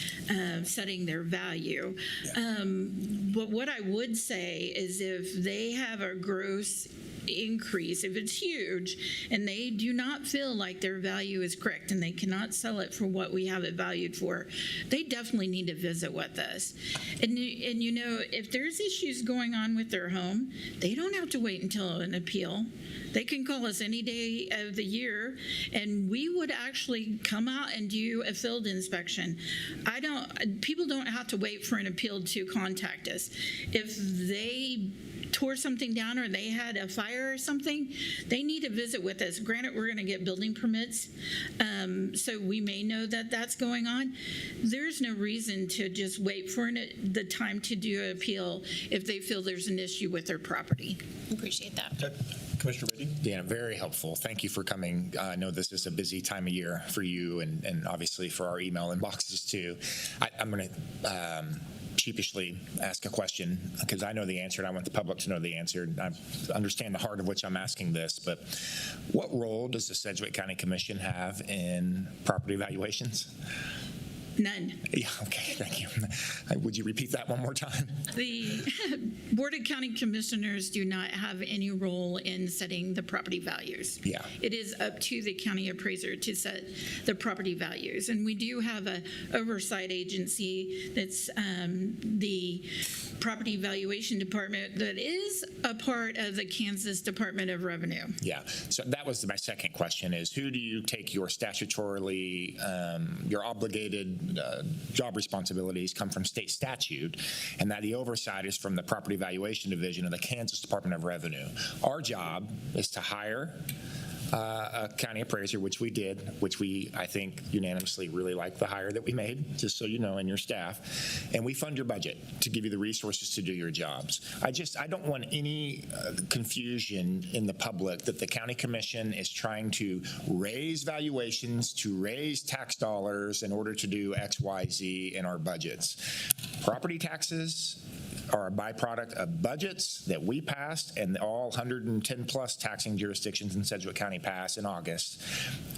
setting their value. But what I would say is if they have a gross increase, if it's huge, and they do not feel like their value is correct and they cannot sell it for what we have it valued for, they definitely need to visit with us. And if there's issues going on with their home, they don't have to wait until an appeal. They can call us any day of the year, and we would actually come out and do a field inspection. People don't have to wait for an appeal to contact us. If they tore something down or they had a fire or something, they need to visit with us. Granted, we're going to get building permits, so we may know that that's going on. There's no reason to just wait for the time to do an appeal if they feel there's an issue with their property. Appreciate that. Okay. Commissioner Beatty? Yeah, very helpful. Thank you for coming. I know this is a busy time of year for you and obviously for our email inboxes too. I'm going to sheepishly ask a question because I know the answer and I want the public to know the answer. I understand the heart of which I'm asking this, but what role does the Sedgwick County Commission have in property valuations? None. Yeah, okay, thank you. Would you repeat that one more time? The Board of County Commissioners do not have any role in setting the property values. Yeah. It is up to the county appraiser to set the property values. And we do have an oversight agency that's the Property Valuation Department that is a part of the Kansas Department of Revenue. Yeah, so that was my second question is who do you take your statutorily, your obligated job responsibilities come from state statute, and that the oversight is from the Property Valuation Division of the Kansas Department of Revenue. Our job is to hire a county appraiser, which we did, which we, I think, unanimously really like the hire that we made, just so you know, and your staff. And we fund your budget to give you the resources to do your jobs. I don't want any confusion in the public that the county commission is trying to raise valuations, to raise tax dollars in order to do X, Y, Z in our budgets. Property taxes are a byproduct of budgets that we passed and all 110 plus taxing jurisdictions in Sedgwick County passed in August.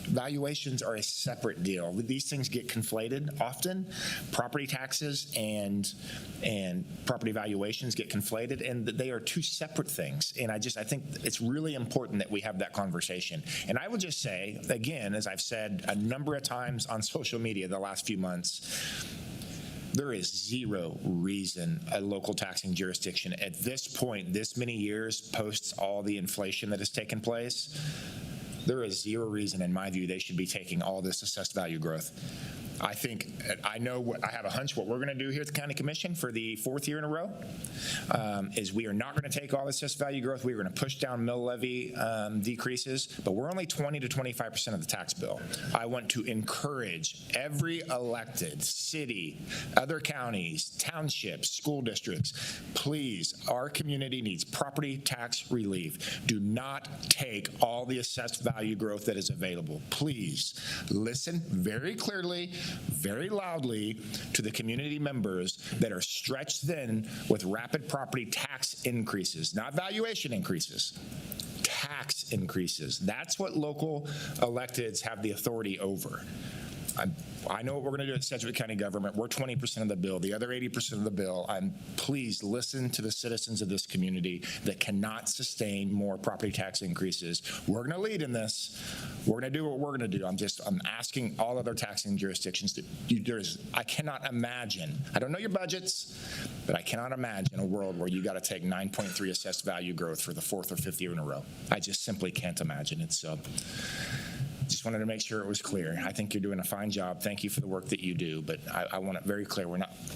Valuations are a separate deal. These things get conflated often. Property taxes and property valuations get conflated, and they are two separate things. And I think it's really important that we have that conversation. And I will just say, again, as I've said a number of times on social media the last few months, there is zero reason a local taxing jurisdiction at this point, this many years post all the inflation that has taken place, there is zero reason, in my view, they should be taking all this assessed value growth. I have a hunch what we're going to do here at the County Commission for the 4th year in a row is we are not going to take all this assessed value growth. We are going to push down mill levy decreases, but we're only 20 to 25% of the tax bill. I want to encourage every elected city, other counties, townships, school districts, please, our community needs property tax relief. Do not take all the assessed value growth that is available. Please listen very clearly, very loudly to the community members that are stretched thin with rapid property tax increases, not valuation increases. tax increases. That's what local electeds have the authority over. I know what we're going to do at Sedgwick County government. We're 20% of the bill. The other 80% of the bill, please listen to the citizens of this community that cannot sustain more property tax increases. We're going to lead in this. We're going to do what we're going to do. I'm asking all other taxing jurisdictions I cannot imagine, I don't know your budgets, but I cannot imagine a world where you got to take 9.3 assessed value growth for the 4th or 5th year in a row. I just simply can't imagine it. So just wanted to make sure it was clear. I think you're doing a fine job. Thank you for the work that you do, but I want it very clear.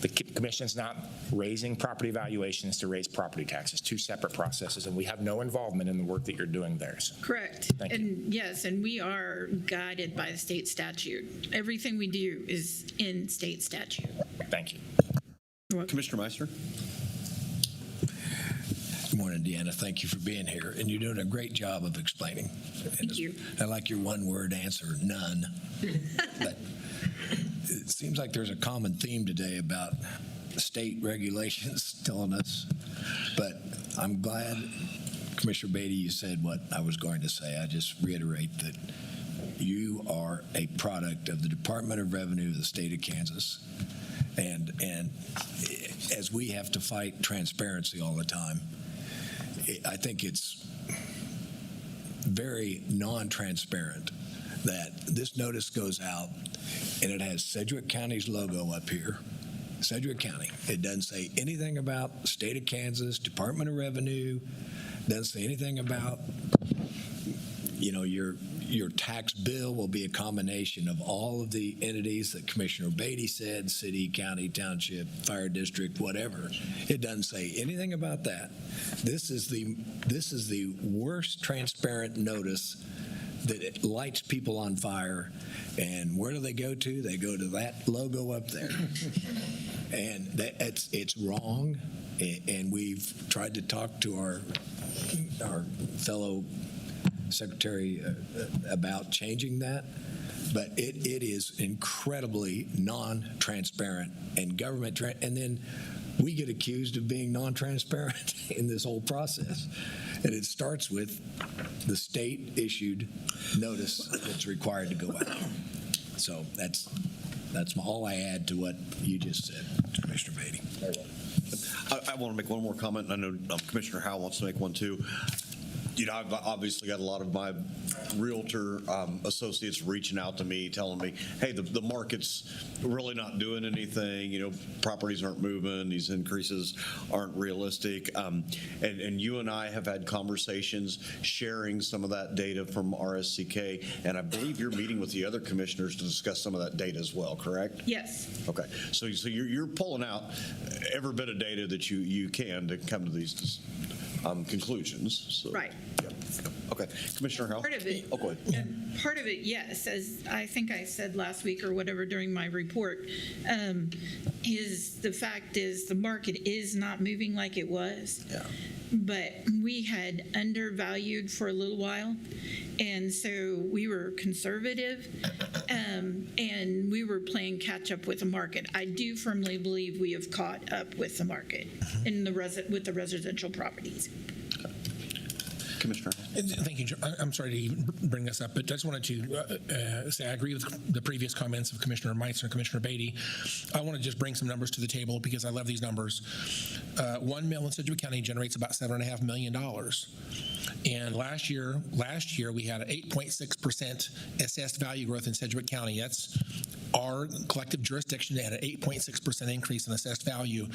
The commission's not raising property valuations to raise property taxes, 2 separate processes, and we have no involvement in the work that you're doing there. So. Correct. Thank you. And yes, and we are guided by the state statute. Everything we do is in state statute. Thank you. Commissioner Meister. Good morning, Deanna. Thank you for being here, and you're doing a great job of explaining. Thank you. I like your one-word answer, none. But it seems like there's a common theme today about state regulations telling us, but I'm glad, Commissioner Beatty, you said what I was going to say. I just reiterate that you are a product of the Department of Revenue of the state of Kansas, and as we have to fight transparency all the time, I think it's very non-transparent that this notice goes out and it has Sedgwick County's logo up here. Sedgwick County. It doesn't say anything about state of Kansas, Department of Revenue, doesn't say anything about, your tax bill will be a combination of all of the entities that Commissioner Beatty said, city, county, township, fire district, whatever. It doesn't say anything about that. This is the worst transparent notice that it lights people on fire. And where do they go to? They go to that logo up there. And it's wrong. And we've tried to talk to our fellow secretary about changing that, but it is incredibly non-transparent and government, and then we get accused of being non-transparent in this whole process. And it starts with the state issued notice that's required to go out. So that's all I add to what you just said, Commissioner Beatty. I want to make one more comment. I know Commissioner Howell wants to make one too. I've obviously got a lot of my realtor associates reaching out to me, telling me, hey, the market's really not doing anything. Properties aren't moving. These increases aren't realistic. And you and I have had conversations sharing some of that data from RSCK. And I believe you're meeting with the other commissioners to discuss some of that data as well, correct? Yes. Okay. So you're pulling out every bit of data that you can to come to these conclusions. So, right. Yeah. Okay. Commissioner Howell? Part of it. Oh, go ahead. Part of it, yes, as I think I said last week or whatever during my report, is the fact is the market is not moving like it was. Yeah. But we had undervalued for a little while, and so we were conservative, and we were playing catch up with the market. I do firmly believe we have caught up with the market in with the residential properties. Commissioner. Thank you. I'm sorry to even bring this up, but I just wanted to say I agree with the previous comments of Commissioner Meitzer and Commissioner Beatty. I want to just bring some numbers to the table because I love these numbers. 1 mill in Sedgwick County generates about $7.5 million. And last year we had an 8.6% assessed value growth in Sedgwick County. That's our collective jurisdiction had an 8.6% increase in assessed value.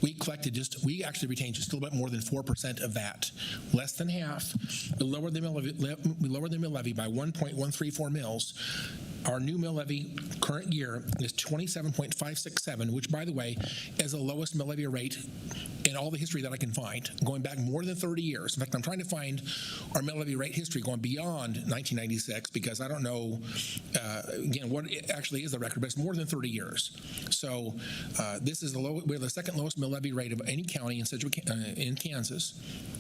We actually retained just a little bit more than 4% of that, less than half. We lowered the mill levy by 1.134 mills. Our new mill levy current year is 27.567, which, by the way, is the lowest mill levy rate in all the history that I can find, going back more than 30 years. In fact, I'm trying to find our mill levy rate history going beyond 1996 because I don't know, again, what actually is the record, but it's more than 30 years. So this is we have the second lowest mill levy rate of any county in Sedgwick, in Kansas,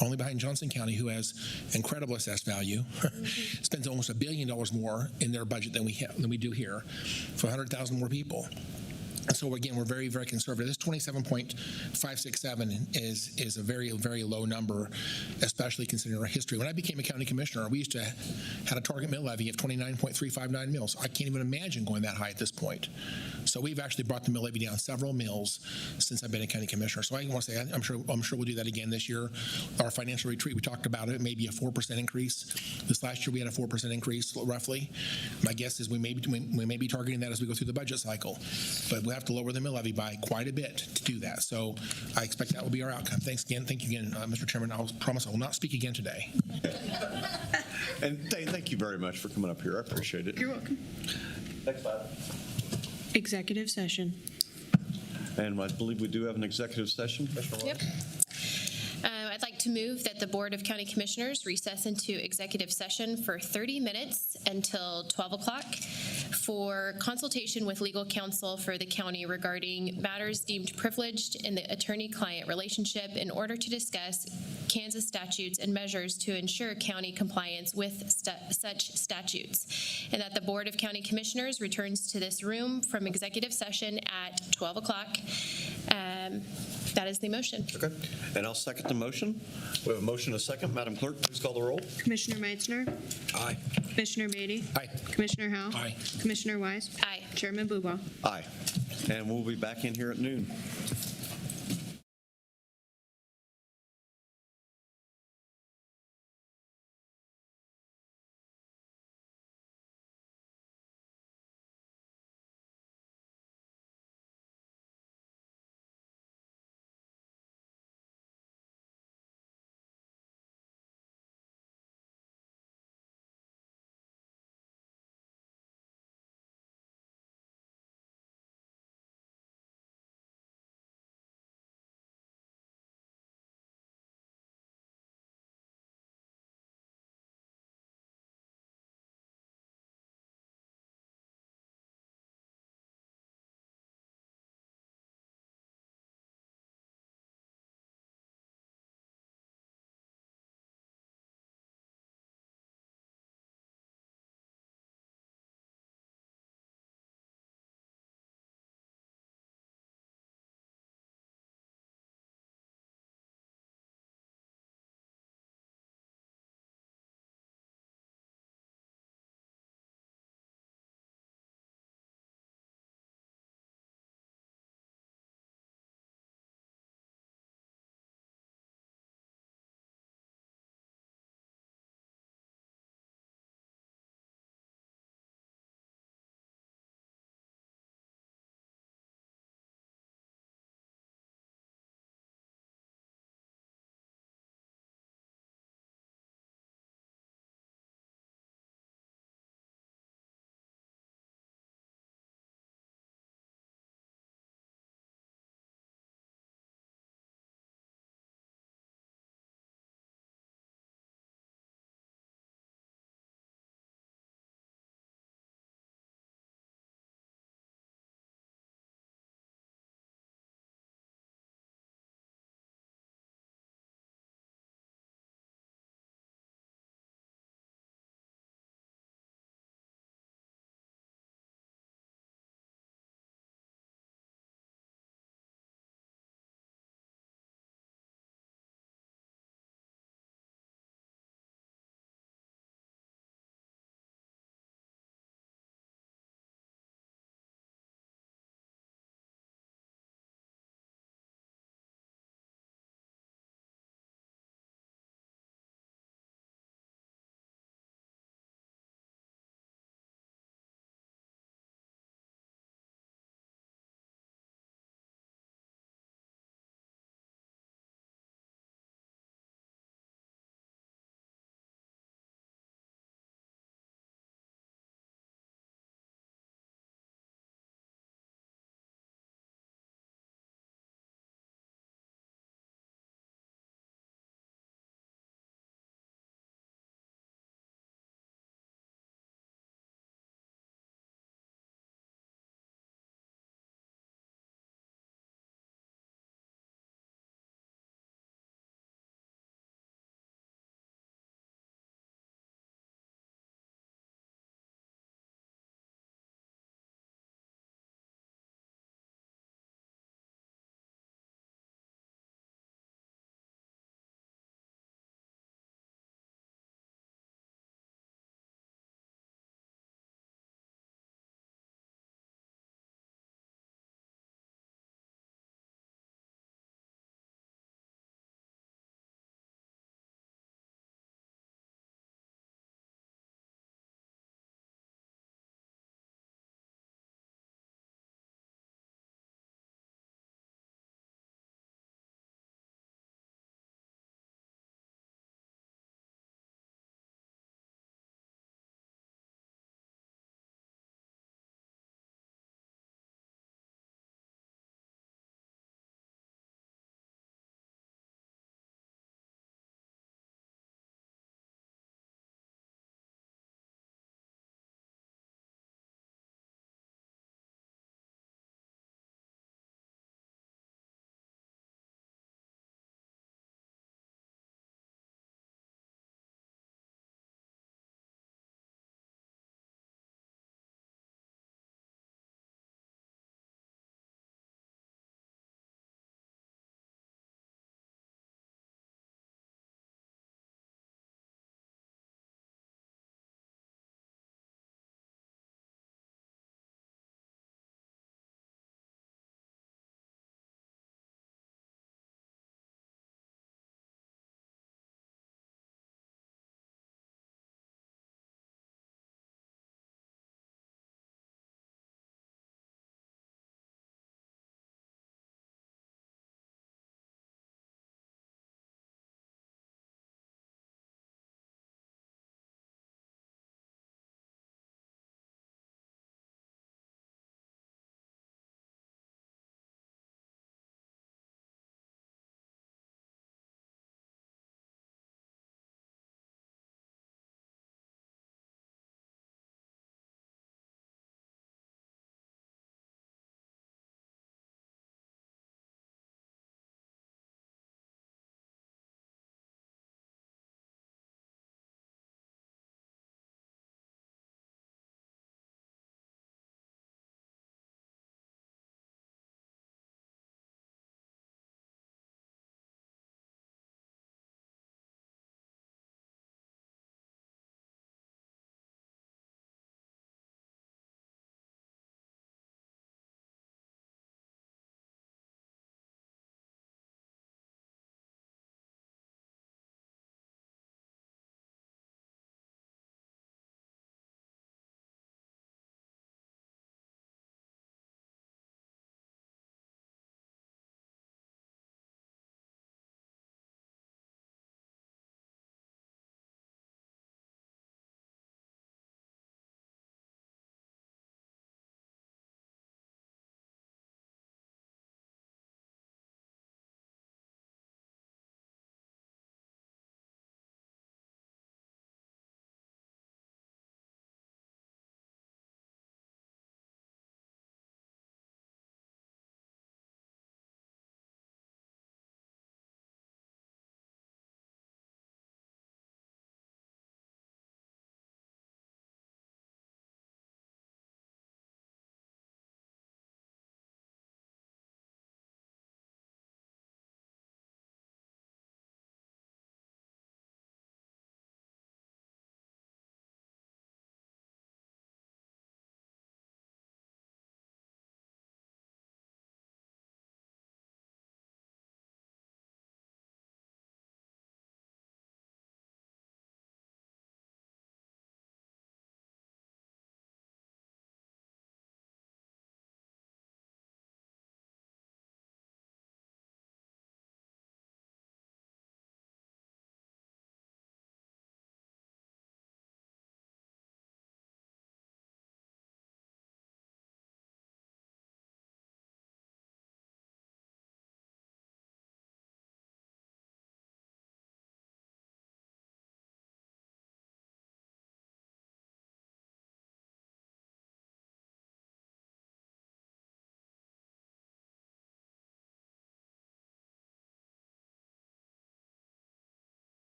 only behind Johnson County, who has incredible assessed value, spends almost $1 billion more in their budget than we do here for 100,000 more people. And so again, we're very, very conservative. This 27.567 is a very, very low number, especially considering our history. When I became a county commissioner, we used to had a target mill levy of 29.359 mills. I can't even imagine going that high at this point. So we've actually brought the mill levy down several mills since I've been a county commissioner. So I want to say I'm sure we'll do that again this year. Our financial retreat, we talked about it, maybe a 4% increase. This last year we had a 4% increase roughly. My guess is we may be targeting that as we go through the budget cycle, but we'll have to lower the mill levy by quite a bit to do that. So I expect that will be our outcome. Thanks again. Thank you again, Mr. Chairman. I promise I will not speak again today. And thank you very much for coming up here. I appreciate it. You're welcome. Next item. Executive session. And I believe we do have an executive session. Yep. I'd like to move that the Board of County Commissioners recess into executive session for 30 minutes until 12 o'clock for consultation with legal counsel for the county regarding matters deemed privileged in the attorney-client relationship in order to discuss Kansas statutes and measures to ensure county compliance with such statutes, and that the Board of County Commissioners returns to this room from executive session at 12 o'clock. That is the motion. Okay. And I'll second the motion. We have a motion and a second. Madam Clerk, please call the roll. Commissioner Meitzner. Aye. Commissioner Beatty. Aye. Commissioner Howell. Aye. Commissioner Wise. Aye. Chairman Bubaugh. Aye. And we'll be back in here at noon.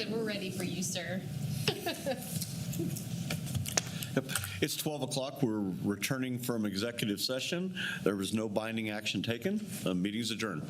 that we're ready for you, sir. Yep. It's 12 o'clock. We're returning from executive session. There was no binding action taken. The meeting's adjourned.